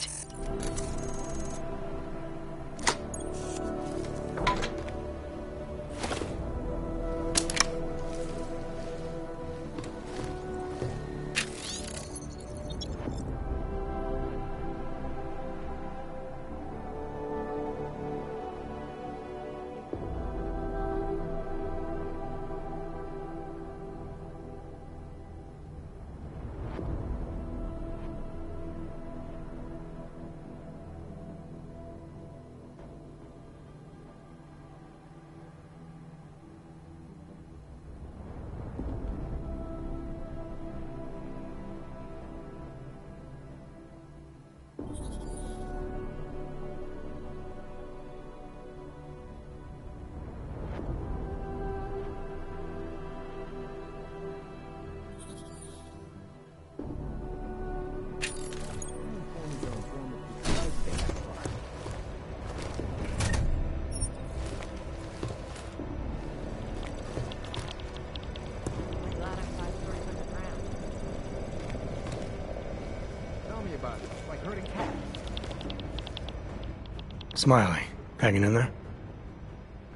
Smiley, hanging in there?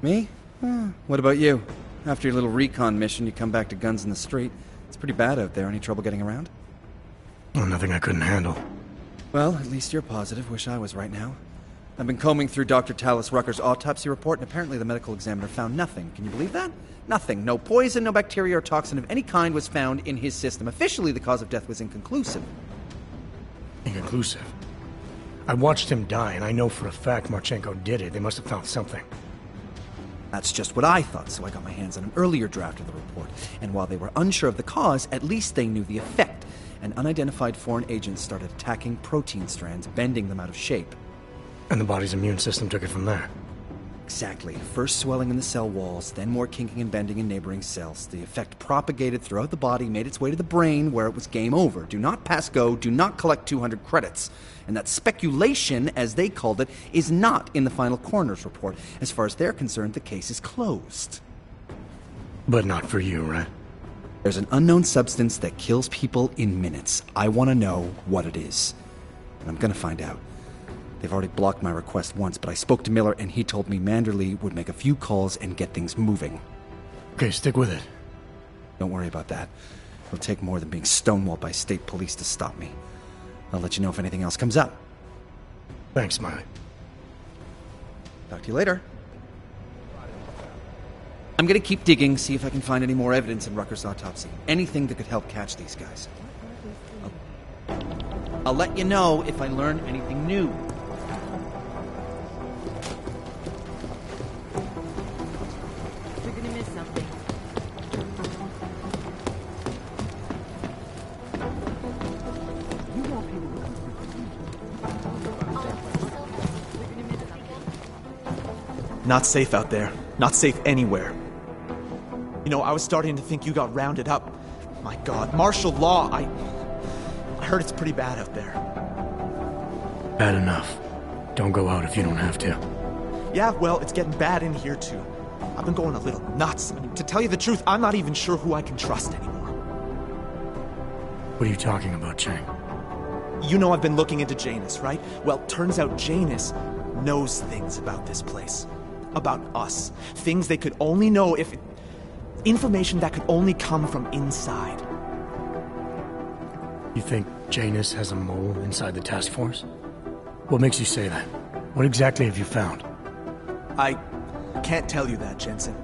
Me? What about you? After your little recon mission, you come back to guns in the street. It's pretty bad out there. Any trouble getting around? Oh, nothing I couldn't handle. Well, at least you're positive. Wish I was right now. I've been combing through Dr. Tallis Rucker's autopsy report, and apparently the medical examiner found nothing. Can you believe that? Nothing. No poison, no bacteria or toxin of any kind was found in his system. Officially, the cause of death was inconclusive. Inconclusive? I watched him die, and I know for a fact Marchenko did it. They must have found something. That's just what I thought, so I got my hands on an earlier draft of the report. And while they were unsure of the cause, at least they knew the effect. An unidentified foreign agent started attacking protein strands, bending them out of shape. And the body's immune system took it from there. Exactly. First swelling in the cell walls, then more kinking and bending in neighboring cells. The effect propagated throughout the body, made its way to the brain, where it was game over. Do not pass go, do not collect 200 credits. And that speculation, as they called it, is not in the final coroner's report. As far as they're concerned, the case is closed. But not for you, right? There's an unknown substance that kills people in minutes. I want to know what it is. And I'm going to find out. They've already blocked my request once, but I spoke to Miller and he told me Manderley would make a few calls and get things moving. Okay, stick with it. Don't worry about that. It'll take more than being stonewalled by state police to stop me. I'll let you know if anything else comes up. Thanks, Smiley. Talk to you later. I'm gonna keep digging, see if I can find any more evidence in Rucker's autopsy. Anything that could help catch these guys. I'll let you know if I learn anything new. You're gonna miss something. Not safe out there. Not safe anywhere. You know, I was starting to think you got rounded up. My God, martial law. I heard it's pretty bad out there. Bad enough. Don't go out if you don't have to. Yeah, well, it's getting bad in here too. I've been going a little nuts. I mean, to tell you the truth, I'm not even sure who I can trust anymore. What are you talking about, Chang? You know I've been looking into Janus, right? Well, turns out Janus knows things about this place. About us. Things they could only know if... Information that could only come from inside. You think Janus has a mole inside the task force? What makes you say that? What exactly have you found? I can't tell you that, Jensen.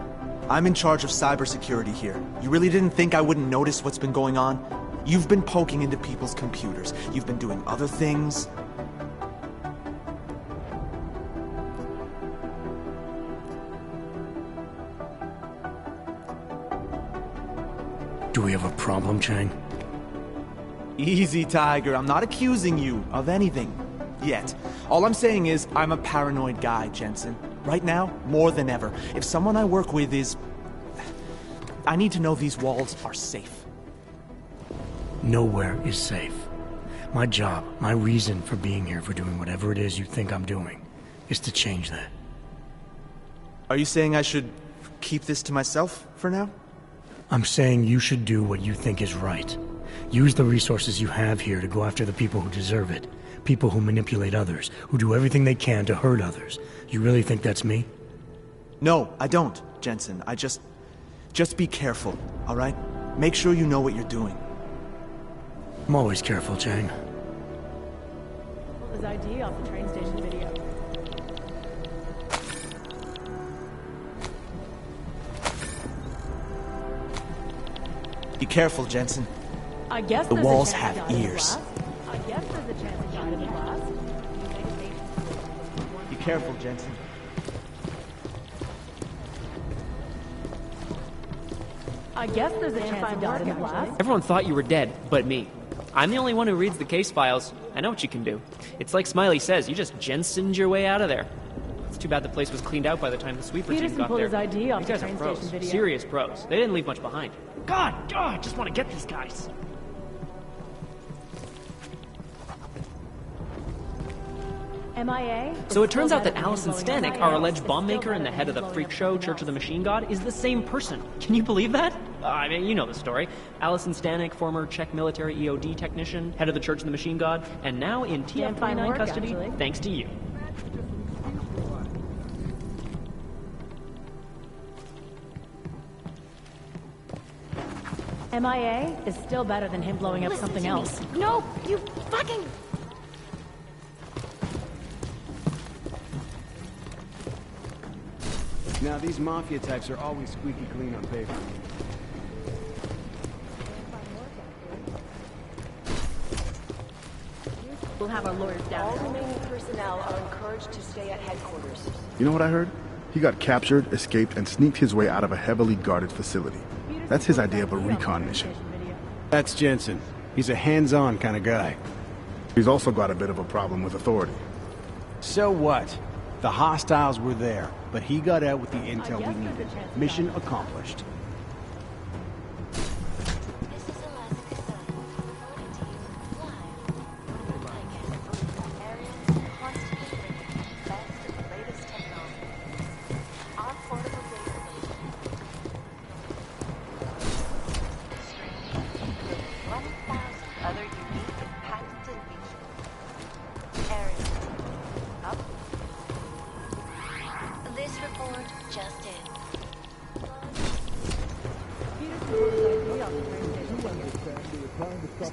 I'm in charge of cybersecurity here. You really didn't think I wouldn't notice what's been going on? You've been poking into people's computers. You've been doing other things. Do we have a problem, Chang? Easy, Tiger. I'm not accusing you of anything. Yet. All I'm saying is, I'm a paranoid guy, Jensen. Right now, more than ever. If someone I work with is... I need to know these walls are safe. Nowhere is safe. My job, my reason for being here, for doing whatever it is you think I'm doing, is to change that. Are you saying I should keep this to myself for now? I'm saying you should do what you think is right. Use the resources you have here to go after the people who deserve it. People who manipulate others, who do everything they can to hurt others. You really think that's me? No, I don't, Jensen. Just be careful, all right? Make sure you know what you're doing. I'm always careful, Chang. His ID off the train station video. Be careful, Jensen. I guess the walls have ears. I guess there's a chance he died in the glass. Be careful, Jensen. I guess there's a chance he died in the glass. Everyone thought you were dead, but me. I'm the only one who reads the case files. I know what you can do. It's like Smiley says, you just Jensened your way out of there. It's too bad the place was cleaned out by the time the sweeper team got there. His ID off These guys the are train pros. station video. Serious pros. They didn't leave much behind. God, I just want to get these guys. MIA? So it turns out that Allison Stanek, our alleged bomb maker and the head of the freak show Church of the Machine God, is the same person. Can you believe that? I mean, you know the story. Allison Stanek, former Czech military EOD technician, head of the Church of the Machine God, and now in TF-29 custody, thanks to you. MIA is still better than him blowing up something else. No, you fucking... Now, these mafia types are always squeaky clean on paper. We'll have our lawyers down. All remaining personnel are encouraged to stay at headquarters. You know what I heard? He got captured, escaped, and sneaked his way out of a heavily guarded facility. That's his idea of a recon mission. That's Jensen. He's a hands-on kind of guy. He's also got a bit of a problem with authority. So what? The hostiles were there, but he got out with the intel we needed. Mission accomplished.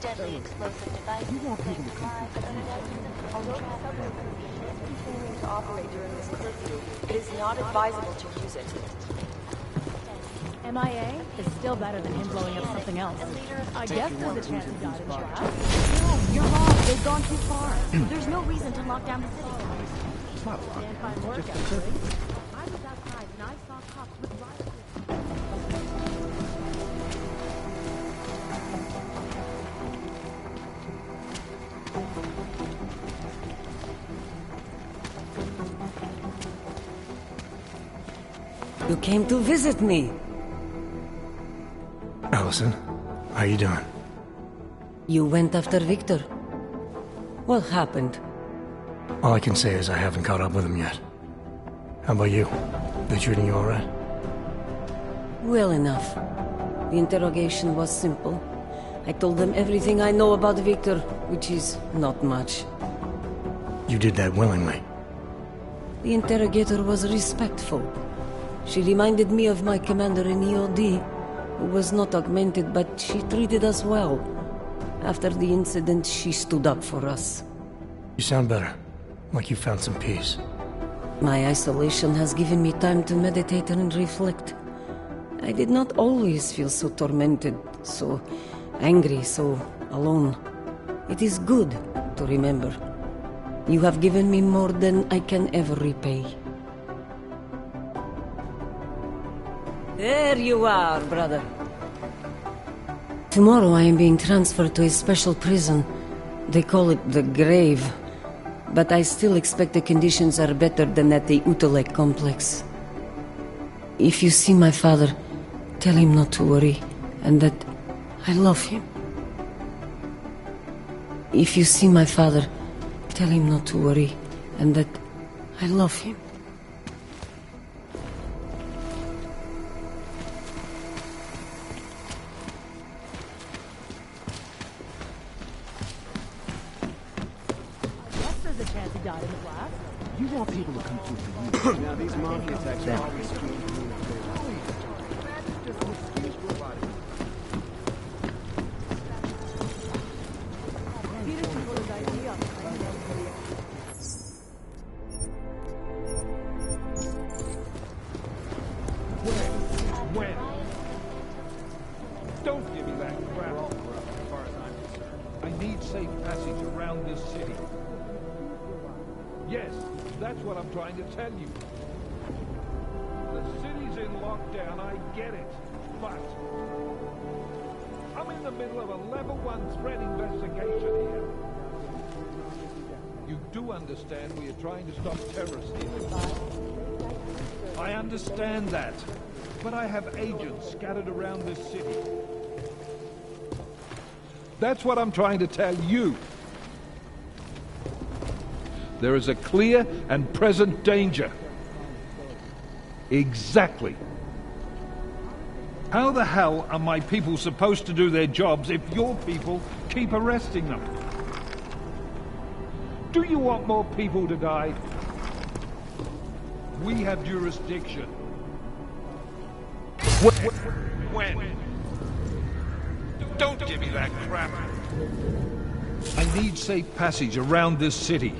Deadly explosive devices claimed live to operate during this curfew. It is not advisable to use it. MIA is still better than him blowing up something else. I guess there's a chance he died in class. No, you're wrong. They've gone too far. There's no reason to lock down the city. It's not a lot. Stand fine work, Just a actually. curfew. I was outside and I saw cops with rifles. You came to visit me. Allison, how you doing? You went after Victor. What happened? All I can say is I haven't caught up with him yet. How about you? They treating you alright? Well enough. The interrogation was simple. I told them everything I know about Victor, which is not much. You did that willingly. The interrogator was respectful. She reminded me of my commander in EOD, who was not augmented, but she treated us well. After the incident, she stood up for us. You sound better. Like you found some peace. My isolation has given me time to meditate and reflect. I did not always feel so tormented, so angry, so alone. It is good to remember. You have given me more than I can ever repay. There you are, brother. Tomorrow I am being transferred to a special prison. They call it the Grave. But I still expect the conditions are better than at the Utulek complex. If you see my father, tell him not to worry, and that I love him. If you see my father, tell him not to worry, and that I love him. You want people to come through for you. Now these mafia attacks are always When? Don't give me that crap. As far as I'm concerned, I need safe passage around this city. Yes, that's what I'm trying to tell you. The city's in lockdown, I get it. But I'm in the middle of a level 1 threat investigation here. You do understand we are trying to stop terrorists here. I understand that. But I have agents scattered around this city. That's what I'm trying to tell you. There is a clear and present danger. Exactly. How the hell are my people supposed to do their jobs if your people keep arresting them? Do you want more people to die? We have jurisdiction. When? Don't give me that crap. I need safe passage around this city.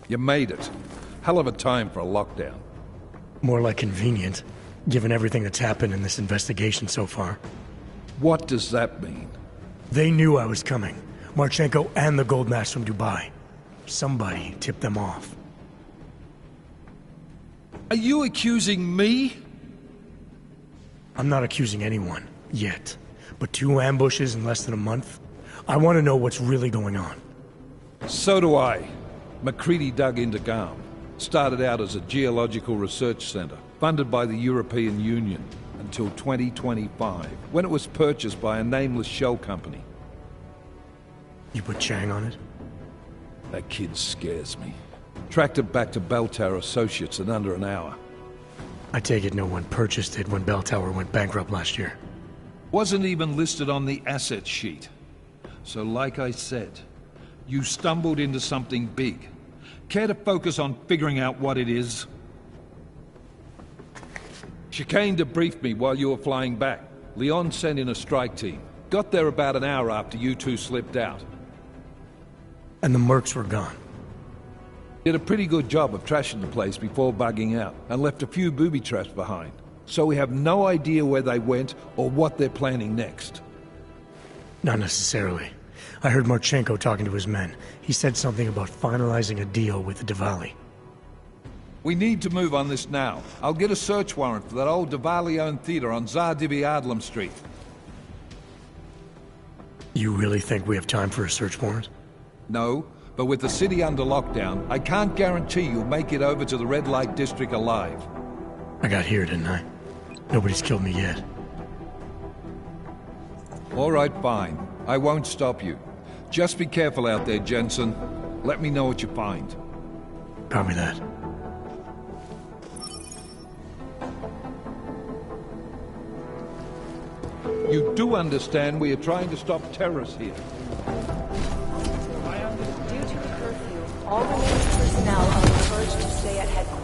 You made it. Hell of a time for a lockdown. More like convenient, given everything that's happened in this investigation so far. What does that mean? They knew I was coming. Marchenko and the gold mask from Dubai. Somebody tipped them off. Are you accusing me? I'm not accusing anyone, yet. But 2 ambushes in less than a month? I want to know what's really going on. So do I. McCready dug into GARM. Started out as a geological research centre, funded by the European Union, until 2025, when it was purchased by a nameless shell company. You put Chang on it? That kid scares me. Tracked it back to Bell Tower Associates in under an hour. I take it no one purchased it when Bell Tower went bankrupt last year. Wasn't even listed on the asset sheet. So like I said, you stumbled into something big. Care to focus on figuring out what it is? Chicane debriefed me while you were flying back. Leon sent in a strike team. Got there about an hour after you two slipped out. And the mercs were gone. Did a pretty good job of trashing the place before bugging out, and left a few booby traps behind. So we have no idea where they went or what they're planning next. Not necessarily. I heard Marchenko talking to his men. He said something about finalizing a deal with the Diwali. We need to move on this now. I'll get a search warrant for that old Diwali-owned theater on Tsar Dibi Adlam Street. You really think we have time for a search warrant? No, but with the city under lockdown, I can't guarantee you'll make it over to the Red Light District alive. I got here, didn't I? Nobody's killed me yet. All right, fine. I won't stop you. Just be careful out there, Jensen. Let me know what you find. Copy that. You do understand we are trying to stop terrorists here. Due to the curfew, all remaining personnel are encouraged to stay at headquarters.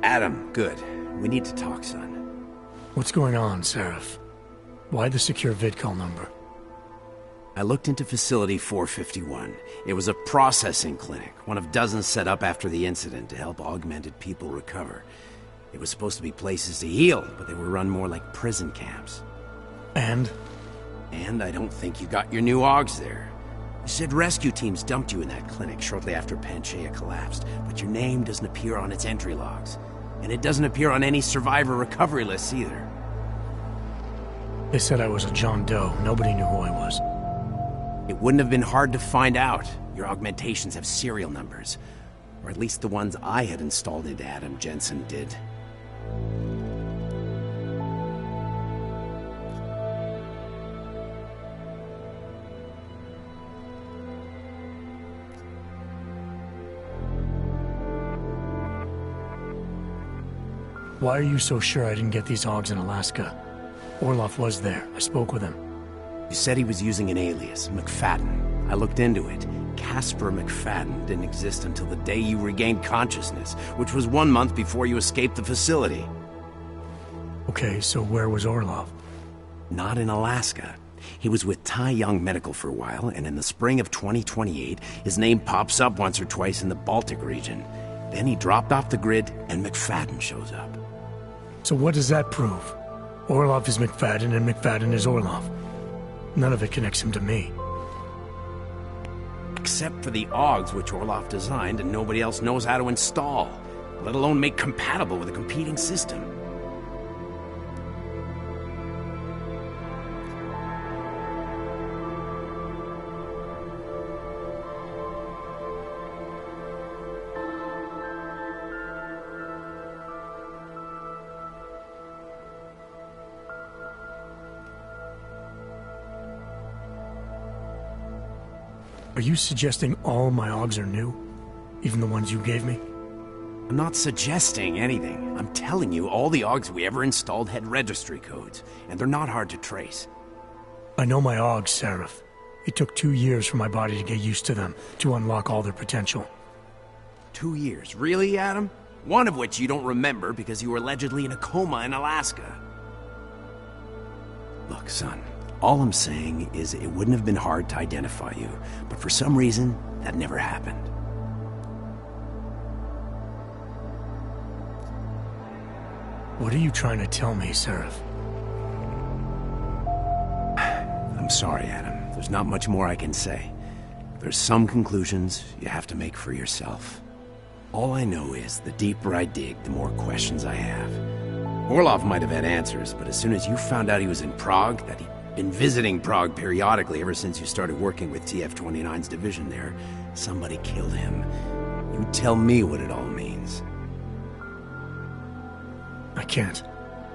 Adam, good. We need to talk, son. What's going on, Seraph? Why the secure vidcall number? I looked into Facility 451. It was a processing clinic, one of dozens set up after the incident to help augmented people recover. It was supposed to be places to heal, but they were run more like prison camps. And? And I don't think you got your new AUGs there. You said rescue teams dumped you in that clinic shortly after Panchaea collapsed, but your name doesn't appear on its entry logs. And it doesn't appear on any survivor recovery lists either. They said I was a John Doe. Nobody knew who I was. It wouldn't have been hard to find out. Your augmentations have serial numbers. Or at least the ones I had installed into Adam Jensen did. Why are you so sure I didn't get these AUGs in Alaska? Orloff was there. I spoke with him. You said he was using an alias, McFadden. I looked into it. Casper McFadden didn't exist until the day you regained consciousness, which was 1 month before you escaped the facility. Okay, so where was Orloff? Not in Alaska. He was with Tai Young Medical for a while, and in the spring of 2028, his name pops up once or twice in the Baltic region. Then he dropped off the grid, and McFadden shows up. So what does that prove? Orloff is McFadden, and McFadden is Orloff. None of it connects him to me. Except for the AUGs which Orloff designed and nobody else knows how to install, let alone make compatible with a competing system. Are you suggesting all my AUGs are new? Even the ones you gave me? I'm not suggesting anything. I'm telling you, all the AUGs we ever installed had registry codes, and they're not hard to trace. I know my AUGs, Seraph. It took 2 years for my body to get used to them, to unlock all their potential. 2 years? Really, Adam? One of which you don't remember because you were allegedly in a coma in Alaska. Look, son. All I'm saying is it wouldn't have been hard to identify you, but for some reason, that never happened. What are you trying to tell me, Seraph? I'm sorry, Adam. There's not much more I can say. There's some conclusions you have to make for yourself. All I know is the deeper I dig, the more questions I have. Orloff might have had answers, but as soon as you found out he was in Prague, that he'd been visiting Prague periodically ever since you started working with TF-29's division there, somebody killed him. You tell me what it all means. I can't.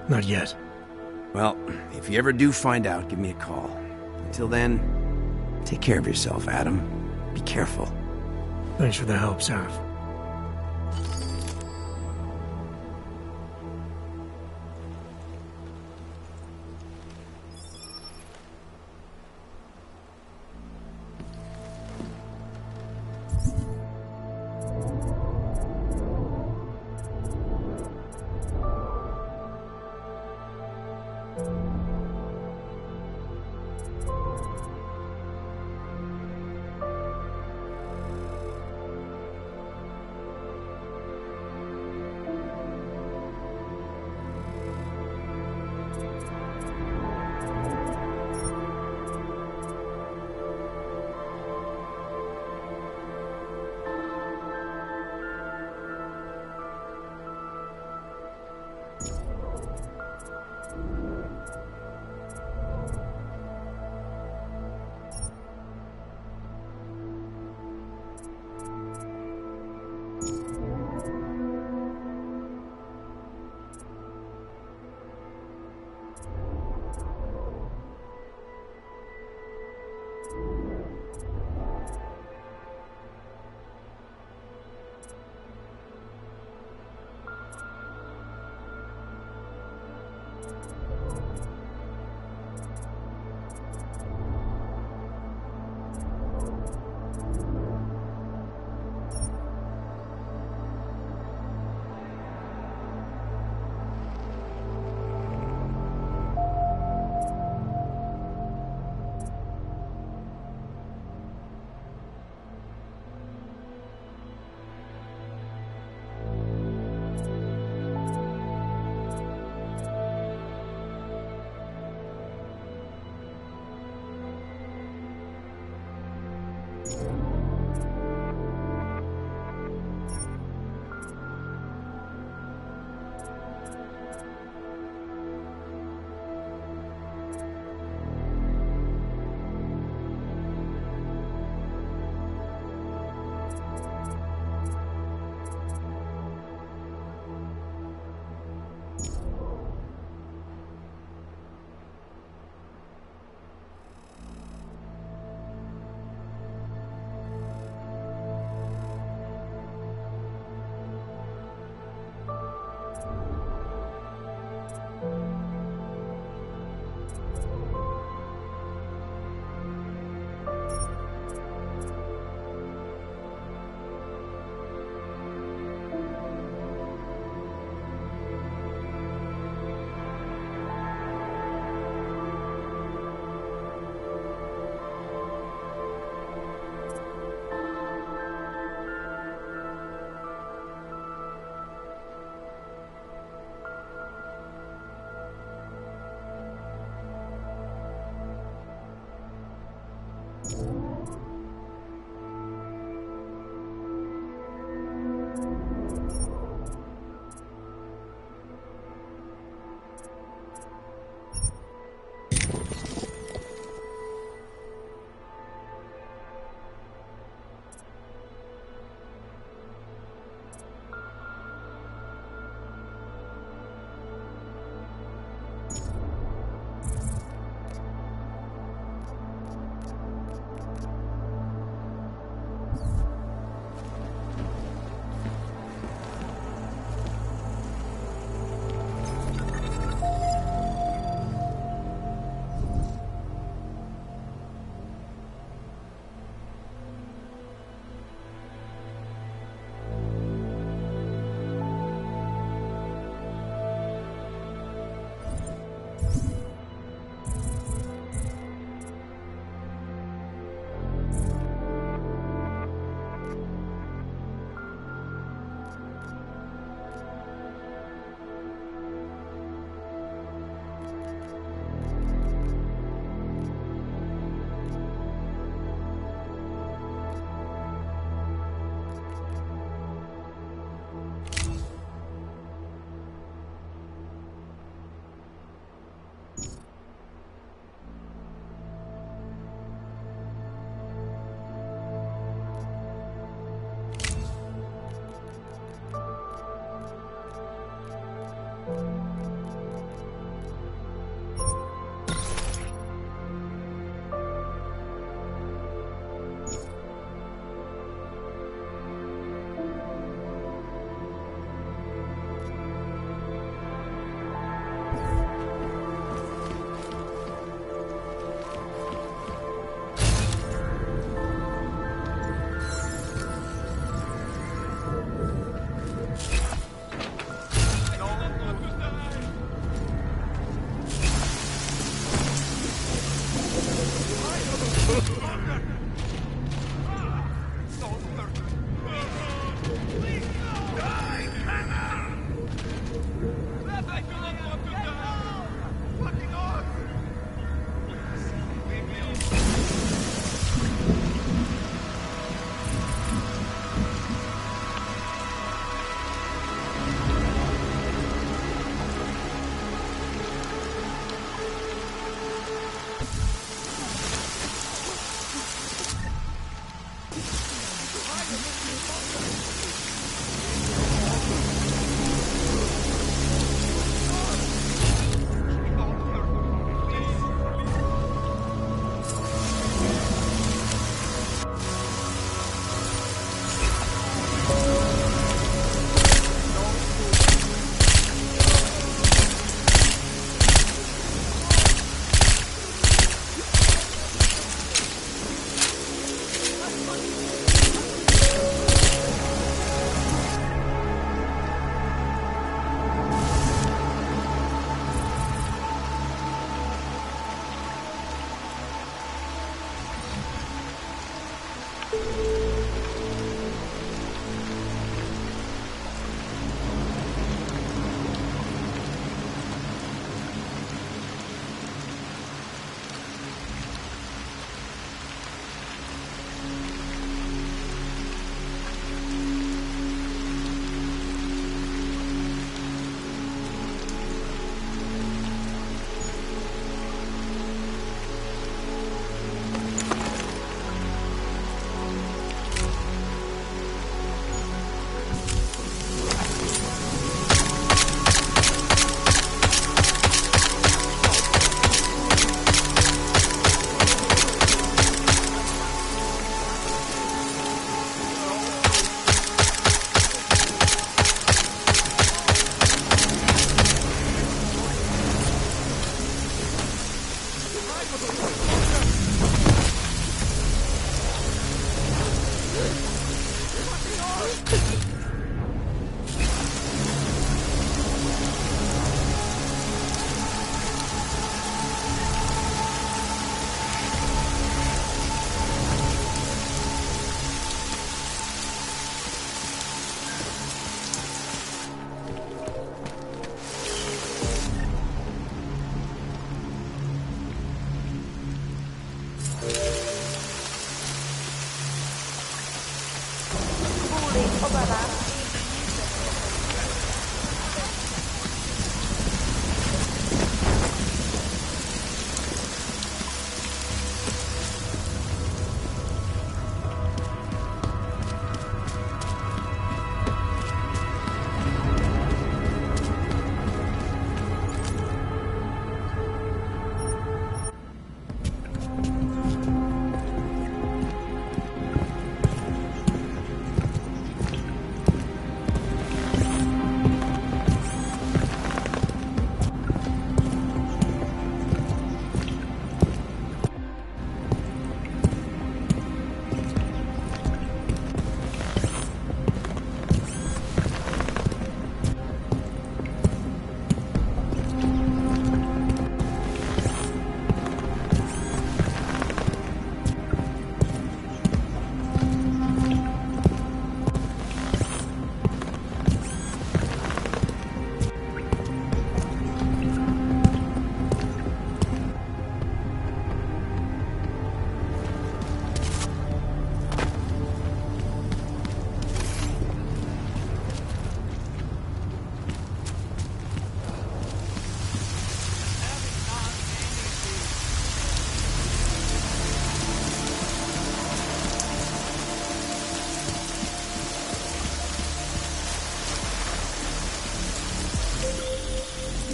Not yet. Well, if you ever do find out, give me a call. Until then, take care of yourself, Adam. Be careful. Thanks for the help, Seraph.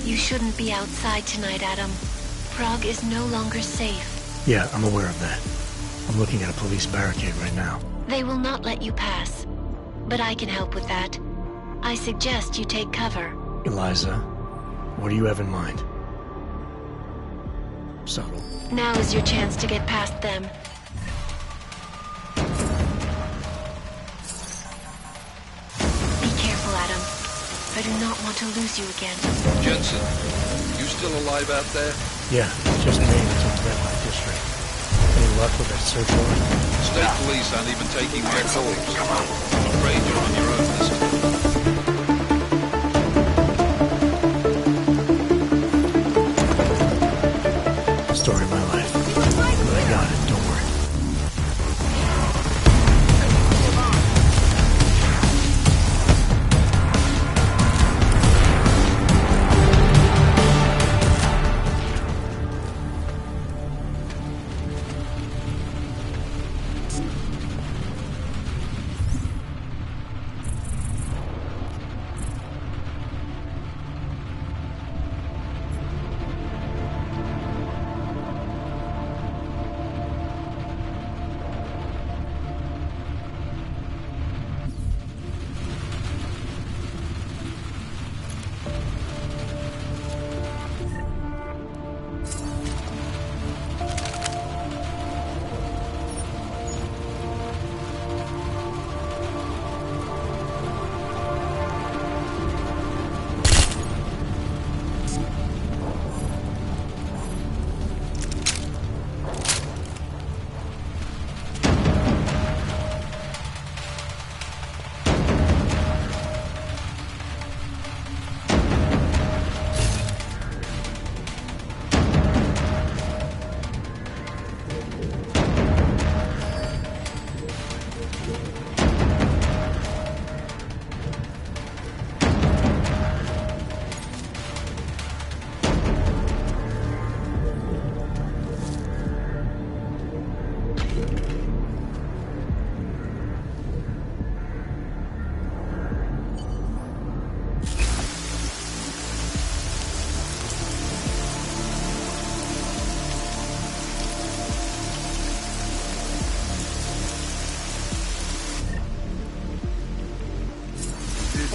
You shouldn't be outside tonight, Adam. Prague is no longer safe. Yeah, I'm aware of that. I'm looking at a police barricade right now. They will not let you pass. But I can help with that. I suggest you take cover. Eliza, what do you have in mind? Subtle. Now is your chance to get past them. Be careful, Adam. I do not want to lose you again. Jensen, you still alive out there? Yeah, just made it to the red light district. Any luck with that search warrant? State police aren't even taking my calls. I'm afraid you're on your own this time. Story of my life. But I got it, don't worry.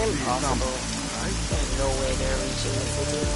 Impossible. There's no way they're reaching the city.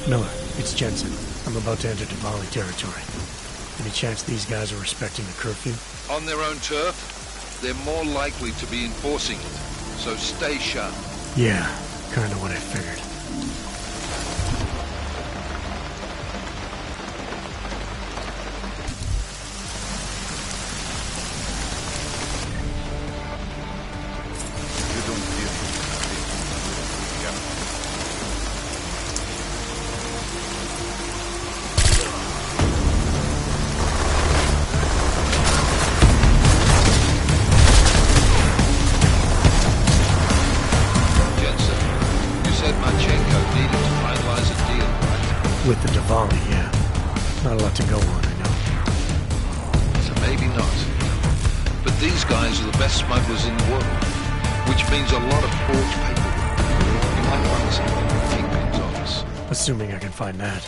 Miller, it's Jensen. I'm about to enter Diwali territory. Any chance these guys are respecting the curfew? On their own turf, they're more likely to be enforcing it. So stay sharp. Yeah, kinda what I figured. With the Diwali, yeah. Not a lot to go on, I know. So maybe not. But these guys are the best smugglers in the world, which means a lot of forged paperwork. You might find something in the Kingpin's office. Assuming I can find that.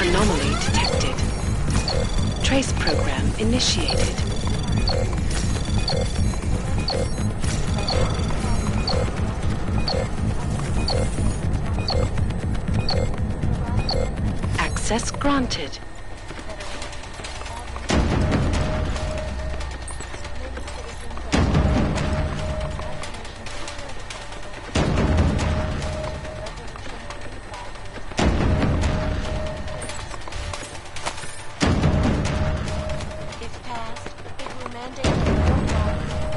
Anomaly detected. Trace program initiated. Access granted. If passed, it will mandate the downgrading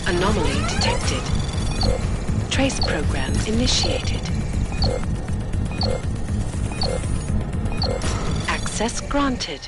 Anomaly detected. Trace program initiated. Access granted.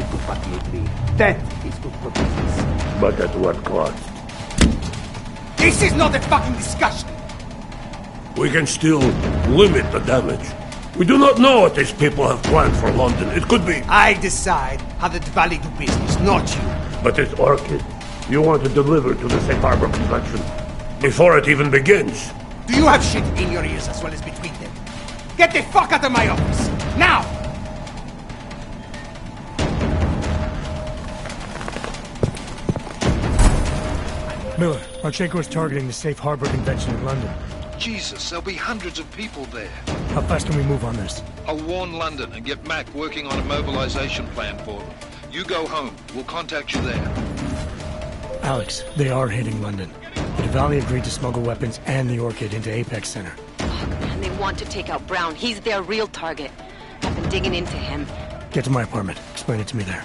will to party agree. That is good for business. But at what cost? This is not a fucking discussion! We can still limit the damage. We do not know what these people have planned for London. It could be... I decide how the Valley do business, not you. But it's Orchid. You want to deliver to the Safe Harbor Convention before it even begins. Do you have shit in your ears as well as between them? Get the fuck out of my office! Now! Miller, Marchenko is targeting the Safe Harbor Convention in London. Jesus, there'll be hundreds of people there. How fast can we move on this? I'll warn London and get Mac working on a mobilization plan for them. You go home. We'll contact you there. Alex, they are hitting London. The Valley agreed to smuggle weapons and the Orchid into Apex Center. Fuck, man, they want to take out Brown. He's their real target. I've been digging into him. Get to my apartment. Explain it to me there.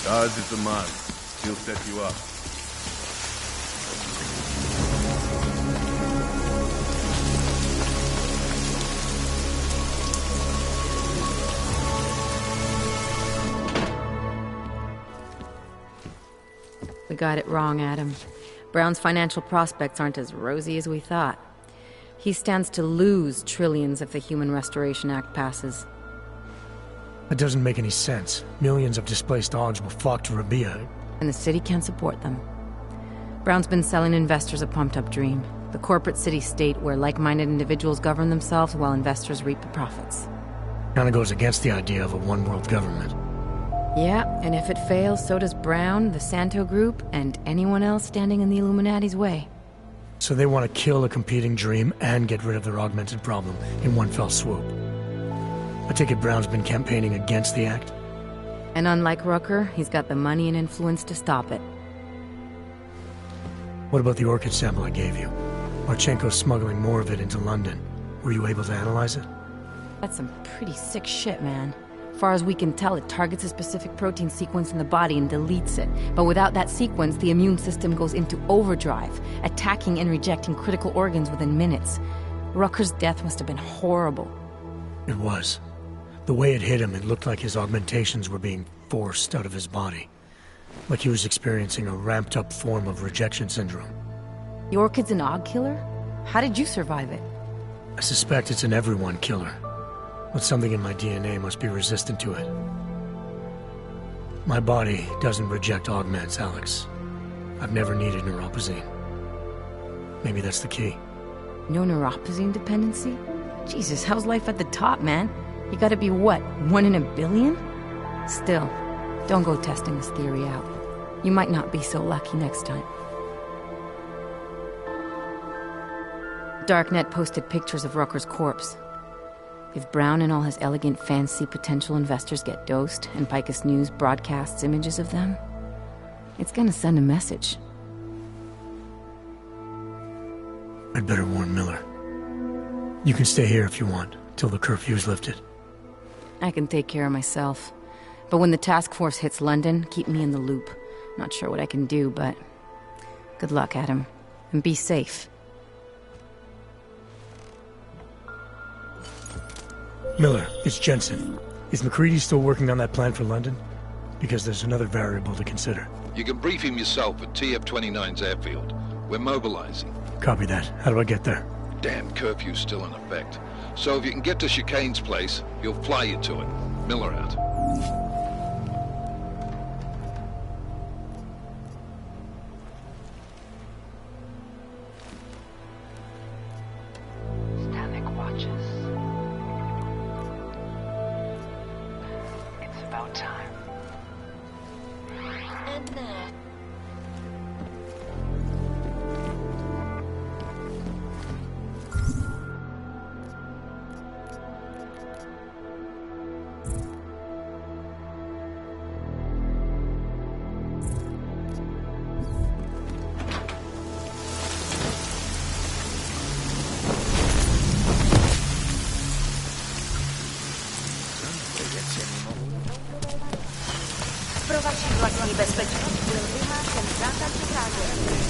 Dodge is a must. He'll set you up. We got it wrong, Adam. Brown's financial prospects aren't as rosy as we thought. He stands to lose trillions if the Human Restoration Act passes. That doesn't make any sense. Millions of displaced dogs will flock to Rabia. And the city can't support them. Brown's been selling investors a pumped-up dream. The corporate city-state where like-minded individuals govern themselves while investors reap the profits. Kinda goes against the idea of a one-world government. Yeah, and if it fails, so does Brown, the Santo Group, and anyone else standing in the Illuminati's way. So they want to kill a competing dream and get rid of their augmented problem in one fell swoop. I take it Brown's been campaigning against the act? And unlike Rucker, he's got the money and influence to stop it. What about the orchid sample I gave you? Marchenko's smuggling more of it into London. Were you able to analyze it? That's some pretty sick shit, man. Far as we can tell, it targets a specific protein sequence in the body and deletes it. But without that sequence, the immune system goes into overdrive, attacking and rejecting critical organs within minutes. Rucker's death must have been horrible. It was. The way it hit him, it looked like his augmentations were being forced out of his body. Like he was experiencing a ramped-up form of rejection syndrome. The orchid's an aug killer? How did you survive it? I suspect it's an everyone killer. But something in my DNA must be resistant to it. My body doesn't reject augments, Alex. I've never needed neuropazine. Maybe that's the key. No neuropazine dependency? Jesus, how's life at the top, man? You gotta be what, 1 in a billion? Still, don't go testing this theory out. You might not be so lucky next time. Darknet posted pictures of Rucker's corpse. If Brown and all his elegant fancy potential investors get dosed, and Picus News broadcasts images of them, it's gonna send a message. I'd better warn Miller. You can stay here if you want, till the curfew's lifted. I can take care of myself. But when the task force hits London, keep me in the loop. Not sure what I can do, but... good luck, Adam. And be safe. Miller, it's Jensen. Is McCready still working on that plan for London? Because there's another variable to consider. You can brief him yourself at TF-29's airfield. We're mobilizing. Copy that. How do I get there? Damn curfew's still in effect. So if you can get to Chicane's place, he'll fly you to it. Miller out. Stanek watches. It's about time. And now. Prowadzić własnej bezpieczeństwa byl vyhlášen zákaz překážek.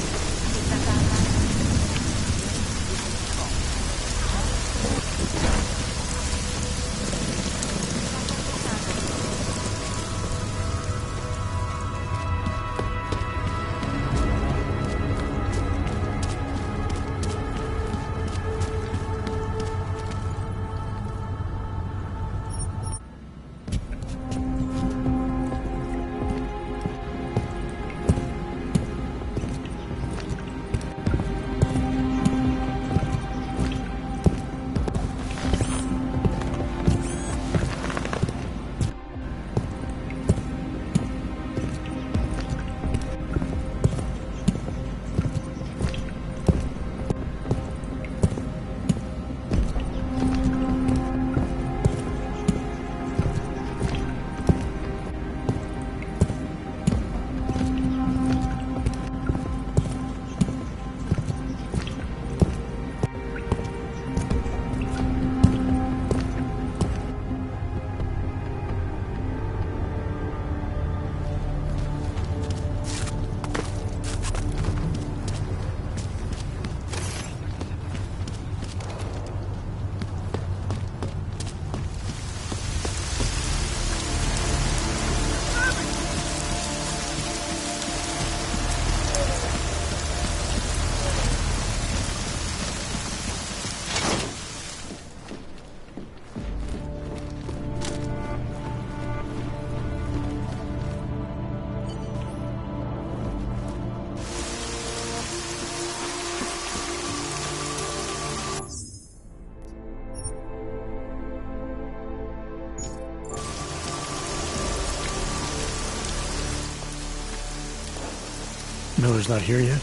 Miller's not here yet?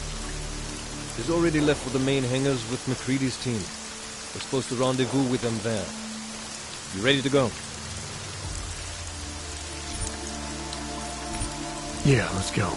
He's already left for the main hangars with McCready's team. We're supposed to rendezvous with them there. You ready to go? Yeah, let's go.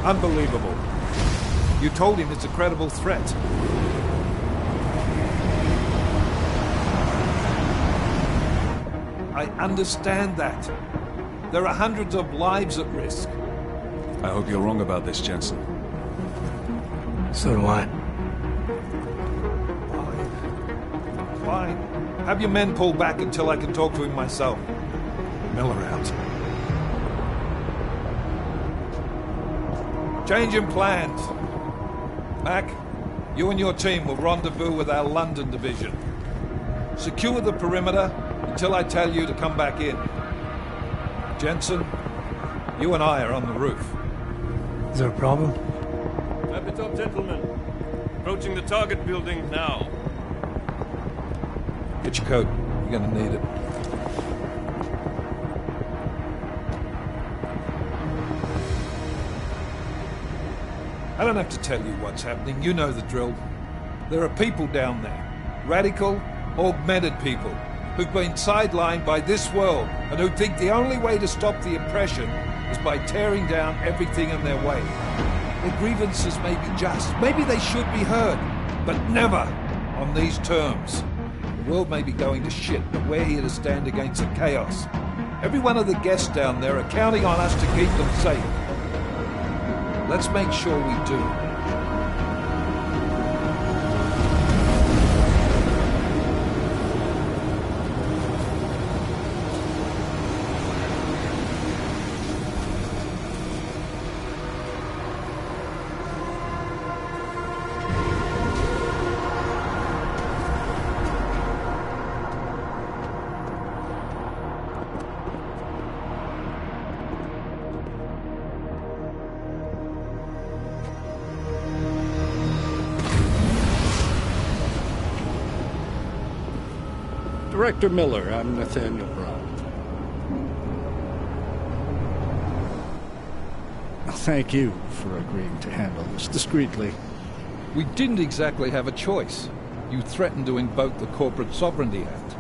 Unbelievable. You told him it's a credible threat. I understand that. There are hundreds of lives at risk. I hope you're wrong about this, Jensen. So do I. Fine. Have your men pull back until I can talk to him myself. Miller out. Change in plans. Mac, you and your team will rendezvous with our London division. Secure the perimeter until I tell you to come back in. Jensen, you and I are on the roof. Is there a problem? At the top, gentlemen. Approaching the target building now. Get your coat. You're gonna need it. I don't have to tell you what's happening. You know the drill. There are people down there. Radical, augmented people who've been sidelined by this world and who think the only way to stop the oppression is by tearing down everything in their way. Their grievances may be just. Maybe they should be heard. But never on these terms. The world may be going to shit, but we're here to stand against the chaos. Every one of the guests down there are counting on us to keep them safe. Let's make sure we do. Director Miller, I'm Nathaniel Brown. Thank you for agreeing to handle this discreetly. We didn't exactly have a choice. You threatened to invoke the Corporate Sovereignty Act.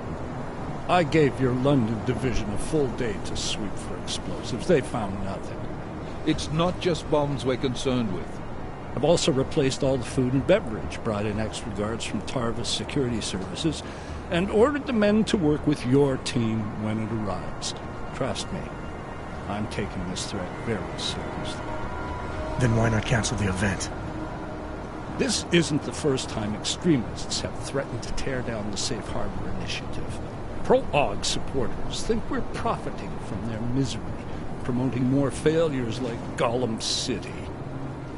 I gave your London division a full day to sweep for explosives. They found nothing. It's not just bombs we're concerned with. I've also replaced all the food and beverage, brought in extra guards from Tarvis Security Services, and ordered the men to work with your team when it arrives. Trust me, I'm taking this threat very seriously. Then why not cancel the event? This isn't the first time extremists have threatened to tear down the Safe Harbor Initiative. Pro-AUG supporters think we're profiting from their misery, promoting more failures like Gollum City.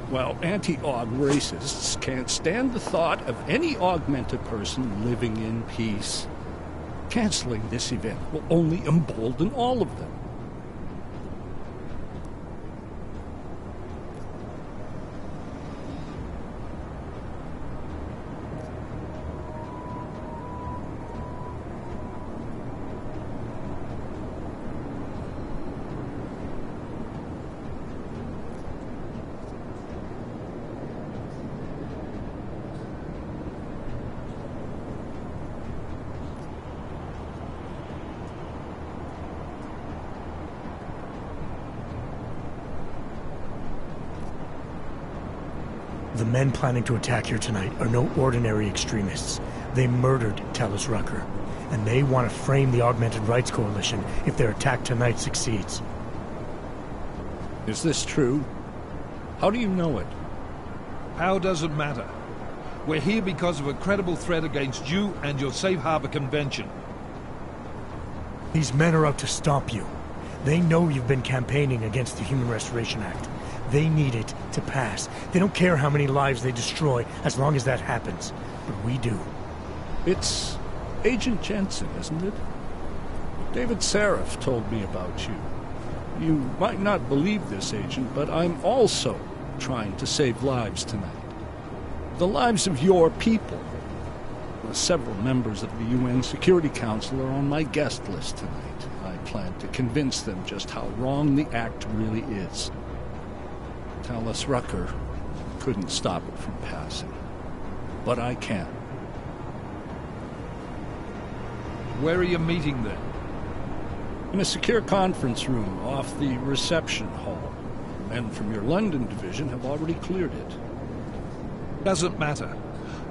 While anti-AUG racists can't stand the thought of any augmented person living in peace. Canceling this event will only embolden all of them. The men planning to attack here tonight are no ordinary extremists. They murdered Tellus Rucker, and they want to frame the Augmented Rights Coalition if their attack tonight succeeds. Is this true? How do you know it? How does it matter? We're here because of a credible threat against you and your Safe Harbor Convention. These men are out to stop you. They know you've been campaigning against the Human Restoration Act. They need it to pass. They don't care how many lives they destroy, as long as that happens. But we do. It's Agent Jensen, isn't it? David Seraph told me about you. You might not believe this, Agent, but I'm also trying to save lives tonight. The lives of your people. Several members of the UN Security Council are on my guest list tonight. I plan to convince them just how wrong the act really is. Tallis Rucker couldn't stop it from passing. But I can. Where are you meeting then? In a secure conference room off the reception hall. Men from your London division have already cleared it. Doesn't matter.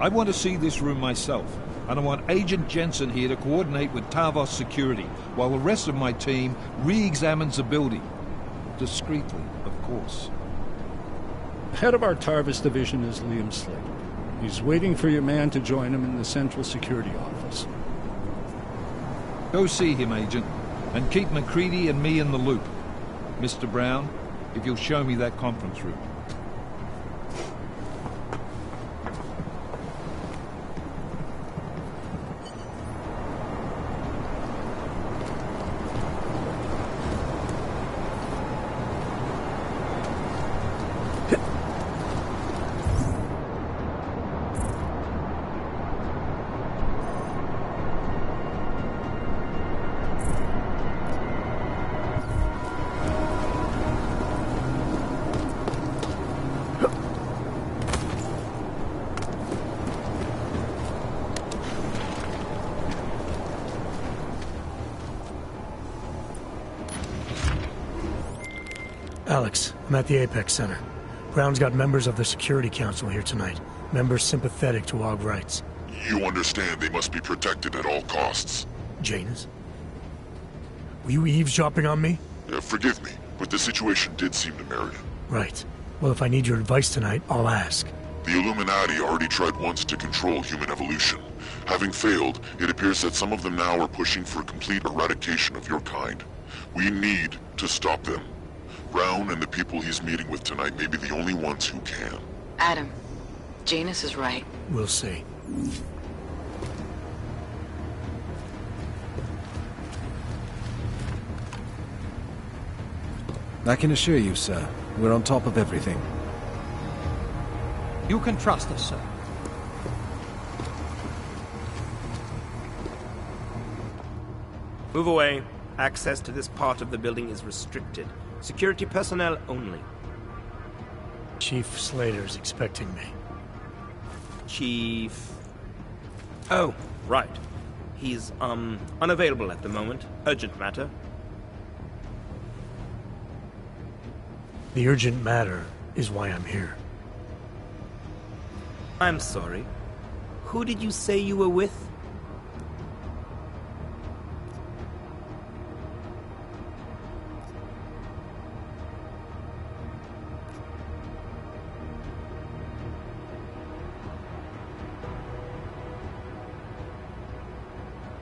I want to see this room myself, and I want Agent Jensen here to coordinate with Tarvos Security, while the rest of my team re-examines the building. Discreetly, of course. Head of our Tarvos division is Liam Slater. He's waiting for your man to join him in the Central Security Office. Go see him, Agent, and keep MacCready and me in the loop. Mr. Brown, if you'll show me that conference room. Alex, I'm at the Apex Center. Brown's got members of the Security Council here tonight. Members sympathetic to AUG rights. You understand they must be protected at all costs. Janus? Were you eavesdropping on me? Forgive me, but the situation did seem to merit it. Right. Well, if I need your advice tonight, I'll ask. The Illuminati already tried once to control human evolution. Having failed, it appears that some of them now are pushing for complete eradication of your kind. We need to stop them. Brown and the people he's meeting with tonight may be the only ones who can. Adam, Janus is right. We'll see. I can assure you, sir, we're on top of everything. You can trust us, sir. Move away. Access to this part of the building is restricted. Security personnel only. Chief Slater's expecting me. Chief... Oh, right. He's, unavailable at the moment. Urgent matter. The urgent matter is why I'm here. I'm sorry. Who did you say you were with?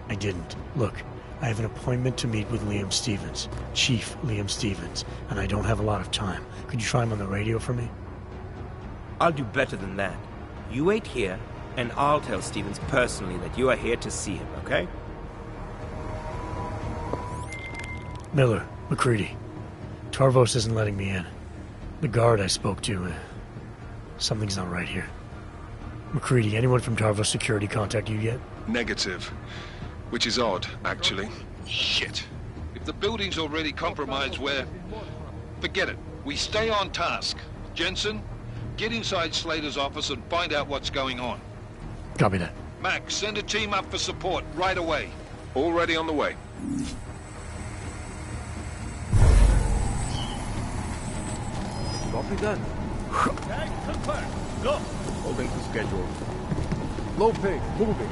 I didn't. Look, I have an appointment to meet with Liam Stevens, Chief Liam Stevens, and I don't have a lot of time. Could you try him on the radio for me? I'll do better than that. You wait here, and I'll tell Stevens personally that you are here to see him, okay? Miller, MacCready. Tarvos isn't letting me in. The guard I spoke to, something's not right here. MacCready, anyone from Tarvos Security contact you yet? Negative. Which is odd, actually. Shit. If the building's already compromised, forget it. We stay on task. Jensen, get inside Slater's office and find out what's going on. Copy that. Max, send a team up for support right away. Already on the way. Copy that. Go! Holding to schedule. Low ping, moving.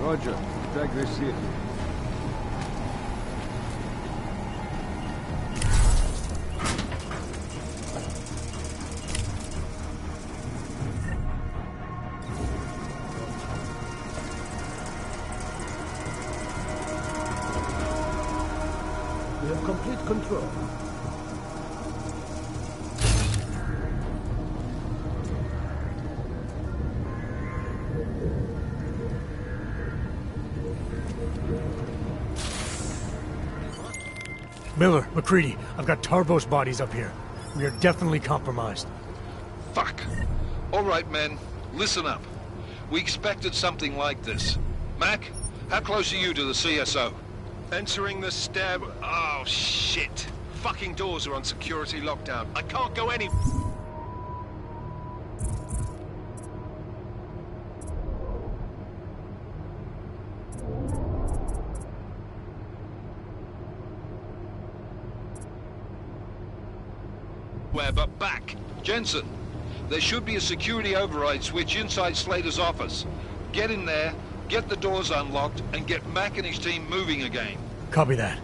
Roger. Drag this here. We have complete control. Miller, McCready, I've got Tarbos bodies up here. We are definitely compromised. Fuck. All right, men. Listen up. We expected something like this. Mac, how close are you to the CSO? Entering the stair... Oh, shit. Fucking doors are on security lockdown. I can't go any... Where but back. Jensen, there should be a security override switch inside Slater's office. Get in there, get the doors unlocked, and get Mac and his team moving again. Copy that.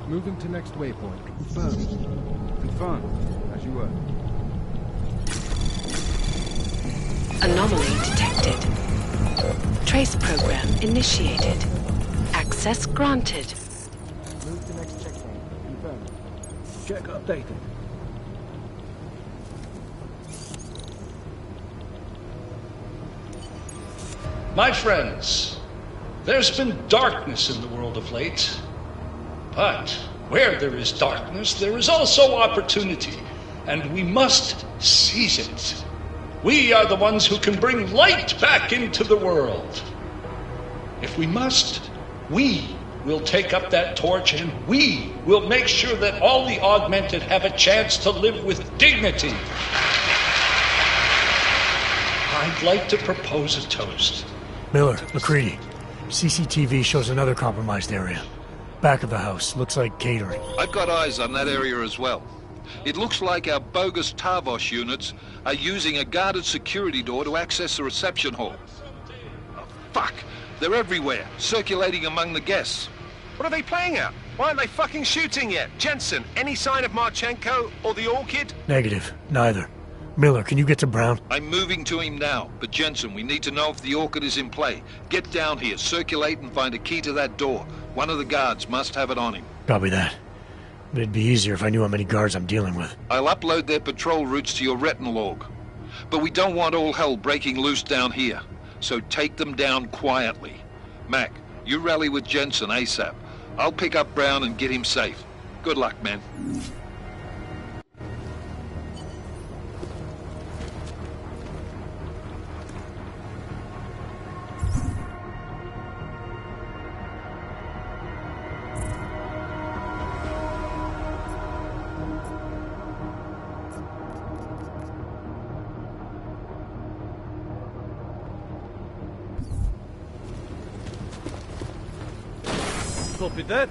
Moving to next waypoint. Confirmed. Confirmed. As you were. Anomaly detected. Trace program initiated. Access granted. Move to next checkpoint. Confirmed. Check updated. My friends, there's been darkness in the world of late. But where there is darkness, there is also opportunity, and we must seize it. We are the ones who can bring light back into the world. If we must, we will take up that torch, and we will make sure that all the augmented have a chance to live with dignity. I'd like to propose a toast. Miller, McCready, CCTV shows another compromised area. Back of the house, looks like catering. I've got eyes on that area as well. It looks like our bogus Tarvos units are using a guarded security door to access the reception hall. Oh, fuck! They're everywhere, circulating among the guests. What are they playing at? Why aren't they fucking shooting yet? Jensen, any sign of Marchenko or the Orchid? Negative. Neither. Miller, can you get to Brown? I'm moving to him now, but Jensen, we need to know if the Orchid is in play. Get down here, circulate, and find a key to that door. One of the guards must have it on him. Copy that. But it'd be easier if I knew how many guards I'm dealing with. I'll upload their patrol routes to your retinal log. But we don't want all hell breaking loose down here. So take them down quietly. Mac, you rally with Jensen ASAP. I'll pick up Brown and get him safe. Good luck, man. Copy that.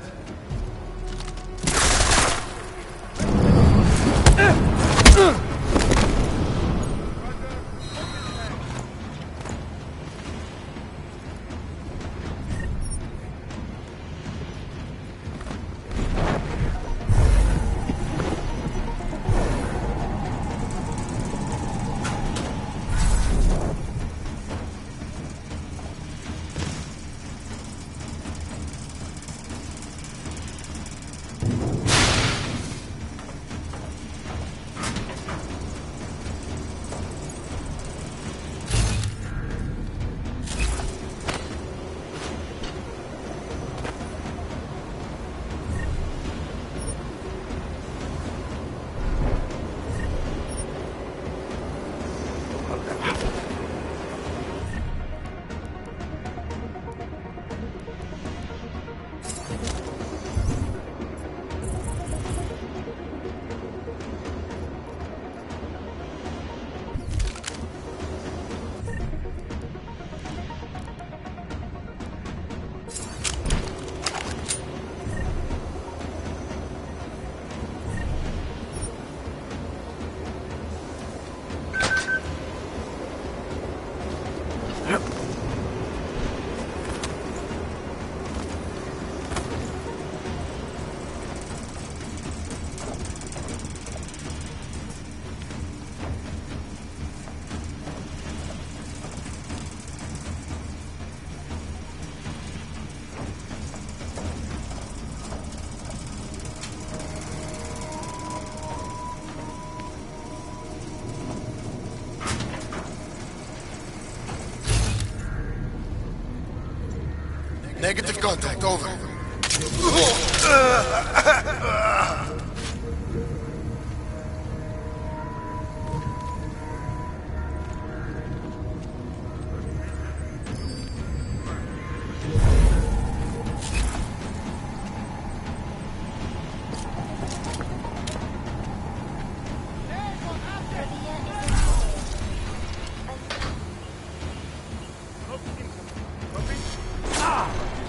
Negative contact, over.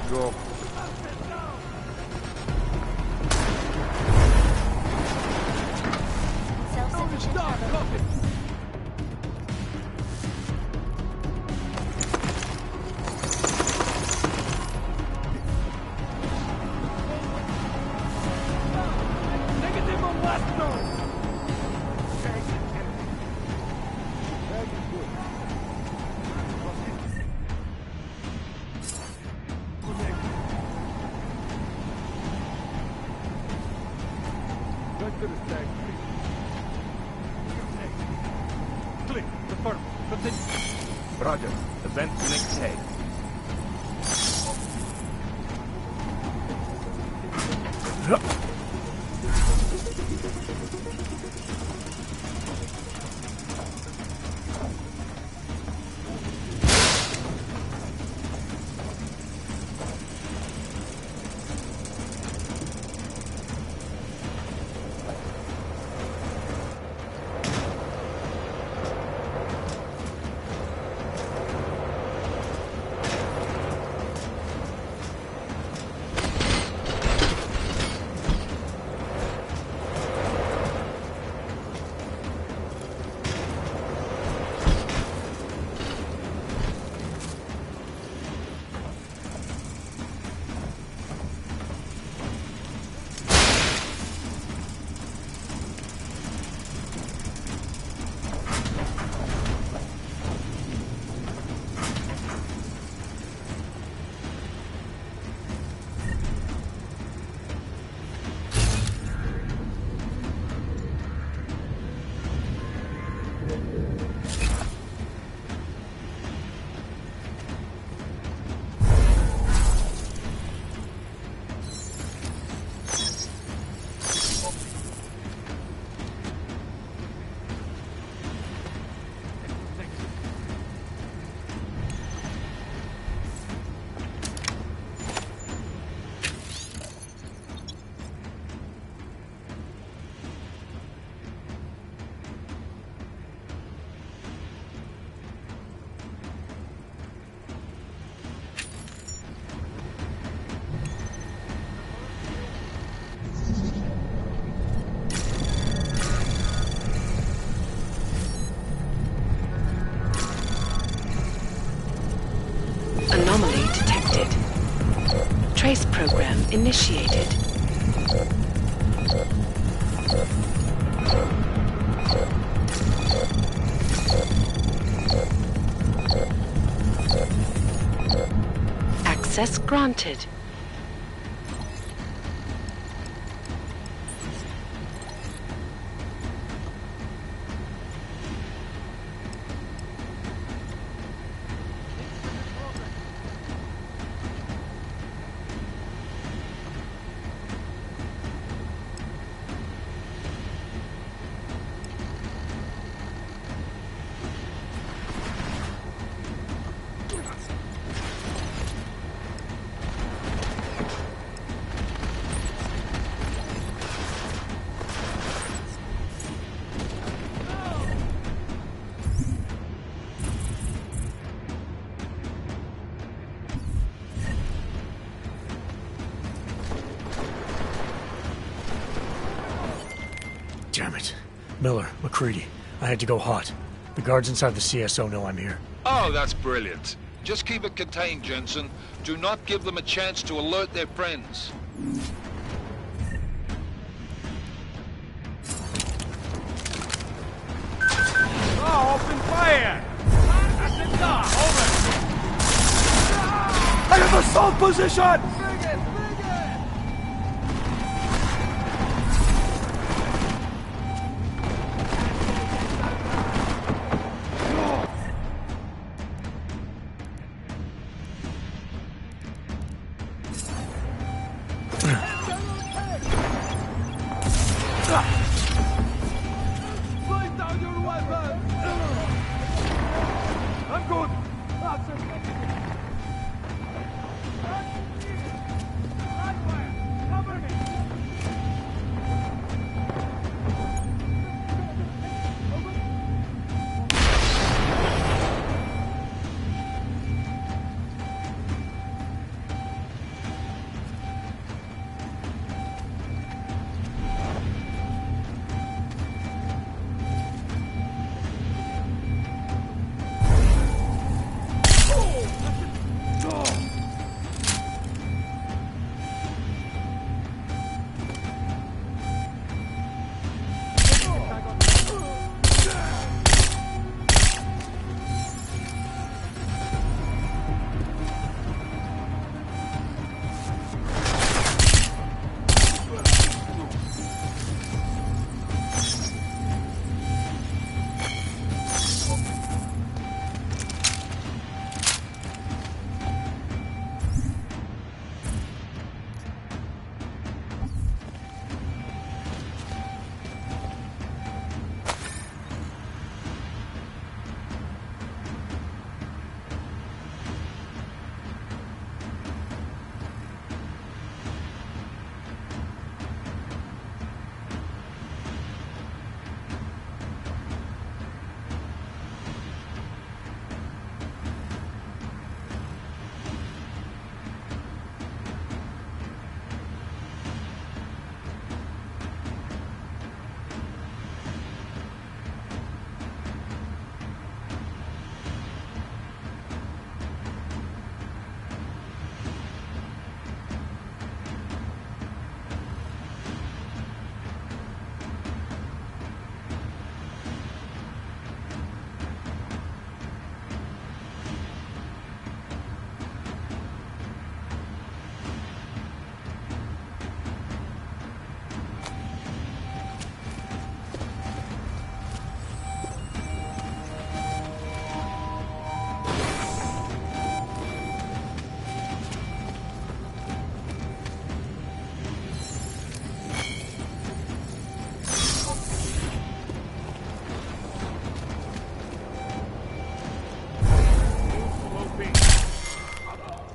Go. Self-sufficient. Negative on last node. Click. Confirm. Continue. Roger. Event next tag. Anomaly detected. Trace program initiated. Access granted. Damn it. Miller, McCready, I had to go hot. The guards inside the CSO know I'm here. Oh, that's brilliant. Just keep it contained, Jensen. Do not give them a chance to alert their friends. Oh, open fire! Over! I have assault position! Lay down your weapon! I'm good. That's okay. Cover me!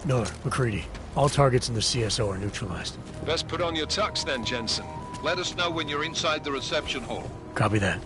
Miller, McCready, all targets in the CSO are neutralized. Best put on your tux then, Jensen. Let us know when you're inside the reception hall. Copy that.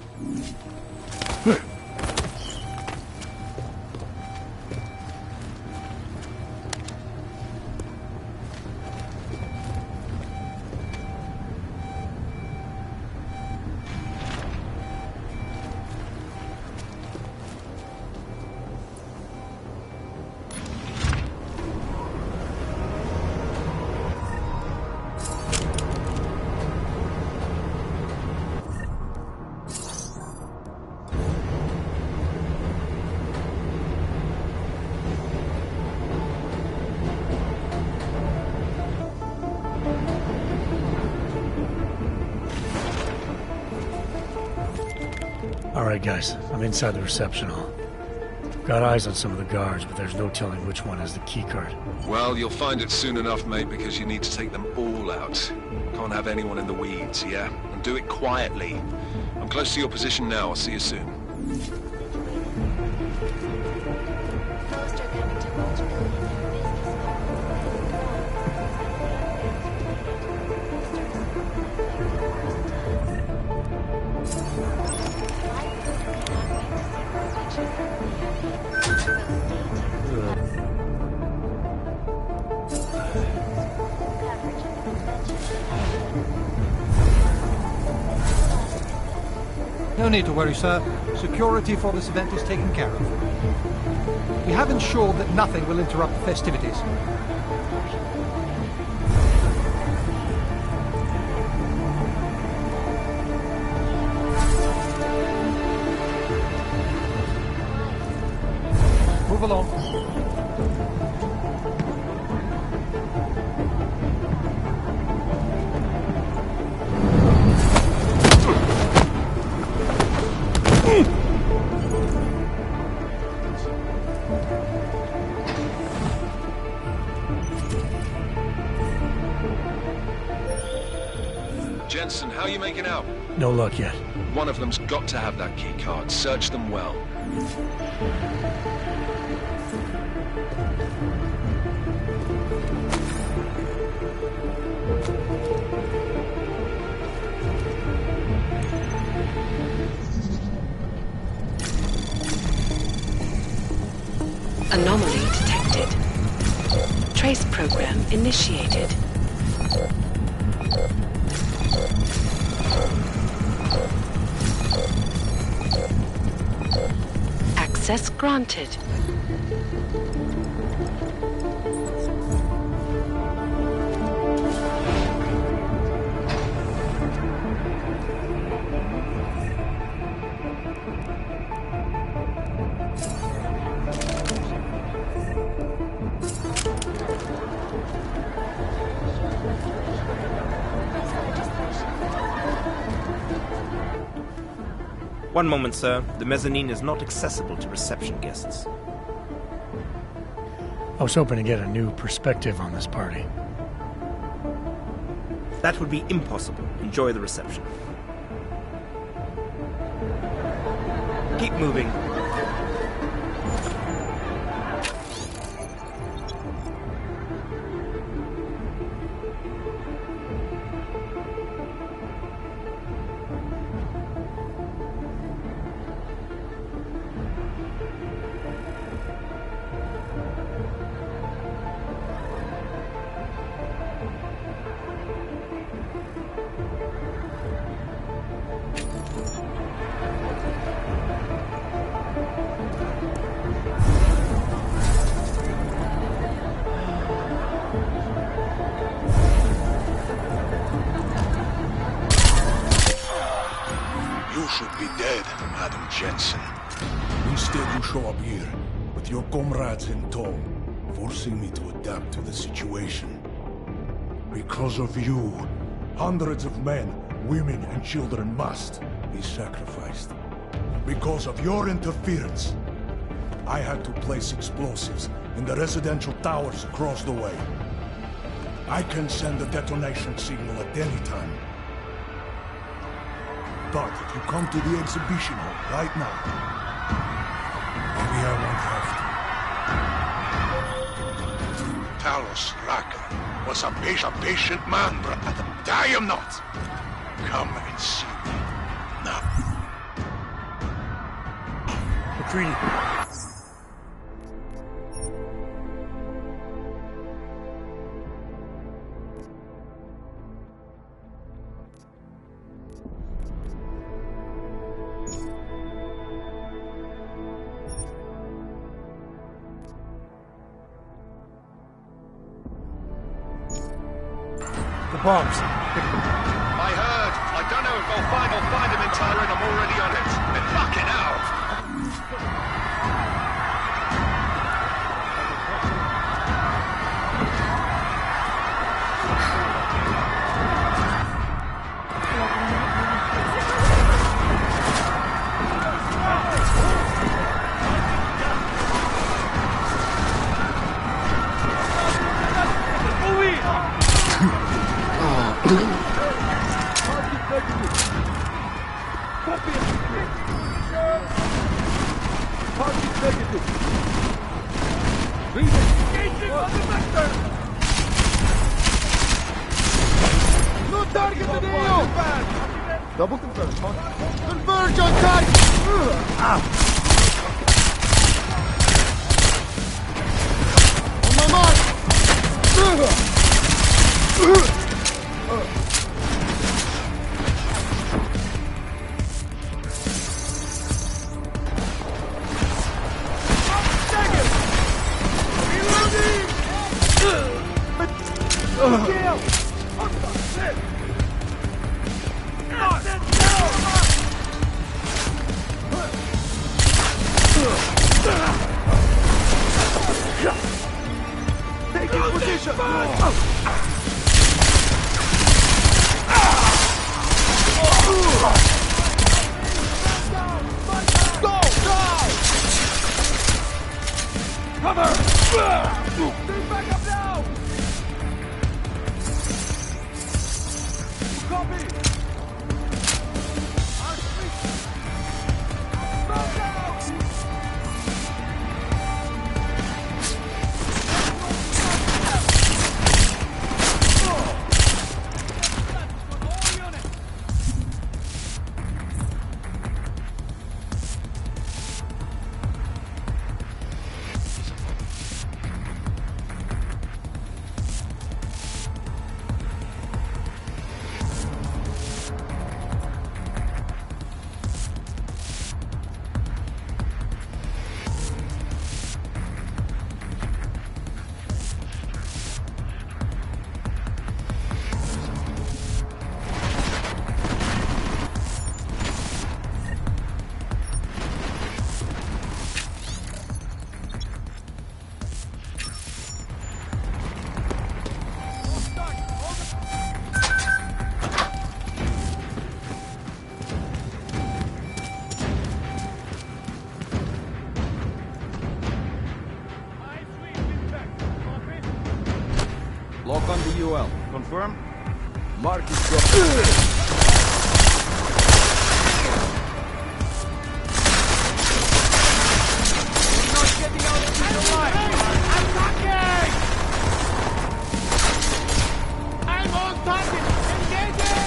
Alright guys, I'm inside the reception hall. Got eyes on some of the guards, but there's no telling which one has the keycard. Well, you'll find it soon enough, mate, because you need to take them all out. Can't have anyone in the weeds, yeah? And do it quietly. I'm close to your position now. I'll see you soon. No need to worry, sir. Security for this event is taken care of. We have ensured that nothing will interrupt the festivities. Move along. Jensen, how are you making out? No luck yet. One of them's got to have that key card. Search them well. Anomaly detected. Trace program initiated. Access granted. One moment, sir. The mezzanine is not accessible to reception guests. I was hoping to get a new perspective on this party. That would be impossible. Enjoy the reception. Keep moving. should be dead, Madam Jensen. Instead, you show up here, with your comrades in tow, forcing me to adapt to the situation. Because of you, hundreds of men, women, and children must be sacrificed. Because of your interference, I had to place explosives in the residential towers across the way. I can send a detonation signal at any time. But if you come to the exhibition hall right now, maybe I won't have to. Talos Raka was a patient man, brother. I am not. Come and see me now. McCready. The bombs. I heard. I don't know if I'll find him in Tyra, and I'm already on it. But fucking hell! No target to Deus! Double confirm. Converge on target! On my mark! Taking position! Go! Cover! Stay back up now! Copy! Walk on the UL. Confirm? Mark is go. Not getting out of this alive! Attacking! I'm on target! Engaging!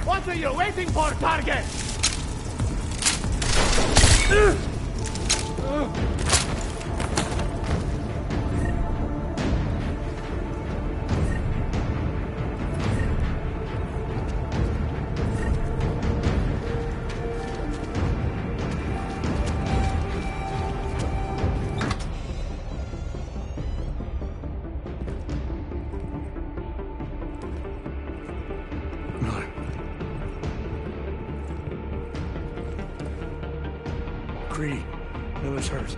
What are you waiting for, target? Greedy. Miller's hurt.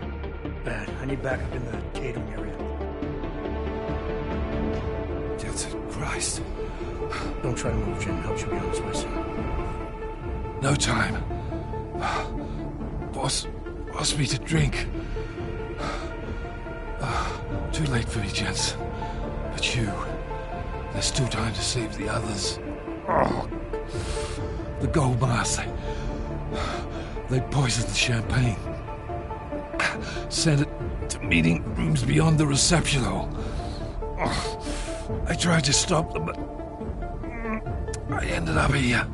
Bad. I need backup in the catering area. Jensen, Christ. Don't try to move, Jim. Help you be on his way soon. No time. Boss me to drink. Too late for me, Jensen. But you... There's still time to save the others. The gold mask. They poisoned the champagne. Sent it to meeting rooms beyond the reception hall. I tried to stop them, but I ended up here.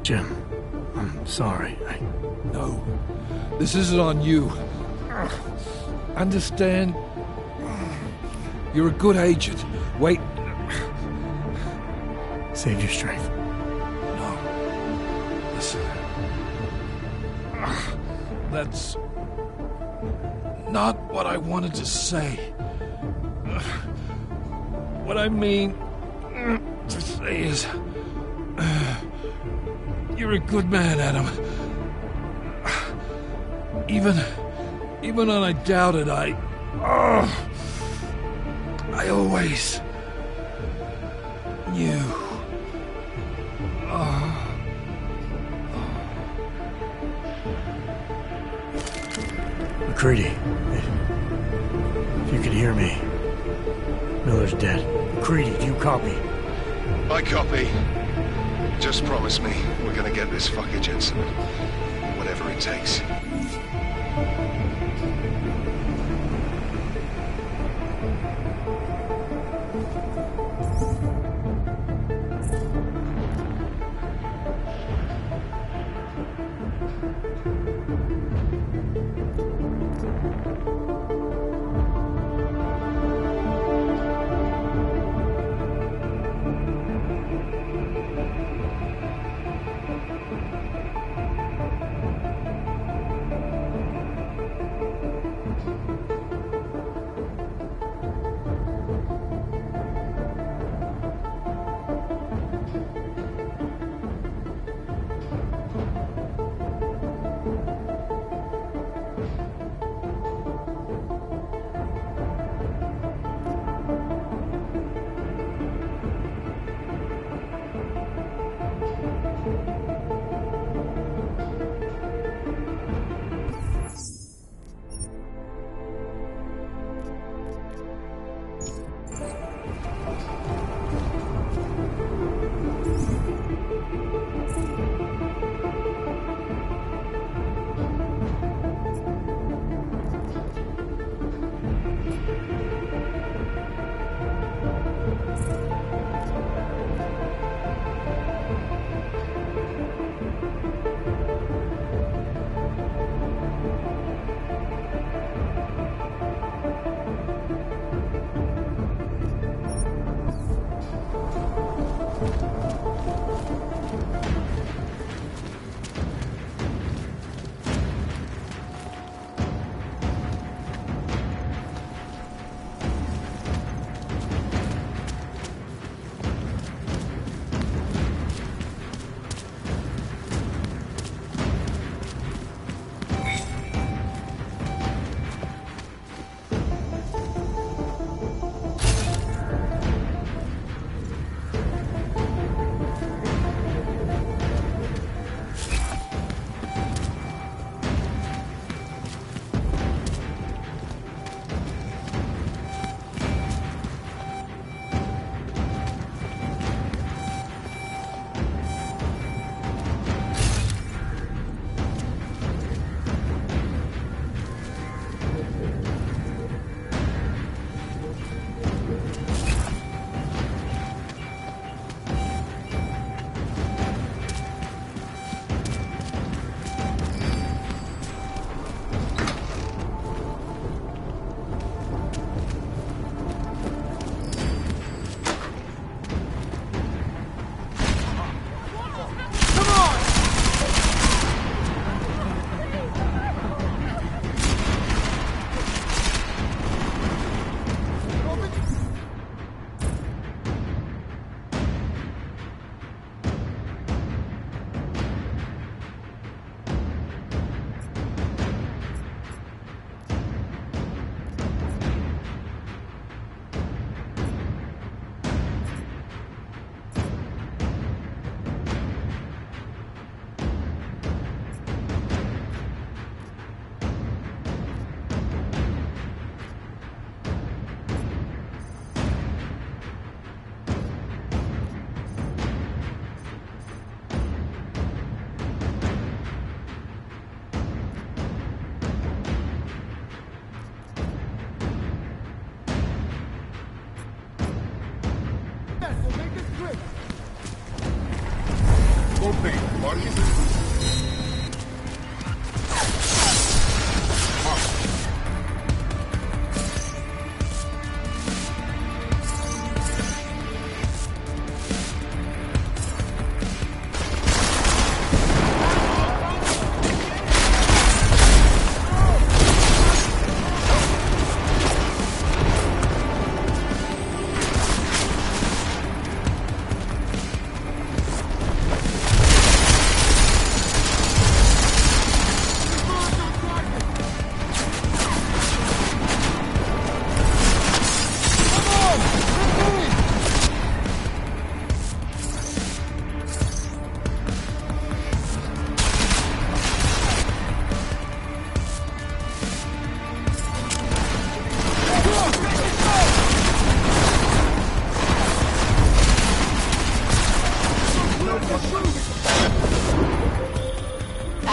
Jim, I'm sorry. No, this isn't on you. Understand? You're a good agent. Wait. Save your strength. Listen. That's not what I wanted to say. What I mean to say is, you're a good man, Adam. Even when I doubted, I always knew. McCready, if you could hear me, Miller's dead. McCready, do you copy? I copy. Just promise me we're gonna get this fucker, Jensen. Whatever it takes.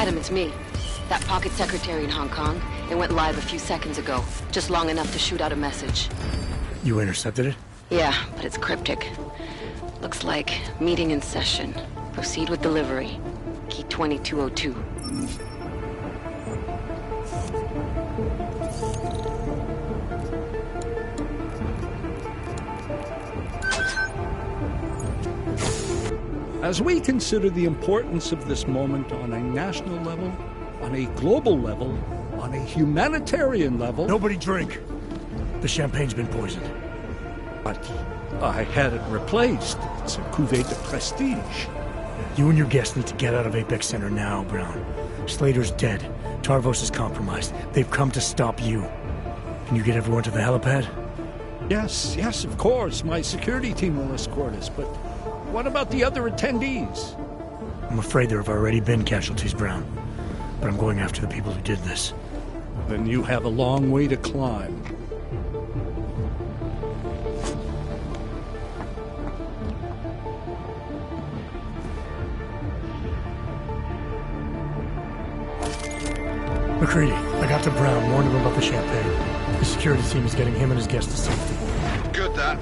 Adam, it's me. That pocket secretary in Hong Kong. It went live a few seconds ago. Just long enough to shoot out a message. You intercepted it? Yeah, but it's cryptic. Looks like meeting in session. Proceed with delivery. Key 2202. As we consider the importance of this moment on a national level, on a global level, on a humanitarian level... Nobody drink! The champagne's been poisoned. But I had it replaced. It's a cuvée de prestige. You and your guests need to get out of Apex Center now, Brown. Slater's dead. Tarvos is compromised. They've come to stop you. Can you get everyone to the helipad? Yes, of course. My security team will escort us, but what about the other attendees? I'm afraid there have already been casualties, Brown. But I'm going after the people who did this. Then you have a long way to climb. McCready, I got to Brown, warned him about the champagne. The security team is getting him and his guests to safety. Good that.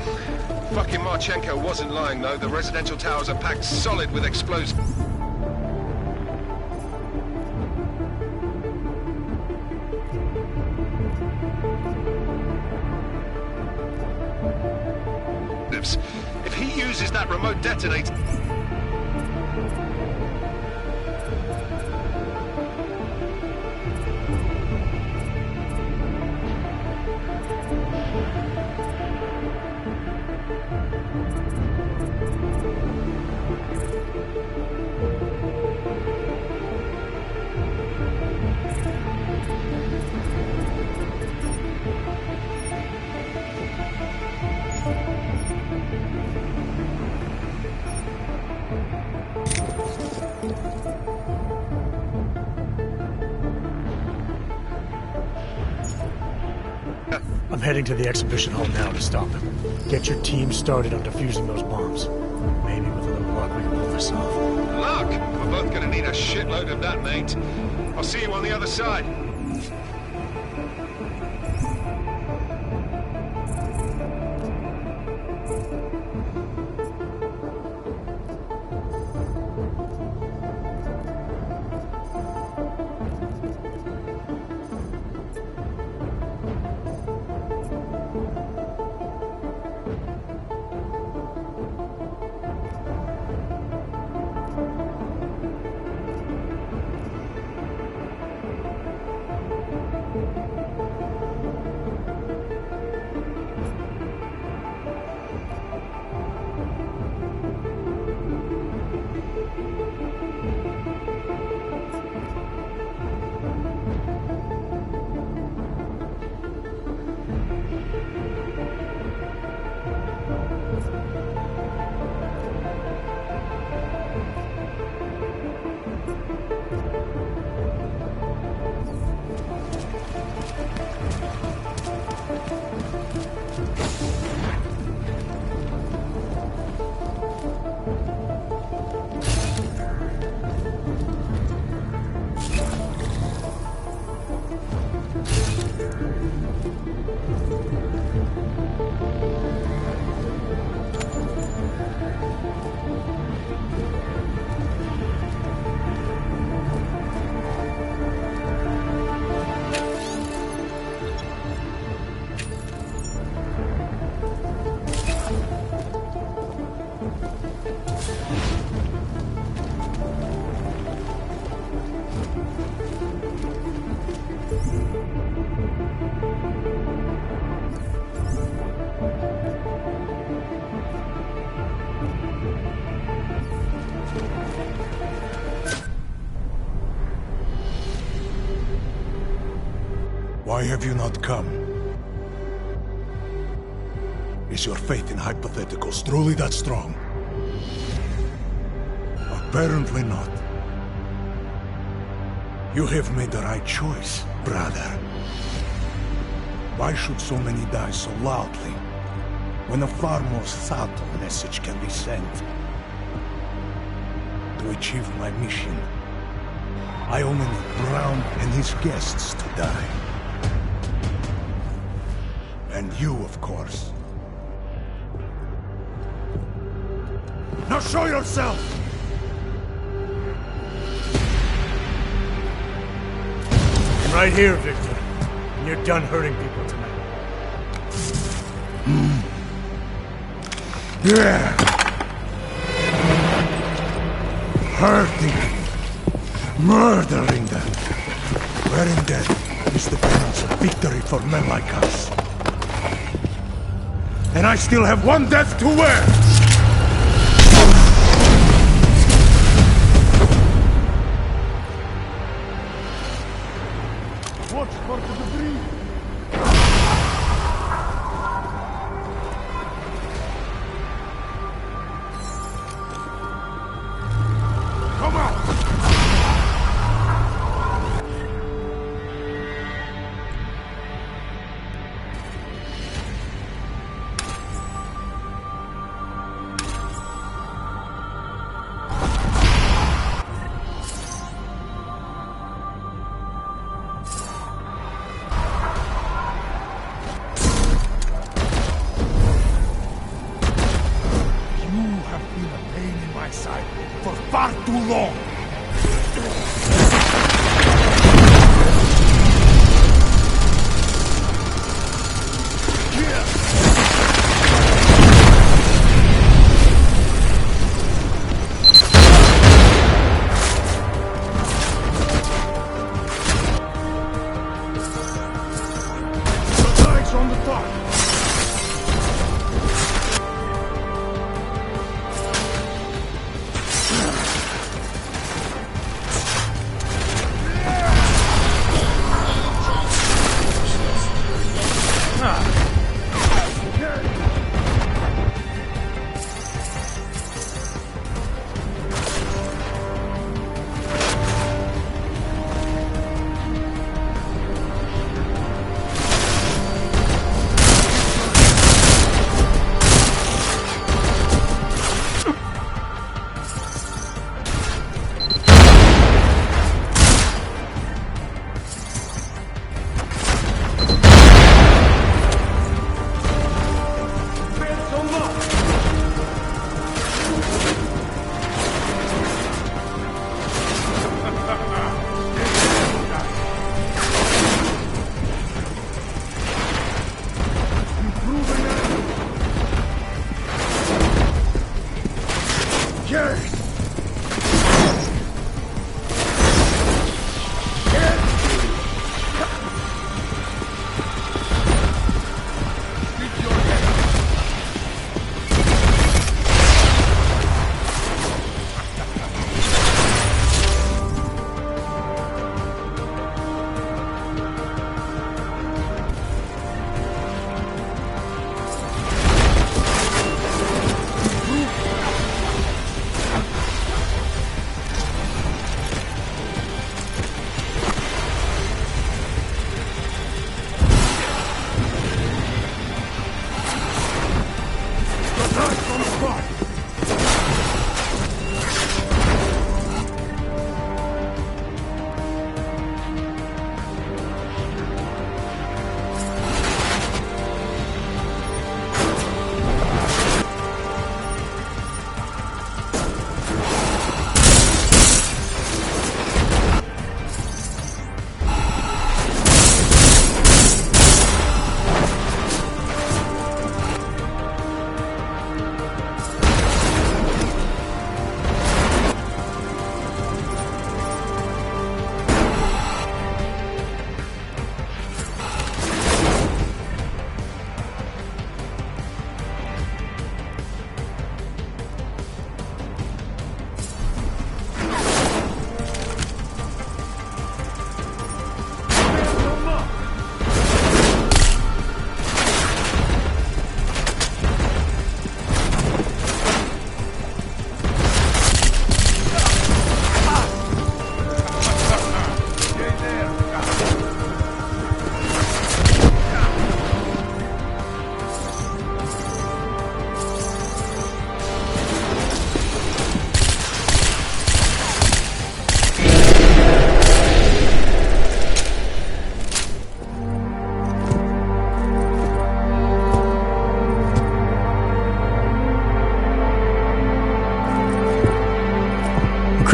Fucking Marchenko wasn't lying, though. The residential towers are packed solid with explosives. If he uses that remote detonator... I'm heading to the exhibition hall now to stop him. Get your team started on defusing those bombs. Maybe with a little luck we can pull this off. Luck? We're both gonna need a shitload of that, mate. I'll see you on the other side. Why have you not come? Is your faith in hypotheticals truly that strong? Apparently not. You have made the right choice, brother. Why should so many die so loudly, when a far more subtle message can be sent? To achieve my mission, I only need Brown and his guests to die. And you, of course. Now show yourself! I'm right here, Victor. And you're done hurting people tonight. Yeah! Hurting. Murdering them. Wherein death is the penance of victory for men like us. And I still have one death to wear! Watch for the debris! Come on! For far too long! The lights on the top!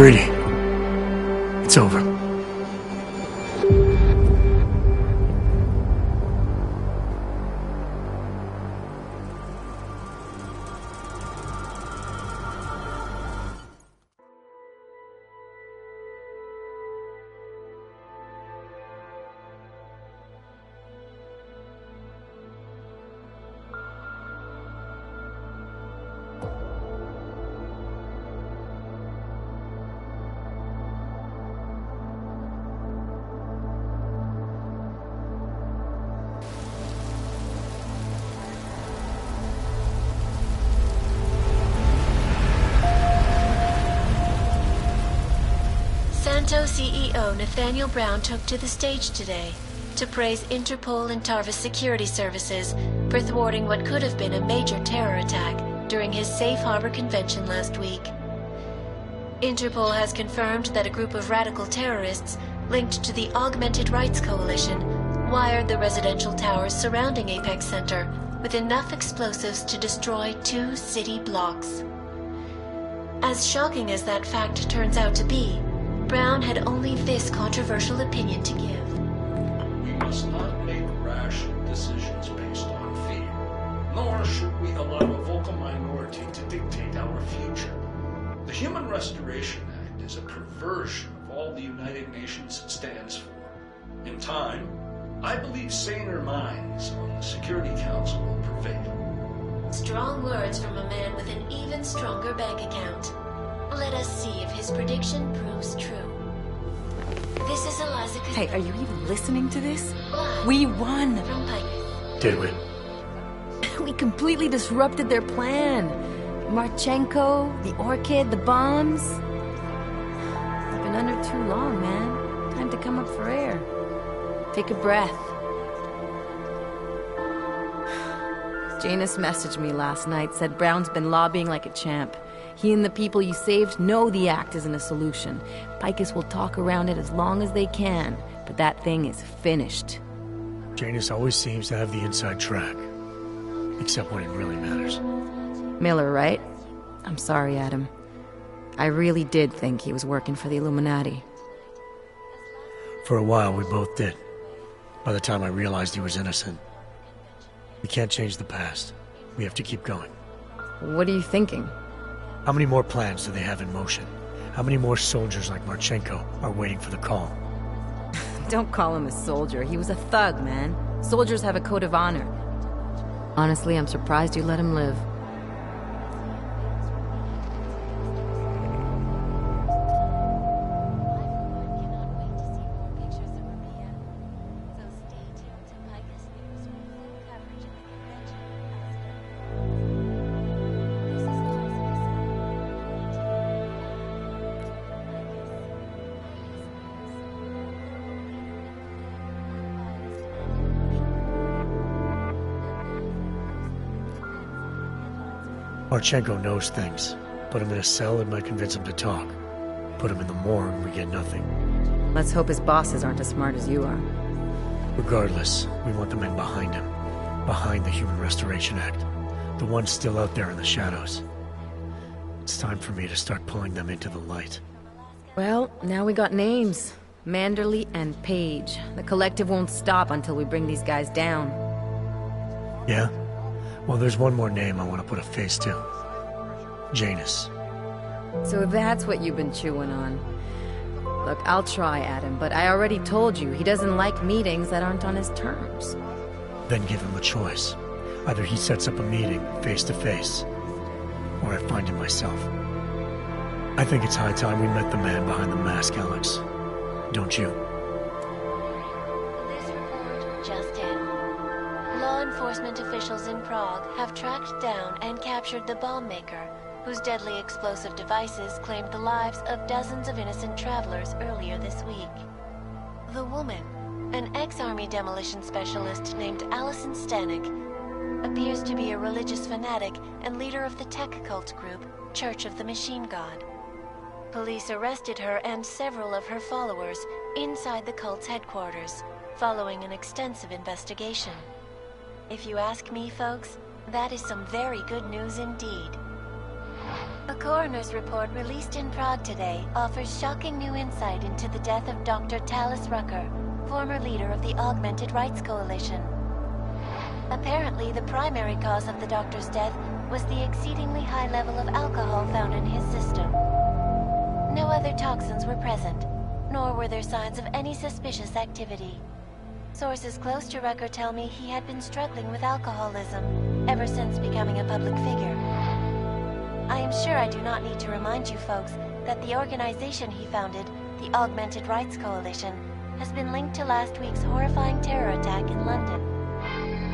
McCready. It's over. Santo CEO Nathaniel Brown took to the stage today to praise Interpol and Tarvis security services for thwarting what could have been a major terror attack during his Safe Harbor convention last week. Interpol has confirmed that a group of radical terrorists linked to the Augmented Rights Coalition wired the residential towers surrounding Apex Center with enough explosives to destroy 2 city blocks. As shocking as that fact turns out to be, Brown had only this controversial opinion to give. We must not make rash decisions based on fear, nor should we allow a vocal minority to dictate our future. The Human Restoration Act is a perversion of all the United Nations stands for. In time, I believe saner minds on the Security Council will prevail. Strong words from a man with an even stronger bank account. Let us see if his prediction proves true. This is Eliza. Hey, are you even listening to this? We won! Did we? We completely disrupted their plan. Marchenko, the Orchid, the bombs. I've been under too long, man. Time to come up for air. Take a breath. Janus messaged me last night, said Brown's been lobbying like a champ. He and the people you saved know the act isn't a solution. Picus will talk around it as long as they can, but that thing is finished. Janus always seems to have the inside track. Except when it really matters. Miller, right? I'm sorry, Adam. I really did think he was working for the Illuminati. For a while, we both did. By the time I realized he was innocent. We can't change the past. We have to keep going. What are you thinking? How many more plans do they have in motion? How many more soldiers like Marchenko are waiting for the call? Don't call him a soldier. He was a thug, man. Soldiers have a code of honor. Honestly, I'm surprised you let him live. Marchenko knows things. Put him in a cell, it might convince him to talk. Put him in the morgue, we get nothing. Let's hope his bosses aren't as smart as you are. Regardless, we want the men behind him. Behind the Human Restoration Act. The ones still out there in the shadows. It's time for me to start pulling them into the light. Well, now we got names. Manderley and Page. The collective won't stop until we bring these guys down. Yeah? Well, there's one more name I want to put a face to. Janus. So that's what you've been chewing on. Look, I'll try, Adam, but I already told you he doesn't like meetings that aren't on his terms. Then give him a choice. Either he sets up a meeting, face to face, or I find him myself. I think it's high time we met the man behind the mask, Alex. Don't you? This report just in. Law enforcement officials in Prague have tracked down and captured the bomb maker, whose deadly explosive devices claimed the lives of dozens of innocent travelers earlier this week. The woman, an ex-army demolition specialist named Allison Stanek, appears to be a religious fanatic and leader of the tech cult group, Church of the Machine God. Police arrested her and several of her followers inside the cult's headquarters, following an extensive investigation. If you ask me, folks, that is some very good news indeed. A coroner's report released in Prague today offers shocking new insight into the death of Dr. Talis Rucker, former leader of the Augmented Rights Coalition. Apparently, the primary cause of the doctor's death was the exceedingly high level of alcohol found in his system. No other toxins were present, nor were there signs of any suspicious activity. Sources close to Rucker tell me he had been struggling with alcoholism ever since becoming a public figure. I am sure I do not need to remind you folks that the organization he founded, the Augmented Rights Coalition, has been linked to last week's horrifying terror attack in London.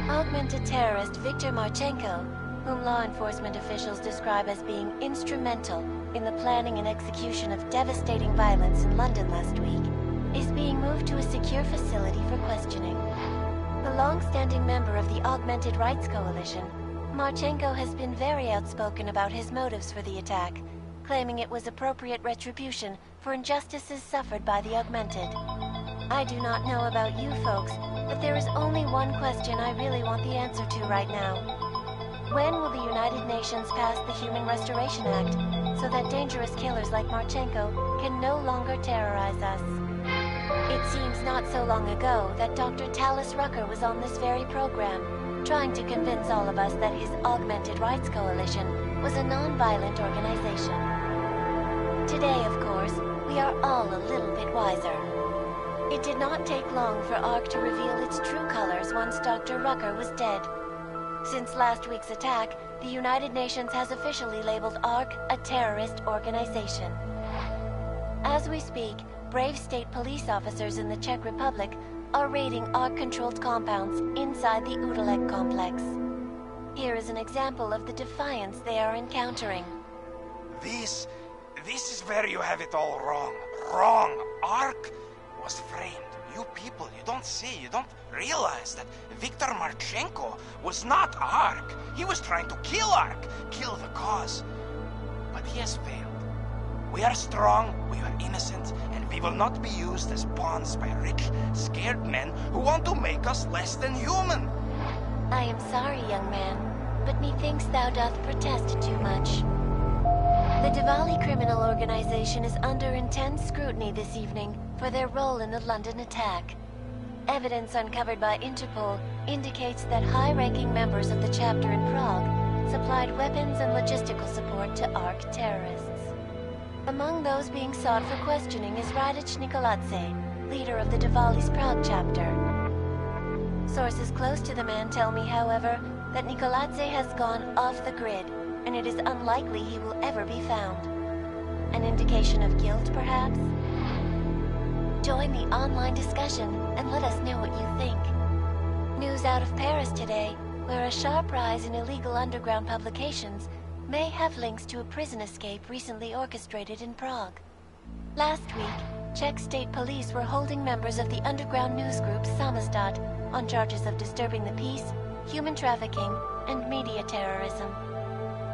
Augmented terrorist Viktor Marchenko, whom law enforcement officials describe as being instrumental in the planning and execution of devastating violence in London last week, is being moved to a secure facility for questioning. The long-standing member of the Augmented Rights Coalition, Marchenko has been very outspoken about his motives for the attack, claiming it was appropriate retribution for injustices suffered by the Augmented. I do not know about you folks, but there is only one question I really want the answer to right now. When will the United Nations pass the Human Restoration Act so that dangerous killers like Marchenko can no longer terrorize us? It seems not so long ago that Dr. Talis Rucker was on this very program, trying to convince all of us that his Augmented Rights Coalition was a non-violent organization. Today, of course, we are all a little bit wiser. It did not take long for ARC to reveal its true colors once Dr. Rucker was dead. Since last week's attack, the United Nations has officially labeled ARC a terrorist organization. As we speak, brave state police officers in the Czech Republic are raiding ARC-controlled compounds inside the Udalek complex. Here is an example of the defiance they are encountering. This is where you have it all wrong. Wrong. ARC was framed. You people, you don't see, you don't realize that Viktor Marchenko was not ARC. He was trying to kill ARC, kill the cause. But he has failed. We are strong, we are innocent, and we will not be used as pawns by rich, scared men who want to make us less than human. I am sorry, young man, but methinks thou doth protest too much. The Diwali criminal organization is under intense scrutiny this evening for their role in the London attack. Evidence uncovered by Interpol indicates that high-ranking members of the chapter in Prague supplied weapons and logistical support to ARC terrorists. Among those being sought for questioning is Radic Nikoladze, leader of the Diwali's Prague chapter. Sources close to the man tell me, however, that Nikoladze has gone off the grid, and it is unlikely he will ever be found. An indication of guilt, perhaps? Join the online discussion and let us know what you think. News out of Paris today, where a sharp rise in illegal underground publications may have links to a prison escape recently orchestrated in Prague. Last week, Czech state police were holding members of the underground news group Samizdat on charges of disturbing the peace, human trafficking, and media terrorism.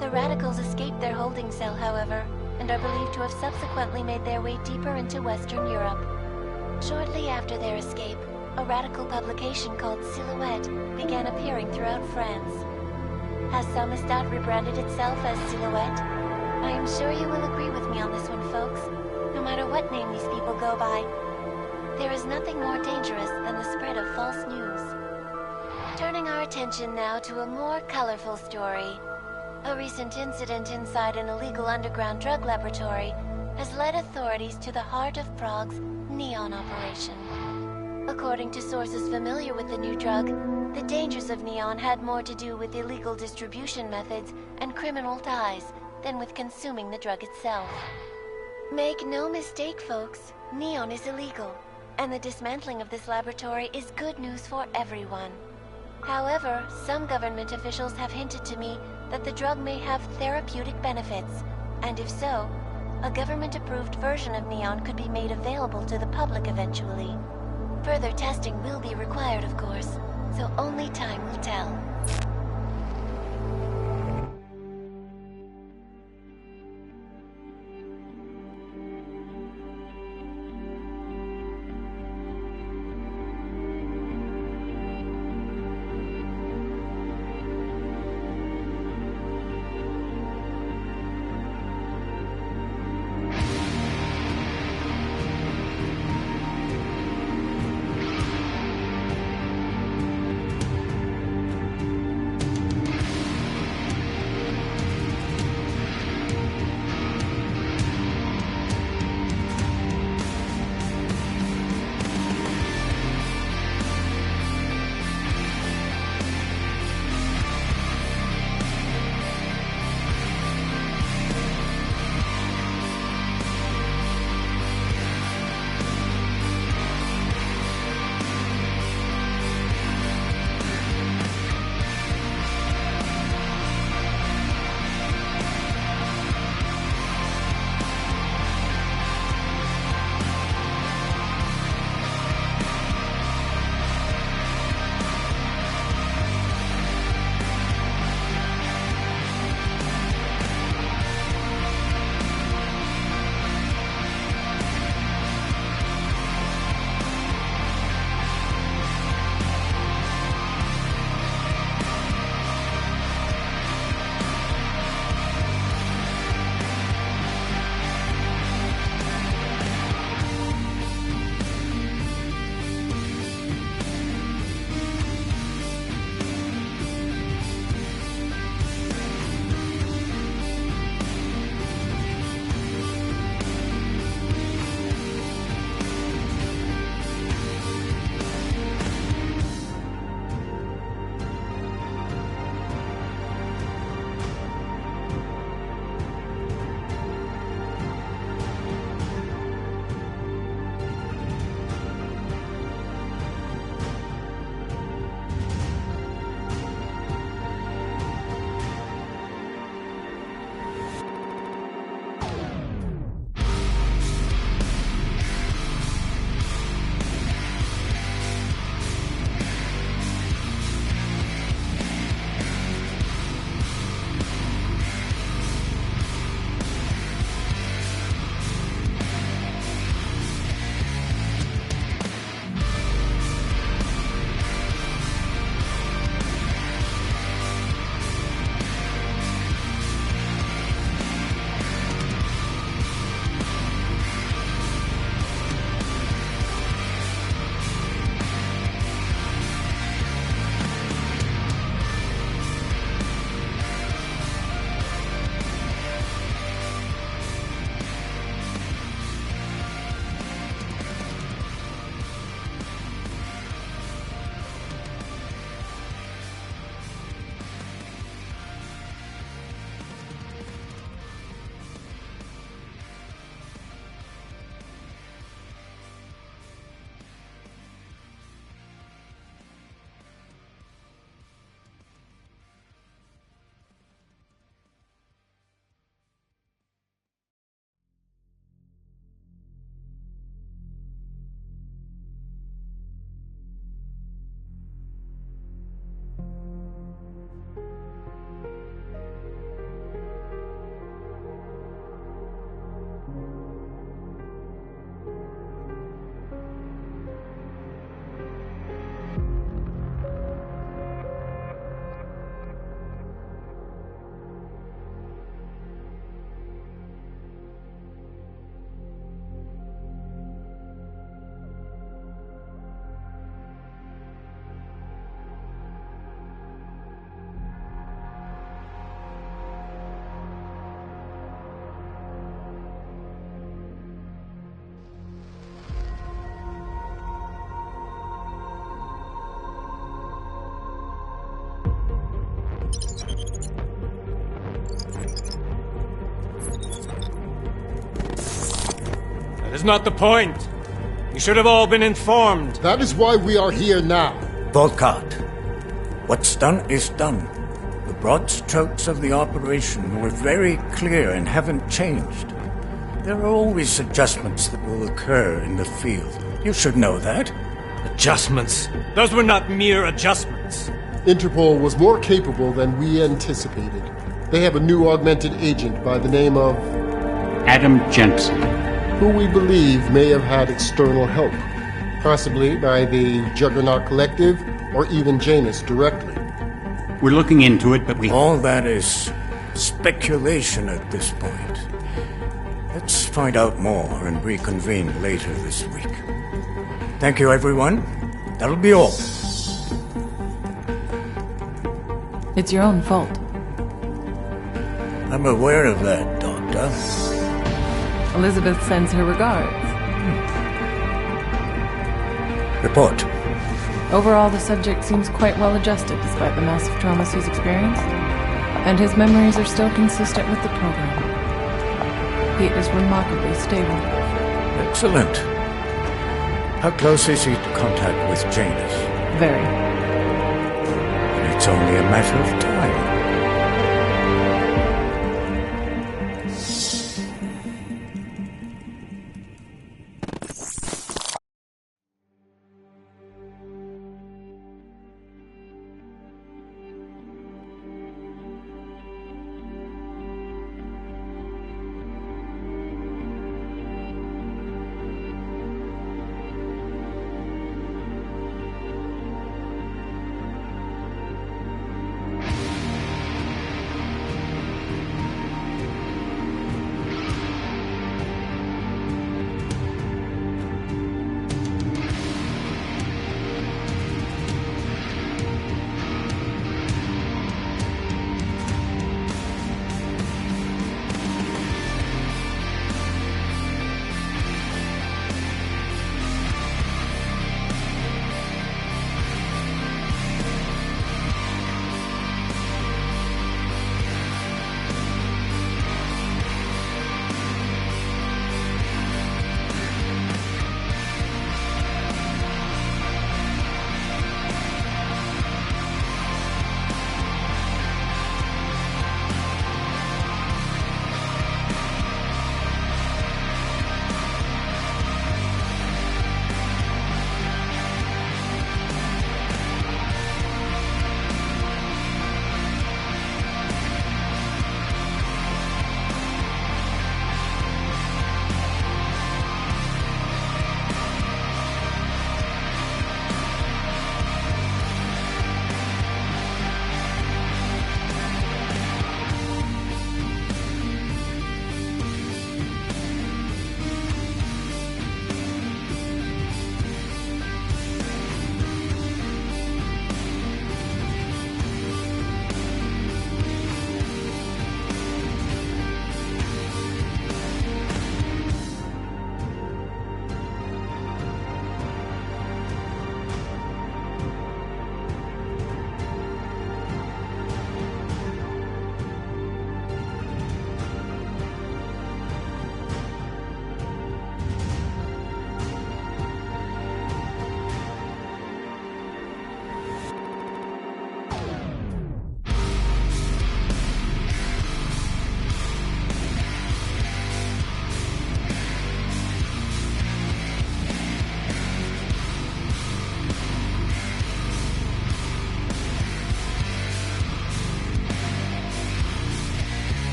The radicals escaped their holding cell, however, and are believed to have subsequently made their way deeper into Western Europe. Shortly after their escape, a radical publication called Silhouette began appearing throughout France. Has Samizdat rebranded itself as Silhouette? I am sure you will agree with me on this one, folks, no matter what name these people go by. There is nothing more dangerous than the spread of false news. Turning our attention now to a more colorful story. A recent incident inside an illegal underground drug laboratory has led authorities to the heart of Prague's Neon operation. According to sources familiar with the new drug, the dangers of Neon had more to do with illegal distribution methods and criminal ties than with consuming the drug itself. Make no mistake, folks, Neon is illegal, and the dismantling of this laboratory is good news for everyone. However, some government officials have hinted to me that the drug may have therapeutic benefits, and if so, a government-approved version of Neon could be made available to the public eventually. Further testing will be required, of course, so only time will tell. That is not the point. You should have all been informed. That is why we are here now. Volkart, what's done is done. The broad strokes of the operation were very clear and haven't changed. There are always adjustments that will occur in the field. You should know that. Adjustments? Those were not mere adjustments. Interpol was more capable than we anticipated. They have a new augmented agent by the name of... Adam Jensen. Who we believe may have had external help. Possibly by the Juggernaut Collective or even Janus directly. We're looking into it, but All that is speculation at this point. Let's find out more and reconvene later this week. Thank you, everyone. That'll be all. It's your own fault. I'm aware of that, Doctor. Elizabeth sends her regards. Report. Overall, the subject seems quite well adjusted despite the massive traumas he's experienced, and his memories are still consistent with the program. He is remarkably stable. Excellent. How close is he to contact with Janus? Very. It's only a matter of time.